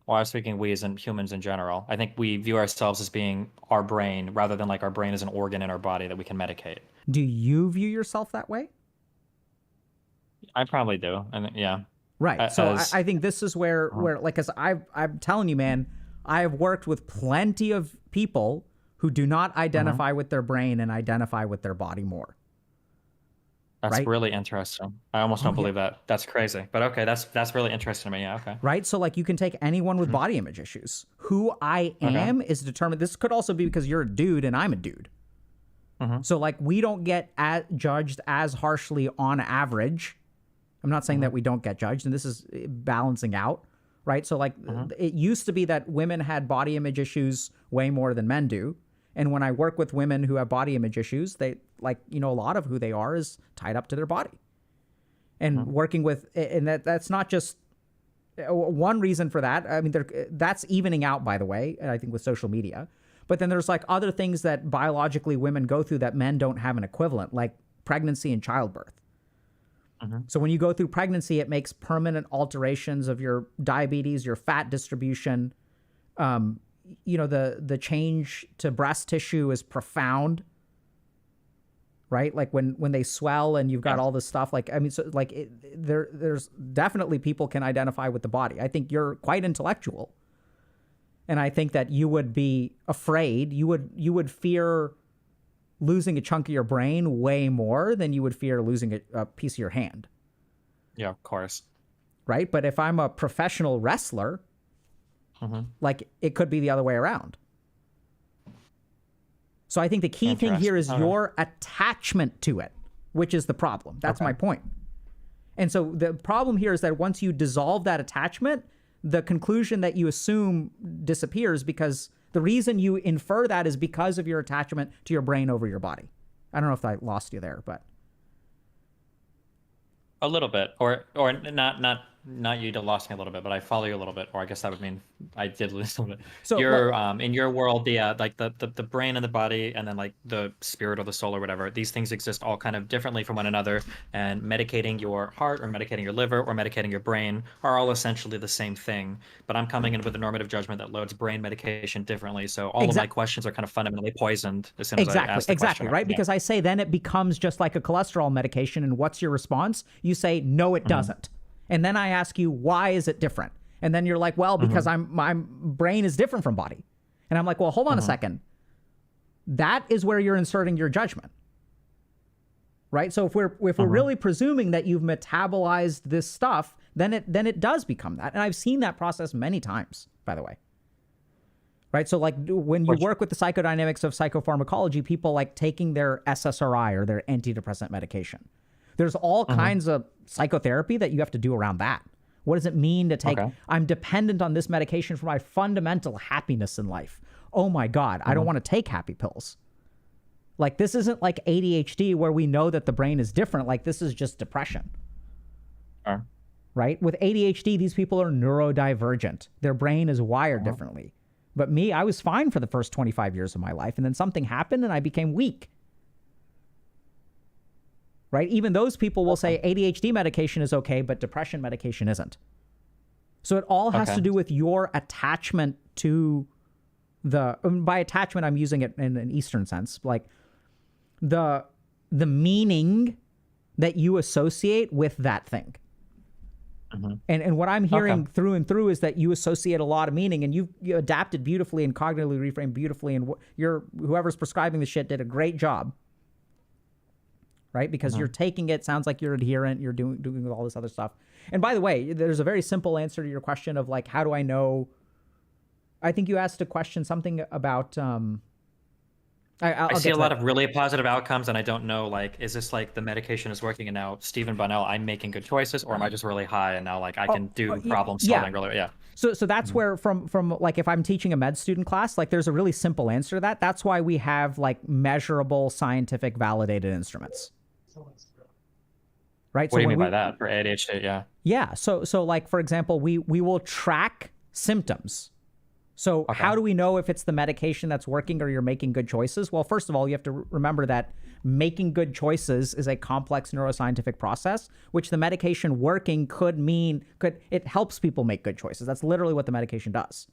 [SPEAKER 3] Well, I was speaking we as in humans in general. I think we view ourselves as being our brain rather than like our brain is an organ in our body that we can medicate.
[SPEAKER 1] Do you view yourself that way?
[SPEAKER 3] I probably do. And yeah.
[SPEAKER 1] Right. So I think this is where like, as I'm telling you, man, I have worked with plenty of people who do not identify with their brain and identify with their body more.
[SPEAKER 3] That's
[SPEAKER 1] right?
[SPEAKER 3] really interesting. I almost don't believe that. That's crazy. But okay, that's really interesting to me. Yeah, okay.
[SPEAKER 1] Right? So like you can take anyone with body image issues. Who I am is determined. This could also be because you're a dude and I'm a dude. So like we don't get judged as harshly on average. I'm not saying that we don't get judged, and this is balancing out, right? So like it used to be that women had body image issues way more than men do. And when I work with women who have body image issues, they like, a lot of who they are is tied up to their body. And working with, and that's not just one reason for that. I mean, that's evening out, by the way, I think with social media. But then there's like other things that biologically women go through that men don't have an equivalent, like pregnancy and childbirth. So when you go through pregnancy, it makes permanent alterations of your diabetes, your fat distribution. The change to breast tissue is profound, right? Like when they swell and you've got all this stuff, like, I mean, so like there's definitely people can identify with the body. I think you're quite intellectual. And I think that you would be afraid, you would fear losing a chunk of your brain way more than you would fear losing a piece of your hand.
[SPEAKER 3] Yeah, of course.
[SPEAKER 1] Right? But if I'm a professional wrestler, like it could be the other way around. So I think the key thing here is your attachment to it, which is the problem. That's my point. And so the problem here is that once you dissolve that attachment, the conclusion that you assume disappears because the reason you infer that is because of your attachment to your brain over your body. I don't know if I lost you there, but
[SPEAKER 3] a little bit, or not you lost me a little bit, but I follow you a little bit, or I guess that would mean I did lose a little bit. So you're in your world, like the brain and the body, and then like the spirit or the soul or whatever. These things exist all kind of differently from one another, and medicating your heart or medicating your liver or medicating your brain are all essentially the same thing. But I'm coming in with a normative judgment that loads brain medication differently, so all of my questions are kind of fundamentally poisoned as soon as I ask the question.
[SPEAKER 1] Right? Because I say then it becomes just like a cholesterol medication, and what's your response? You say no, it doesn't. And then I ask you, why is it different? And then you're like, well, because my brain is different from body. And I'm like, well, hold on a second. That is where you're inserting your judgment. Right? So if we're really presuming that you've metabolized this stuff, then it does become that. And I've seen that process many times, by the way. Right? So like when you work with the psychodynamics of psychopharmacology, people like taking their SSRI or their antidepressant medication. There's all kinds of psychotherapy that you have to do around that. What does it mean to take, I'm dependent on this medication for my fundamental happiness in life. Oh my God, I don't want to take happy pills. Like this isn't like ADHD where we know that the brain is different. Like this is just depression. Right? With ADHD, these people are neurodivergent. Their brain is wired differently. But me, I was fine for the first 25 years of my life. And then something happened and I became weak. Right? Even those people will say ADHD medication is okay, but depression medication isn't. So it all has to do with your attachment to by attachment, I'm using it in an Eastern sense, like the meaning that you associate with that thing. And what I'm hearing through and through is that you associate a lot of meaning, and you adapted beautifully and cognitively reframed beautifully, and whoever's prescribing the shit did a great job. Right? Because you're taking it, sounds like you're adherent, you're doing all this other stuff. And by the way, there's a very simple answer to your question of like, how do I know? I think you asked a question, something about, I
[SPEAKER 3] see a lot of really positive outcomes, and I don't know, like, is this like the medication is working and now Stephen Bunnell, I'm making good choices, or am I just really high and now like I can do problem solving really?
[SPEAKER 1] So that's where from like if I'm teaching a med student class, like there's a really simple answer to that. That's why we have like measurable, scientific, validated instruments. Right.
[SPEAKER 3] What do you mean by that for ADHD? Yeah.
[SPEAKER 1] So like, for example, we will track symptoms. So how do we know if it's the medication that's working or you're making good choices? Well, first of all, you have to remember that making good choices is a complex neuroscientific process, which the medication working it helps people make good choices. That's literally what the medication does,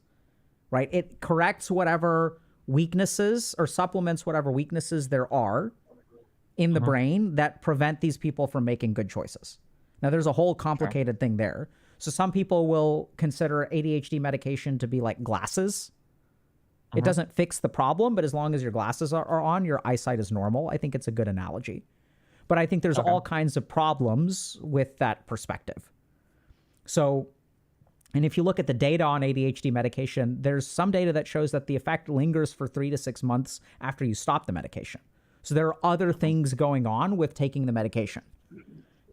[SPEAKER 1] right? It corrects whatever weaknesses or supplements whatever weaknesses there are in the brain that prevent these people from making good choices. Now, there's a whole complicated thing there. So some people will consider ADHD medication to be like glasses. It doesn't fix the problem, but as long as your glasses are on, your eyesight is normal. I think it's a good analogy. But I think there's all kinds of problems with that perspective. So, and if you look at the data on ADHD medication, there's some data that shows that the effect lingers for 3 to 6 months after you stop the medication. So there are other things going on with taking the medication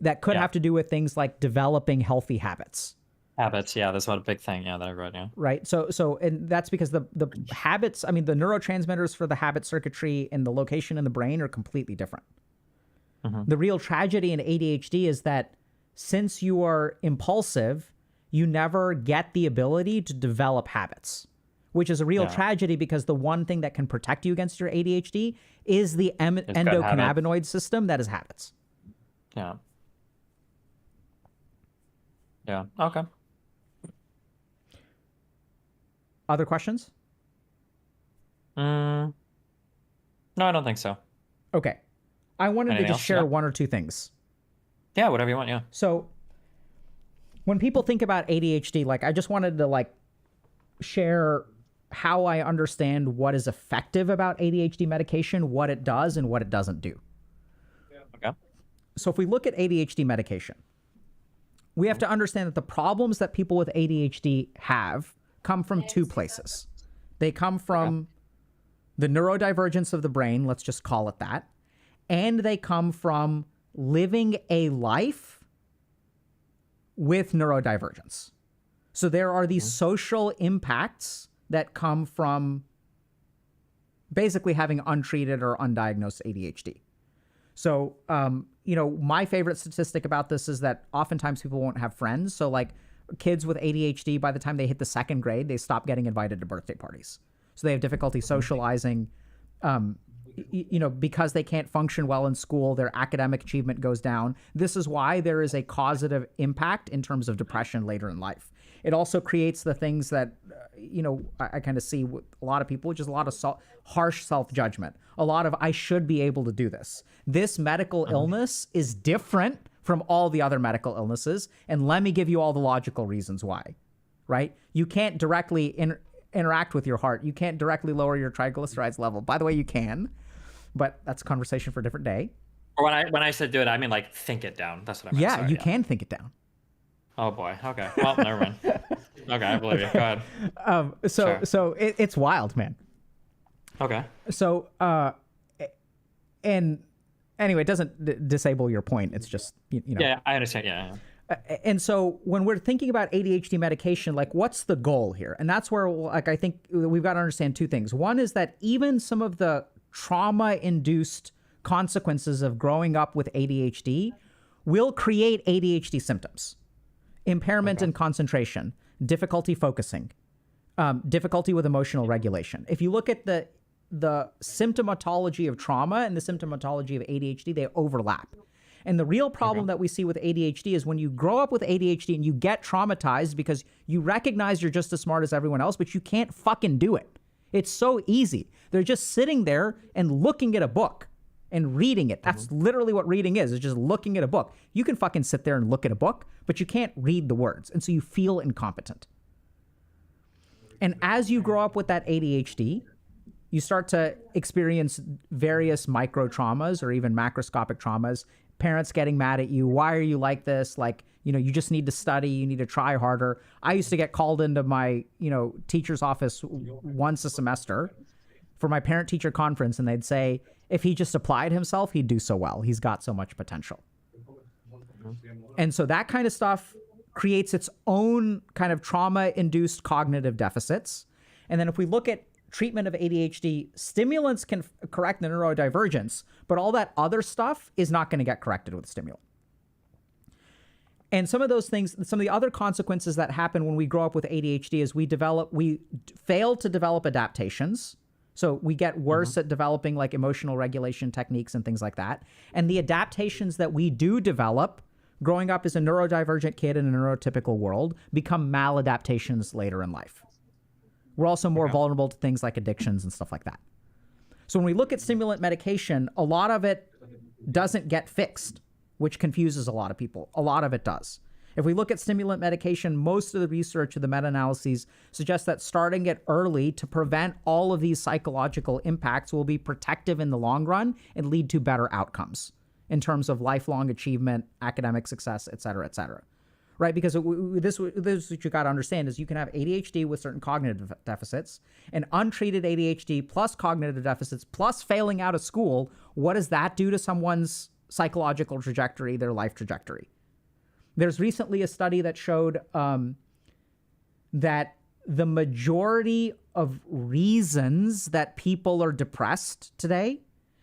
[SPEAKER 1] that could have to do with things like developing healthy habits.
[SPEAKER 3] Habits, yeah, that's a big thing, that I read,
[SPEAKER 1] Right. So, and that's because the habits, I mean, the neurotransmitters for the habit circuitry and the location in the brain are completely different. The real tragedy in ADHD is that since you are impulsive, you never get the ability to develop habits, which is a real tragedy because the one thing that can protect you against your ADHD is the endocannabinoid system that is habits.
[SPEAKER 3] Yeah. Yeah. Okay.
[SPEAKER 1] Other questions?
[SPEAKER 3] No, I don't think so.
[SPEAKER 1] Okay. I wanted
[SPEAKER 3] Anything
[SPEAKER 1] to just
[SPEAKER 3] else?
[SPEAKER 1] share one or two things.
[SPEAKER 3] Yeah, whatever you want, yeah.
[SPEAKER 1] So when people think about ADHD, like I just wanted to like share how I understand what is effective about ADHD medication, what it does and what it doesn't do.
[SPEAKER 3] Okay.
[SPEAKER 1] So if we look at ADHD medication, we have to understand that the problems that people with ADHD have come from two places. They come from the neurodivergence of the brain, let's just call it that, and they come from living a life with neurodivergence. So there are these social impacts that come from basically having untreated or undiagnosed ADHD. So, my favorite statistic about this is that oftentimes people won't have friends. So like kids with ADHD, by the time they hit the second grade, they stop getting invited to birthday parties. So they have difficulty socializing, because they can't function well in school, their academic achievement goes down. This is why there is a causative impact in terms of depression later in life. It also creates the things that, I kind of see with a lot of people, which is a lot of harsh self-judgment. A lot of, I should be able to do this. This medical illness is different from all the other medical illnesses. And let me give you all the logical reasons why, right? You can't directly interact with your heart. You can't directly lower your triglycerides level. By the way, you can, but that's a conversation for a different day.
[SPEAKER 3] Or when I said do it, I mean like think it down. That's what I meant.
[SPEAKER 1] Yeah,
[SPEAKER 3] Sorry,
[SPEAKER 1] you can think it down.
[SPEAKER 3] Oh boy. Okay. Well, never mind. Okay, I believe you. Go ahead.
[SPEAKER 1] So it's wild, man.
[SPEAKER 3] Okay.
[SPEAKER 1] So, and anyway, it doesn't disable your point. It's just,
[SPEAKER 3] Yeah, I understand. Yeah.
[SPEAKER 1] And so when we're thinking about ADHD medication, like what's the goal here? And that's where, like, I think we've got to understand two things. One is that even some of the trauma-induced consequences of growing up with ADHD will create ADHD symptoms. Impairment in concentration, difficulty focusing, difficulty with emotional regulation. If you look at the symptomatology of trauma and the symptomatology of ADHD, they overlap. And the real problem that we see with ADHD is when you grow up with ADHD and you get traumatized because you recognize you're just as smart as everyone else, but you can't fucking do it. It's so easy. They're just sitting there and looking at a book and reading it. That's literally what reading is just looking at a book. You can fucking sit there and look at a book, but you can't read the words. And so you feel incompetent. And as you grow up with that ADHD, you start to experience various micro traumas or even macroscopic traumas. Parents getting mad at you. Why are you like this? Like, you just need to study. You need to try harder. I used to get called into my, teacher's office once a semester for my parent-teacher conference, and they'd say, if he just applied himself, he'd do so well. He's got so much potential. And so that kind of stuff creates its own kind of trauma-induced cognitive deficits. And then if we look at treatment of ADHD, stimulants can correct the neurodivergence, but all that other stuff is not going to get corrected with stimulant. And some of those things, some of the other consequences that happen when we grow up with ADHD is we fail to develop adaptations. So we get worse at developing like emotional regulation techniques and things like that. And the adaptations that we do develop growing up as a neurodivergent kid in a neurotypical world become maladaptations later in life. We're also more vulnerable to things like addictions and stuff like that. So when we look at stimulant medication, a lot of it doesn't get fixed, which confuses a lot of people. A lot of it does. If we look at stimulant medication, most of the research of the meta-analyses suggests that starting it early to prevent all of these psychological impacts will be protective in the long run and lead to better outcomes in terms of lifelong achievement, academic success, et cetera, right? Because this is what you got to understand is you can have ADHD with certain cognitive deficits and untreated ADHD plus cognitive deficits plus failing out of school. What does that do to someone's psychological trajectory, their life trajectory? There's recently a study that showed that the majority of reasons that people are depressed today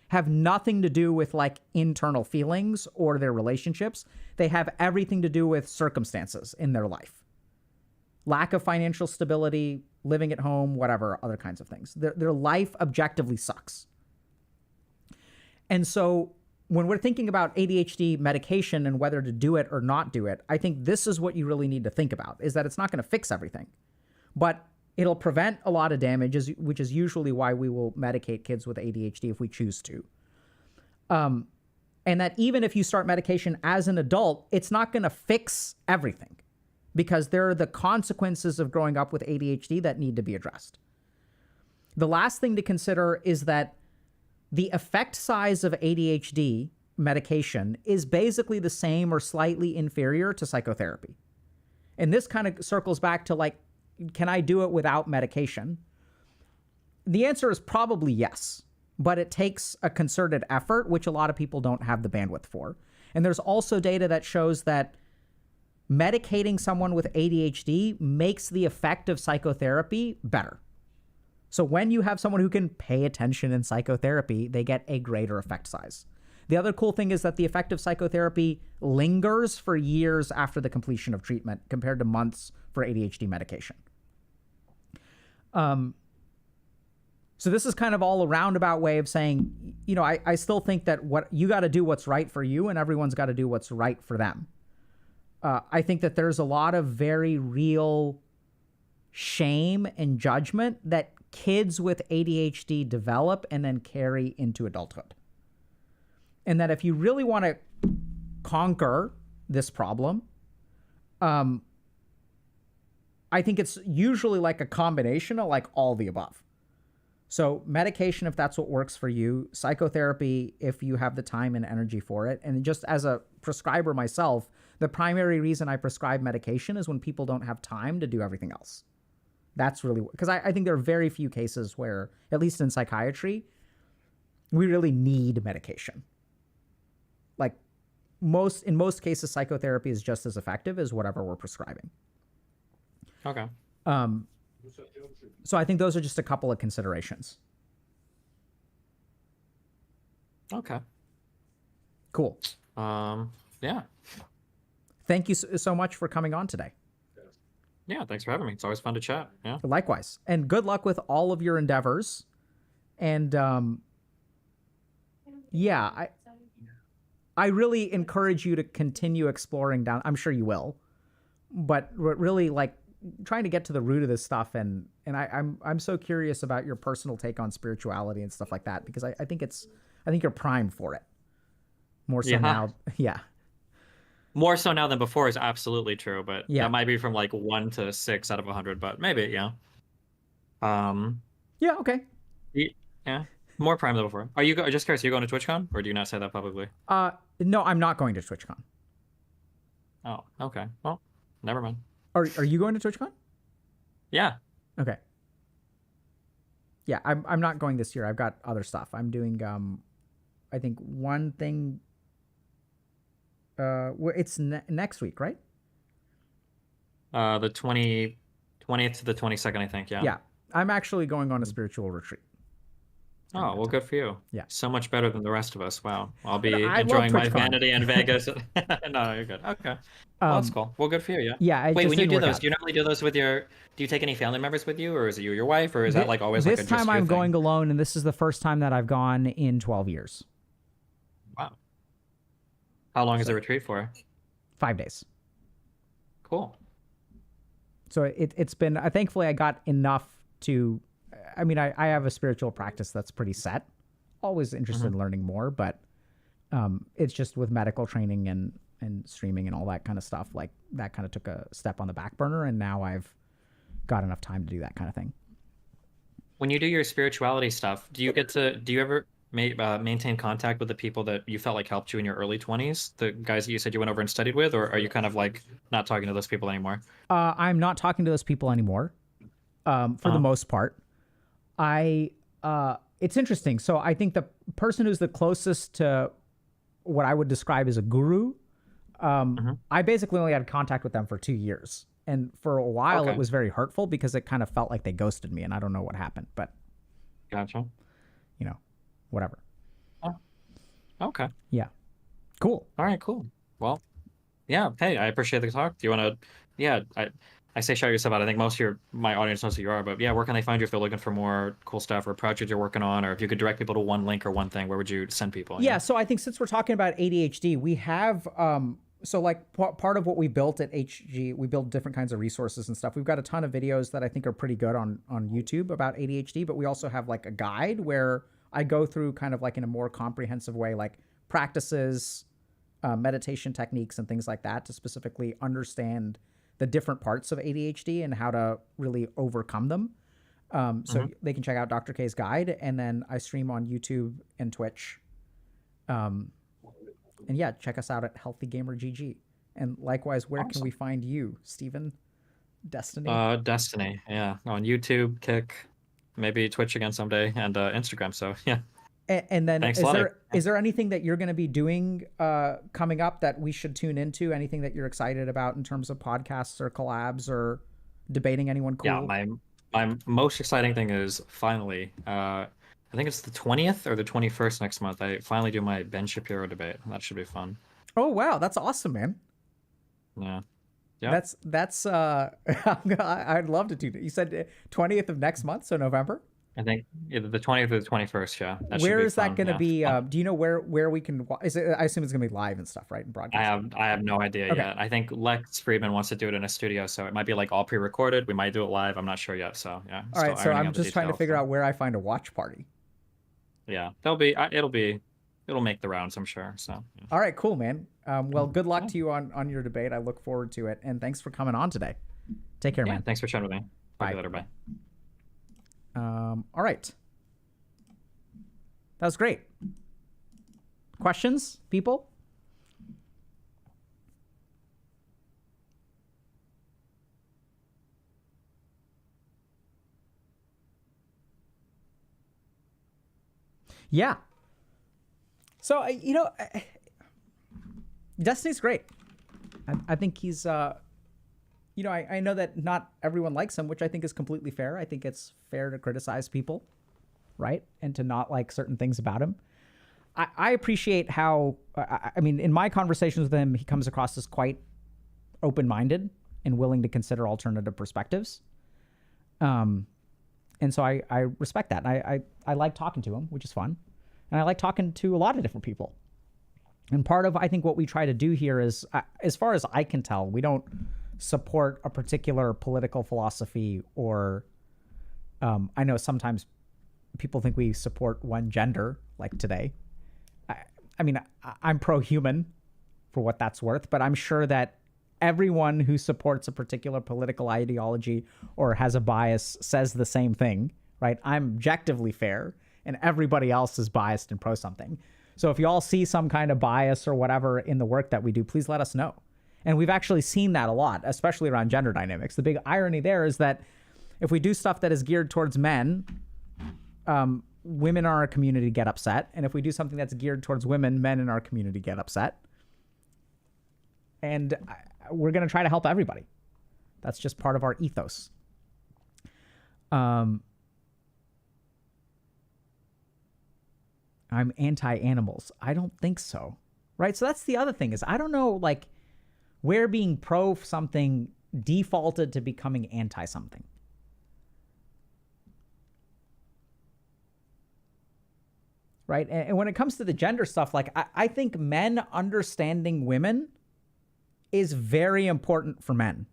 [SPEAKER 1] have nothing to do with like internal feelings or their relationships. They have everything to do with circumstances in their life. Lack of financial stability, living at home, whatever, other kinds of things. Their life objectively sucks. And so when we're thinking about ADHD medication and whether to do it or not do it, I think this is what you really need to think about, is that it's not going to fix everything, but it'll prevent a lot of damage, which is usually why we will medicate kids with ADHD if we choose to. And that even if you start medication as an adult, it's not going to fix everything because there are the consequences of growing up with ADHD that need to be addressed. The last thing to consider is that the effect size of ADHD medication is basically the same or slightly inferior to psychotherapy. And this kind of circles back to like, can I do it without medication? The answer is probably yes, but it takes a concerted effort, which a lot of people don't have the bandwidth for. And there's also data that shows that medicating someone with ADHD makes the effect of psychotherapy better. So when you have someone who can pay attention in psychotherapy, they get a greater effect size. The other cool thing is that the effect of psychotherapy lingers for years after the completion of treatment compared to months for ADHD medication. So this is kind of all a roundabout way of saying, you know, I still think that what you got to do what's right for you and everyone's got to do what's right for them. I think that there's a lot of very real shame and judgment that kids with ADHD develop and then carry into adulthood. And that if you really want to conquer this problem, I think it's usually like a combination of like all the above. So medication, if that's what works for you, psychotherapy, if you have the time and energy for it. And just as a prescriber myself, the primary reason I prescribe medication is when people don't have time to do everything else. That's really, because I think there are very few cases where, at least in psychiatry, we really need medication. Like in most cases, psychotherapy is just as effective as whatever we're prescribing.
[SPEAKER 3] Okay.
[SPEAKER 1] So I think those are just a couple of considerations.
[SPEAKER 3] Okay.
[SPEAKER 1] Cool.
[SPEAKER 3] Yeah.
[SPEAKER 1] Thank you so much for coming on today.
[SPEAKER 3] Yeah, thanks for having me. It's always fun to chat. Yeah.
[SPEAKER 1] Likewise. And good luck with all of your endeavors. And yeah, I really encourage you to continue exploring down. I'm sure you will. But really like trying to get to the root of this stuff, and I'm so curious about your personal take on spirituality and stuff like that, because I think you're primed for it. More so now. Yeah.
[SPEAKER 3] More so now than before is absolutely true, but that might be from like 1 to 6 out of 100, but maybe, yeah.
[SPEAKER 1] Yeah, okay.
[SPEAKER 3] Yeah. More prime than before. Are you just curious, are you going to TwitchCon, or do you not say that publicly?
[SPEAKER 1] No, I'm not going to TwitchCon.
[SPEAKER 3] Oh, okay. Well, never mind.
[SPEAKER 1] Are you going to TwitchCon?
[SPEAKER 3] Yeah.
[SPEAKER 1] Okay. Yeah, I'm not going this year. I've got other stuff. I'm doing I think one thing it's next week, right?
[SPEAKER 3] The 20th to the 22nd, I think, yeah.
[SPEAKER 1] Yeah. I'm actually going on a spiritual retreat.
[SPEAKER 3] Oh, well, good for you.
[SPEAKER 1] Yeah.
[SPEAKER 3] So much better than the rest of us. Wow. I'll be
[SPEAKER 1] I love
[SPEAKER 3] enjoying my
[SPEAKER 1] TwitchCon.
[SPEAKER 3] vanity in Vegas. No, you're good. Okay. Well, that's cool. Well, good for you. Yeah.
[SPEAKER 1] Yeah.
[SPEAKER 3] Wait, when you
[SPEAKER 1] didn't
[SPEAKER 3] do
[SPEAKER 1] work
[SPEAKER 3] those,
[SPEAKER 1] out.
[SPEAKER 3] do you normally do those with your, do you take any family members with you, or is it you or your wife, or is that like always like a
[SPEAKER 1] This
[SPEAKER 3] just
[SPEAKER 1] time
[SPEAKER 3] you
[SPEAKER 1] I'm
[SPEAKER 3] thing?
[SPEAKER 1] going alone, and this is the first time that I've gone in 12 years.
[SPEAKER 3] Wow. How long is the retreat for?
[SPEAKER 1] 5 days.
[SPEAKER 3] Cool.
[SPEAKER 1] So it's been, thankfully I got enough to, I mean, I have a spiritual practice that's pretty set. Always interested in learning more, but it's just with medical training and streaming and all that kind of stuff, like that kind of took a step on the back burner, and now I've got enough time to do that kind of thing.
[SPEAKER 3] When you do your spirituality stuff, do you ever maintain contact with the people that you felt like helped you in your early 20s, the guys that you said you went over and studied with, or are you kind of like not talking to those people anymore?
[SPEAKER 1] I'm not talking to those people anymore, for the most part. It's interesting. So I think the person who's the closest to what I would describe as a guru, I basically only had contact with them for 2 years. And for a while, it was very hurtful because it kind of felt like they ghosted me, and I don't know what happened, but
[SPEAKER 3] Gotcha.
[SPEAKER 1] Whatever.
[SPEAKER 3] Oh, okay.
[SPEAKER 1] Yeah. Cool.
[SPEAKER 3] All right, cool. Well, yeah. Hey, I appreciate the talk. Do you want to, yeah, I say shout yourself out. I think most of my audience knows who you are, but yeah, where can they find you if they're looking for more cool stuff or projects you're working on, or if you could direct people to one link or one thing, where would you send people?
[SPEAKER 1] Yeah. So I think since we're talking about ADHD, we have, so like part of what we built at HG, we build different kinds of resources and stuff. We've got a ton of videos that I think are pretty good on YouTube about ADHD, but we also have like a guide where I go through kind of like in a more comprehensive way, like practices, meditation techniques and things like that to specifically understand the different parts of ADHD and how to really overcome them. So they can check out Dr. K's guide, and then I stream on YouTube and Twitch. And yeah, check us out at HealthyGamerGG. And likewise, where can we find you, Stephen? Destiny?
[SPEAKER 3] Destiny, yeah. On YouTube, Kick, maybe Twitch again someday, and Instagram. So yeah.
[SPEAKER 1] And then
[SPEAKER 3] Thanks
[SPEAKER 1] is there anything that you're going to be doing coming up that we should tune into? Anything that you're excited about in terms of podcasts or collabs or debating anyone cool?
[SPEAKER 3] Yeah, my most exciting thing is finally, I think it's the 20th or the 21st next month, I finally do my Ben Shapiro debate. That should be fun.
[SPEAKER 1] Oh, wow. That's awesome, man.
[SPEAKER 3] Yeah. Yeah.
[SPEAKER 1] That's I'd love to do that. You said 20th of next month, so November?
[SPEAKER 3] I think either the 20th or the 21st, yeah.
[SPEAKER 1] Where is that going to be? Do you know where we can is it, I assume it's going to be live and stuff, right? And broadcast.
[SPEAKER 3] I have no idea yet. I think Lex Friedman wants to do it in a studio, so it might be like all pre-recorded. We might do it live. I'm not sure yet. So yeah.
[SPEAKER 1] All right. So I'm just trying to figure out where I find a watch party.
[SPEAKER 3] Yeah, it'll make the rounds, I'm sure. So. Yeah.
[SPEAKER 1] All right, cool, man. Well, good luck to you on your debate. I look forward to it, and thanks for coming on today. Take care, man.
[SPEAKER 3] Thanks for chatting with me.
[SPEAKER 1] Bye.
[SPEAKER 3] Talk to you later. Bye.
[SPEAKER 1] All right. That was great. Questions, people? Yeah. So, Destiny's great. I think he's, I know that not everyone likes him, which I think is completely fair. I think it's fair to criticize people, right? And to not like certain things about him. I appreciate how, in my conversations with him, he comes across as quite open-minded and willing to consider alternative perspectives. And so I respect that. I like talking to him, which is fun. And I like talking to a lot of different people. And part of, I think, what we try to do here is, as far as I can tell, we don't support a particular political philosophy or I know sometimes people think we support one gender, like today. I'm pro-human for what that's worth, but I'm sure that everyone who supports a particular political ideology or has a bias says the same thing, right? I'm objectively fair, and everybody else is biased and pro something. So if you all see some kind of bias or whatever in the work that we do, please let us know. And we've actually seen that a lot, especially around gender dynamics. The big irony there is that if we do stuff that is geared towards men, women in our community get upset. And if we do something that's geared towards women, men in our community get upset. And we're going to try to help everybody. That's just part of our ethos. I'm anti-animals. I don't think so. Right? So that's the other thing is I don't know like where being pro something defaulted to becoming anti something. Right? And when it comes to the gender stuff, like I think men understanding women is very important for men.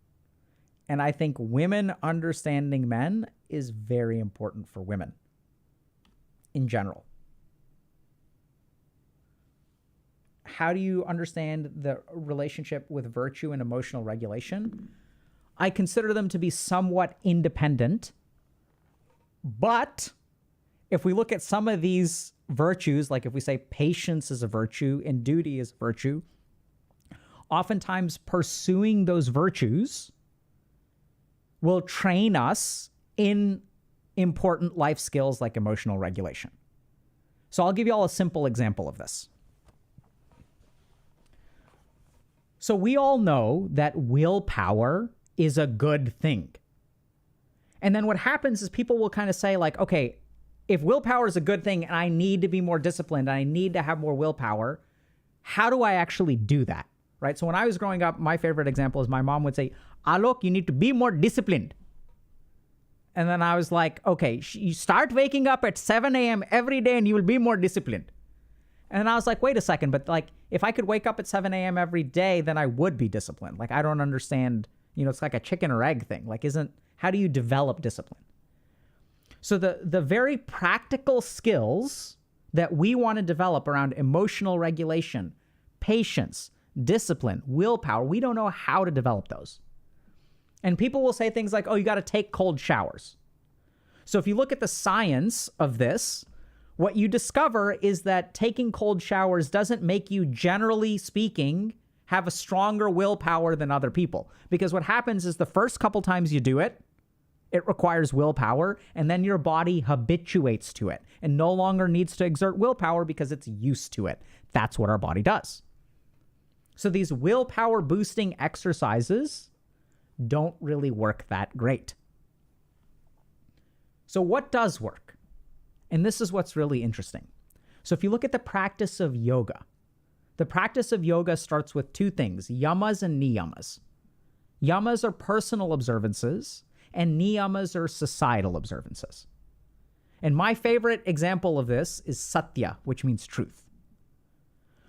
[SPEAKER 1] And I think women understanding men is very important for women in general. How do you understand the relationship with virtue and emotional regulation? I consider them to be somewhat independent. But if we look at some of these virtues, like if we say patience is a virtue and duty is a virtue, oftentimes pursuing those virtues will train us in important life skills like emotional regulation. So I'll give you all a simple example of this. So we all know that willpower is a good thing. And then what happens is people will kind of say like, okay, if willpower is a good thing and I need to be more disciplined, and I need to have more willpower, how do I actually do that? Right? So when I was growing up, my favorite example is my mom would say, Alok, you need to be more disciplined. And then I was like, okay, you start waking up at 7 a.m. every day and you will be more disciplined. And then I was like, wait a second, but like, if I could wake up at 7 a.m. every day, then I would be disciplined. Like, I don't understand, it's like a chicken or egg thing. Like, how do you develop discipline? So the very practical skills that we want to develop around emotional regulation, patience, discipline, willpower, we don't know how to develop those. And people will say things like, oh, you got to take cold showers. So if you look at the science of this, what you discover is that taking cold showers doesn't make you, generally speaking, have a stronger willpower than other people. Because what happens is the first couple times you do it, it requires willpower, and then your body habituates to it and no longer needs to exert willpower because it's used to it. That's what our body does. So these willpower boosting exercises don't really work that great. So what does work? And this is what's really interesting. So if you look at the practice of yoga, the practice of yoga starts with two things, yamas and niyamas. Yamas are personal observances, and niyamas are societal observances. And my favorite example of this is satya, which means truth.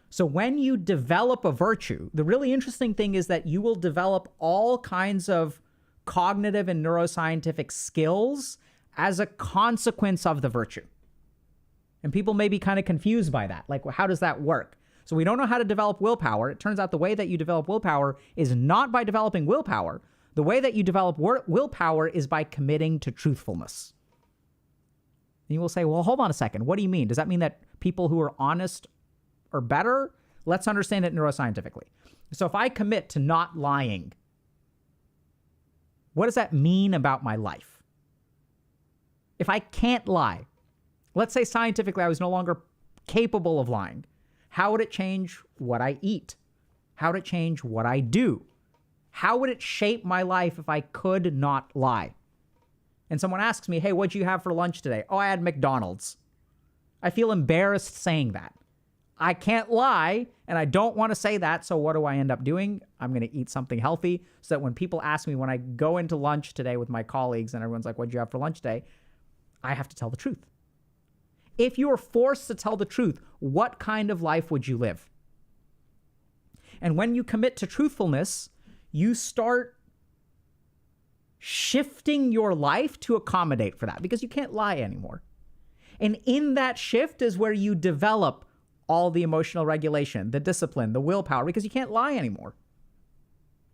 [SPEAKER 1] So when you develop a virtue, the really interesting thing is that you will develop all kinds of cognitive and neuroscientific skills as a consequence of the virtue. And people may be kind of confused by that. Like, well, how does that work? So we don't know how to develop willpower. It turns out the way that you develop willpower is not by developing willpower. The way that you develop willpower is by committing to truthfulness. And you will say, well, hold on a second. What do you mean? Does that mean that people who are honest are better? Let's understand it neuroscientifically. So if I commit to not lying, what does that mean about my life? If I can't lie, let's say scientifically I was no longer capable of lying, how would it change what I eat? How would it change what I do? How would it shape my life if I could not lie? And someone asks me, hey, what'd you have for lunch today? Oh, I had McDonald's. I feel embarrassed saying that. I can't lie, and I don't want to say that, so what do I end up doing? I'm going to eat something healthy so that when people ask me when I go into lunch today with my colleagues and everyone's like, what'd you have for lunch today? I have to tell the truth. If you were forced to tell the truth, what kind of life would you live? And when you commit to truthfulness, you start shifting your life to accommodate for that because you can't lie anymore. And in that shift is where you develop all the emotional regulation, the discipline, the willpower, because you can't lie anymore.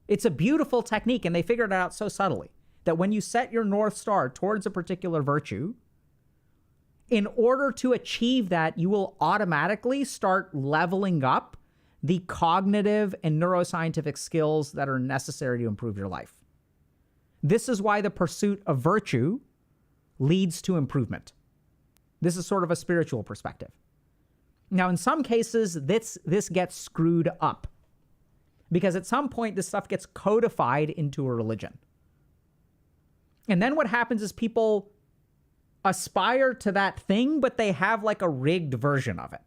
[SPEAKER 1] It's a beautiful technique, and they figured it out so subtly that when you set your North Star towards a particular virtue, in order to achieve that, you will automatically start leveling up the cognitive and neuroscientific skills that are necessary to improve your life. This is why the pursuit of virtue leads to improvement. This is sort of a spiritual perspective. Now, in some cases, this gets screwed up because at some point, this stuff gets codified into a religion. And then what happens is people aspire to that thing, but they have like a rigged version of it,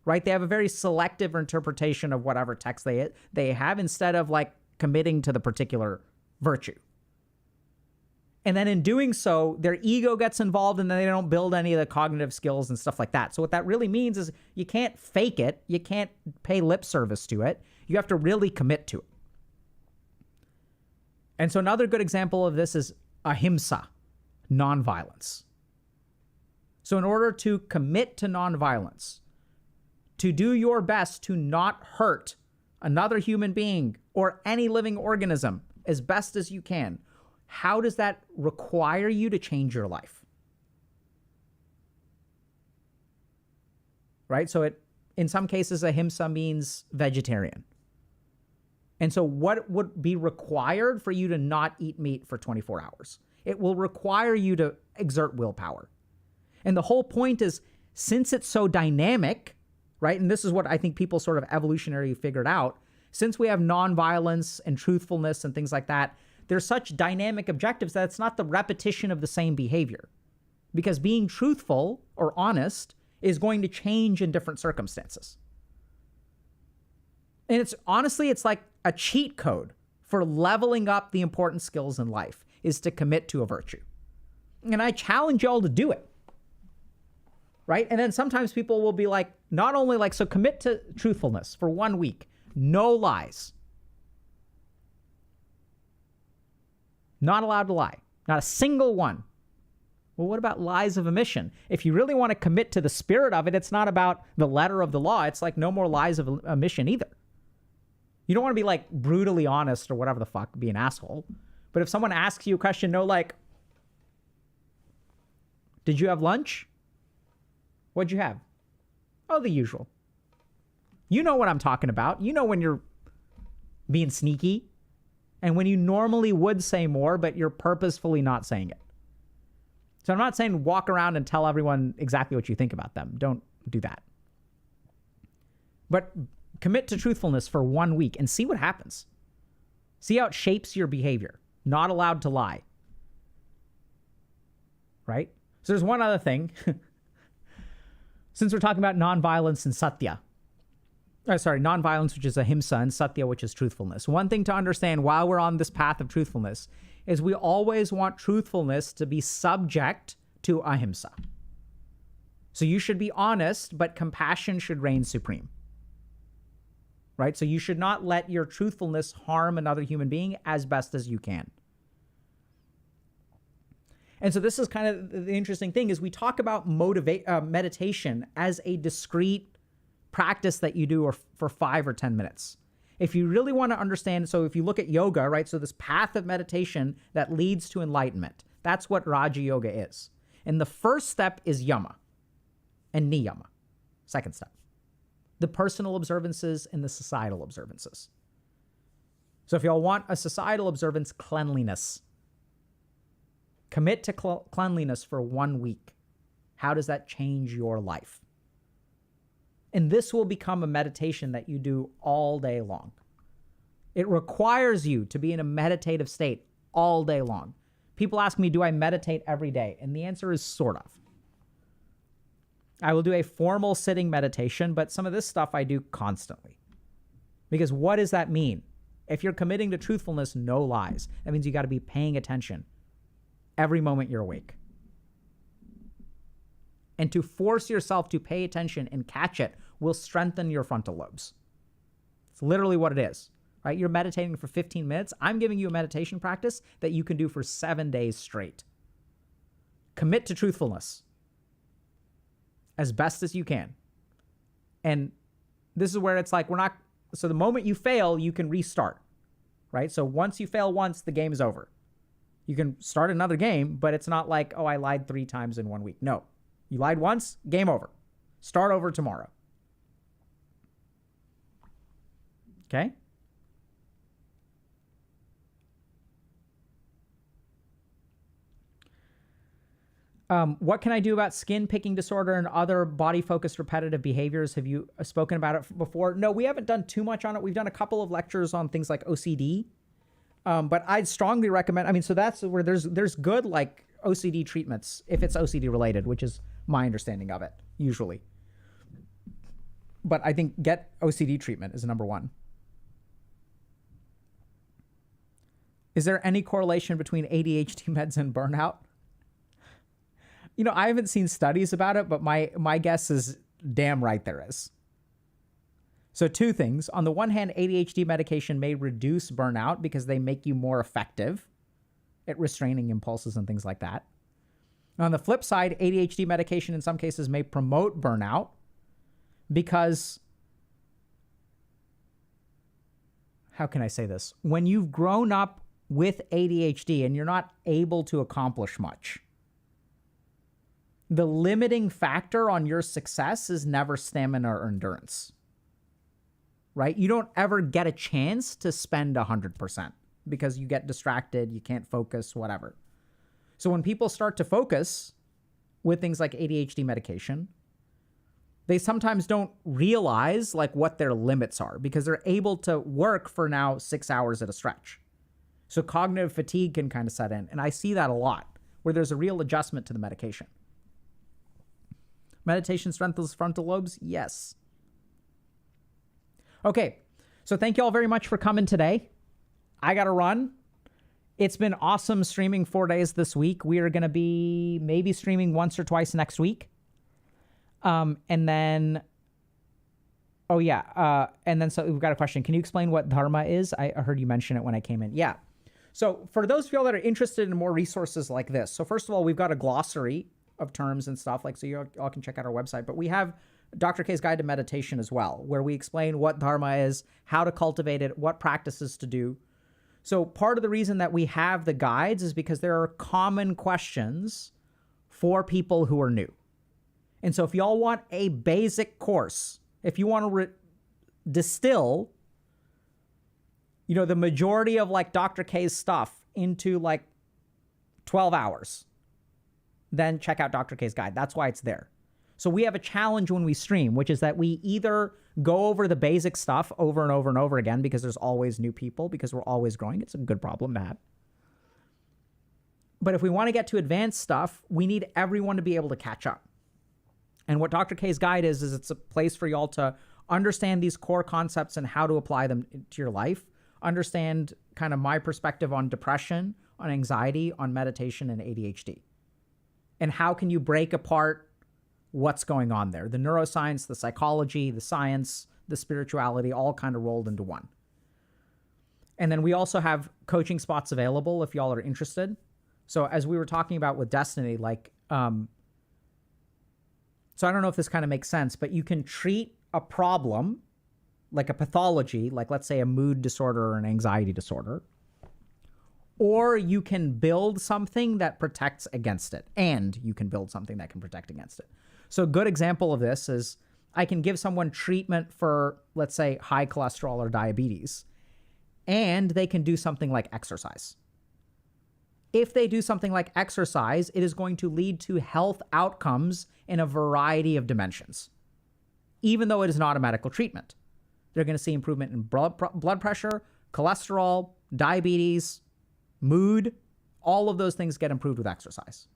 [SPEAKER 1] right? They have a very selective interpretation of whatever text they have instead of like committing to the particular virtue. And then in doing so, their ego gets involved and then they don't build any of the cognitive skills and stuff like that. So what that really means is you can't fake it. You can't pay lip service to it. You have to really commit to it. And so another good example of this is ahimsa, nonviolence. So in order to commit to nonviolence, to do your best to not hurt another human being or any living organism as best as you can, how does that require you to change your life? Right? So in some cases, ahimsa means vegetarian. And so what would be required for you to not eat meat for 24 hours? It will require you to exert willpower. And the whole point is, since it's so dynamic, right? And this is what I think people sort of evolutionarily figured out. Since we have nonviolence and truthfulness and things like that, there's such dynamic objectives that it's not the repetition of the same behavior. Because being truthful or honest is going to change in different circumstances. And it's like a cheat code for leveling up the important skills in life is to commit to a virtue. And I challenge y'all to do it. Right? And then sometimes people will be like, not only like, so commit to truthfulness for 1 week, no lies. Not allowed to lie. Not a single one. Well, what about lies of omission? If you really want to commit to the spirit of it, it's not about the letter of the law. It's like no more lies of omission either. You don't want to be like brutally honest or whatever the fuck, be an asshole. But if someone asks you a question, no, like, did you have lunch? What'd you have? Oh, the usual. You know what I'm talking about. You know when you're being sneaky and when you normally would say more, but you're purposefully not saying it. So I'm not saying walk around and tell everyone exactly what you think about them. Don't do that. But commit to truthfulness for 1 week and see what happens. See how it shapes your behavior. Not allowed to lie. Right? So there's one other thing. Since we're talking about nonviolence and satya. Nonviolence, which is ahimsa, and satya, which is truthfulness. One thing to understand while we're on this path of truthfulness is we always want truthfulness to be subject to ahimsa. So you should be honest, but compassion should reign supreme. Right? So you should not let your truthfulness harm another human being as best as you can. And so this is kind of the interesting thing is we talk about meditation as a discrete practice that you do for 5 or 10 minutes. If you really want to understand, so if you look at yoga, right, so this path of meditation that leads to enlightenment, that's what Raja Yoga is. And the first step is yama and niyama. Second step, the personal observances and the societal observances. So if y'all want a societal observance, cleanliness. Commit to cleanliness for 1 week. How does that change your life? And this will become a meditation that you do all day long. It requires you to be in a meditative state all day long. People ask me, do I meditate every day? And the answer is sort of. I will do a formal sitting meditation, but some of this stuff I do constantly. Because what does that mean? If you're committing to truthfulness, no lies. That means you got to be paying attention every moment you're awake. And to force yourself to pay attention and catch it will strengthen your frontal lobes. It's literally what it is, right? You're meditating for 15 minutes. I'm giving you a meditation practice that you can do for 7 days straight. Commit to truthfulness as best as you can. And this is where it's like, so the moment you fail, you can restart, right? So once you fail once, the game is over. You can start another game, but it's not like, oh, I lied 3 times in 1 week. No. You lied once, game over. Start over tomorrow. Okay? What can I do about skin picking disorder and other body-focused repetitive behaviors? Have you spoken about it before? No, we haven't done too much on it. We've done a couple of lectures on things like OCD. But I'd strongly recommend, so that's where there's good like OCD treatments if it's OCD related, which is my understanding of it, usually. But I think get OCD treatment is number one. Is there any correlation between ADHD meds and burnout? You know, I haven't seen studies about it, but my guess is damn right there is. So two things. On the one hand, ADHD medication may reduce burnout because they make you more effective at restraining impulses and things like that. On the flip side, ADHD medication in some cases may promote burnout because, how can I say this? When you've grown up with ADHD and you're not able to accomplish much, the limiting factor on your success is never stamina or endurance, right? You don't ever get a chance to spend 100% because you get distracted, you can't focus, whatever. So when people start to focus with things like ADHD medication, they sometimes don't realize like what their limits are because they're able to work for now 6 hours at a stretch. So cognitive fatigue can kind of set in. And I see that a lot where there's a real adjustment to the medication. Meditation strengthens frontal lobes? Yes. Okay. So thank you all very much for coming today. I got to run. It's been awesome streaming 4 days this week. We are going to be maybe streaming once or twice next week. And then so we've got a question. Can you explain what dharma is? I heard you mention it when I came in. Yeah. So for those of y'all that are interested in more resources like this, so first of all, we've got a glossary of terms and stuff, like, so you all can check out our website, but we have Dr. K's Guide to Meditation as well, where we explain what dharma is, how to cultivate it, what practices to do. So part of the reason that we have the guides is because there are common questions for people who are new. And so if y'all want a basic course, if you want to distill, you know, the majority of like Dr. K's stuff into like 12 hours, then check out Dr. K's Guide. That's why it's there. So we have a challenge when we stream, which is that we either go over the basic stuff over and over and over again because there's always new people, because we're always growing. It's a good problem to have. But if we want to get to advanced stuff, we need everyone to be able to catch up. And what Dr. K's Guide is it's a place for y'all to understand these core concepts and how to apply them to your life, understand kind of my perspective on depression, on anxiety, on meditation, and ADHD. And how can you break apart what's going on there? The neuroscience, the psychology, the science, the spirituality, all kind of rolled into one. And then we also have coaching spots available if y'all are interested. So as we were talking about with Destiny, like, so I don't know if this kind of makes sense, but you can treat a problem, like a pathology, like let's say a mood disorder or an anxiety disorder, or you can build something that protects against it, and you can build something that can protect against it. So a good example of this is I can give someone treatment for, let's say, high cholesterol or diabetes, and they can do something like exercise. If they do something like exercise, it is going to lead to health outcomes in a variety of dimensions, even though it is not a medical treatment. They're going to see improvement in blood pressure, cholesterol, diabetes, mood. All of those things get improved with exercise.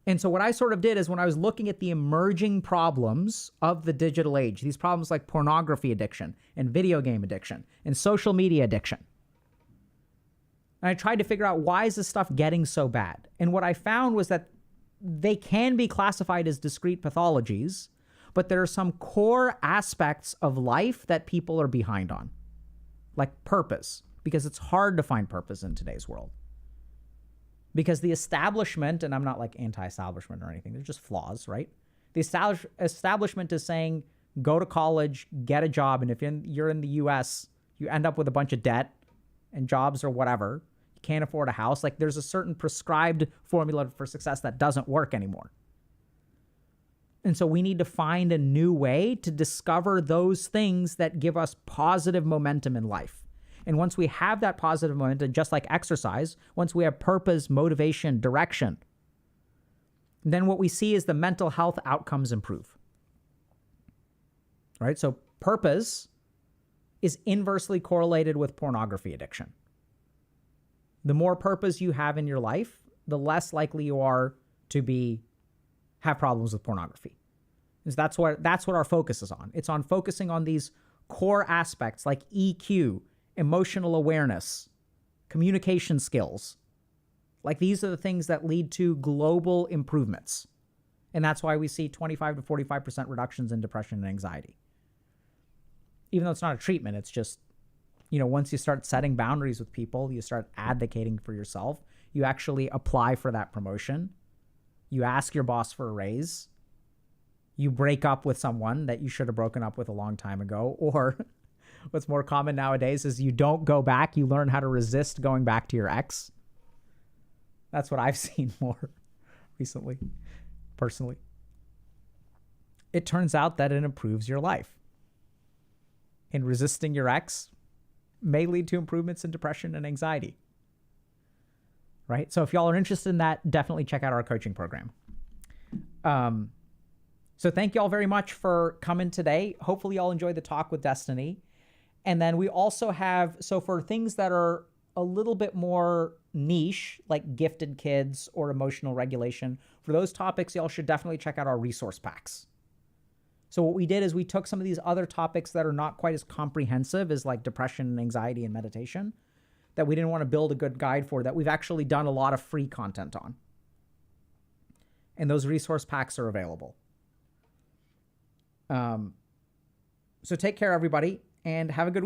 [SPEAKER 1] And so what I sort of did is when I was looking at the emerging problems of the digital age, these problems like pornography addiction and video game addiction and social media addiction, and I tried to figure out, why is this stuff getting so bad? And what I found was that they can be classified as discrete pathologies, but there are some core aspects of life that people are behind on, like purpose, because it's hard to find purpose in today's world. Because the establishment, and I'm not like anti-establishment or anything, there's just flaws, right? The establishment is saying, go to college, get a job, and if you're in the US, you end up with a bunch of debt and jobs or whatever, you can't afford a house. Like, there's a certain prescribed formula for success that doesn't work anymore. And so we need to find a new way to discover those things that give us positive momentum in life. And once we have that positive momentum, just like exercise, once we have purpose, motivation, direction, then what we see is the mental health outcomes improve. Right? So purpose is inversely correlated with pornography addiction. The more purpose you have in your life, the less likely you are to have problems with pornography. Because that's what our focus is on. It's on focusing on these core aspects like EQ, emotional awareness, communication skills. Like these are the things that lead to global improvements. And that's why we see 25 to 45% reductions in depression and anxiety. Even though it's not a treatment, it's just, once you start setting boundaries with people, you start advocating for yourself, you actually apply for that promotion, you ask your boss for a raise, you break up with someone that you should have broken up with a long time ago, or what's more common nowadays is you don't go back, you learn how to resist going back to your ex. That's what I've seen more recently, personally. It turns out that it improves your life. And resisting your ex may lead to improvements in depression and anxiety. Right? So if y'all are interested in that, definitely check out our coaching program. So thank y'all very much for coming today. Hopefully y'all enjoyed the talk with Destiny. And then we also have, so for things that are a little bit more niche, like gifted kids or emotional regulation, for those topics, y'all should definitely check out our resource packs. So what we did is we took some of these other topics that are not quite as comprehensive as like depression and anxiety and meditation, that we didn't want to build a good guide for, that we've actually done a lot of free content on. And those resource packs are available. So take care, everybody, and have a good week.